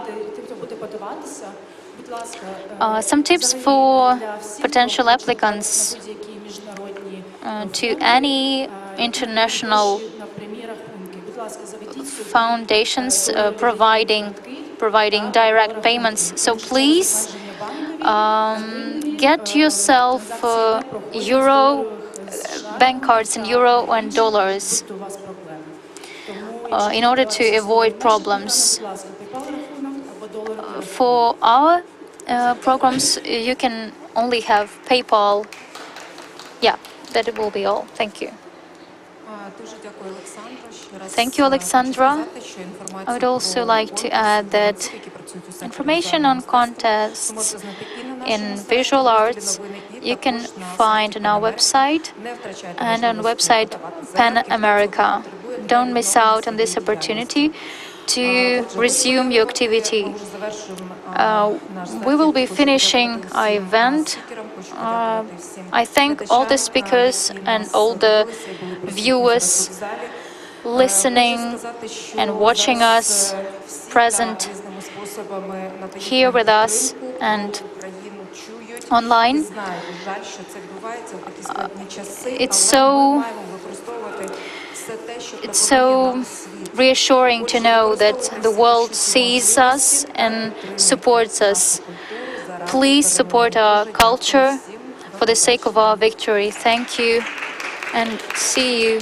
Some tips for potential applicants to any international foundations providing direct payments. So please get yourself euro bank cards in euro and dollars in order to avoid problems. For our programs, you can only have PayPal. Yeah, that will be all. Thank you. Thank you, Alexandra. I would also like to add that information on contests in visual arts you can find on our website and on website Pan America. Don't miss out on this opportunity to resume your activity. We will be finishing our event. I thank all the speakers and all the viewers listening and watching us, present here with us and online. It's so reassuring to know that the world sees us and supports us. Please support our culture for the sake of our victory. Thank you and see you.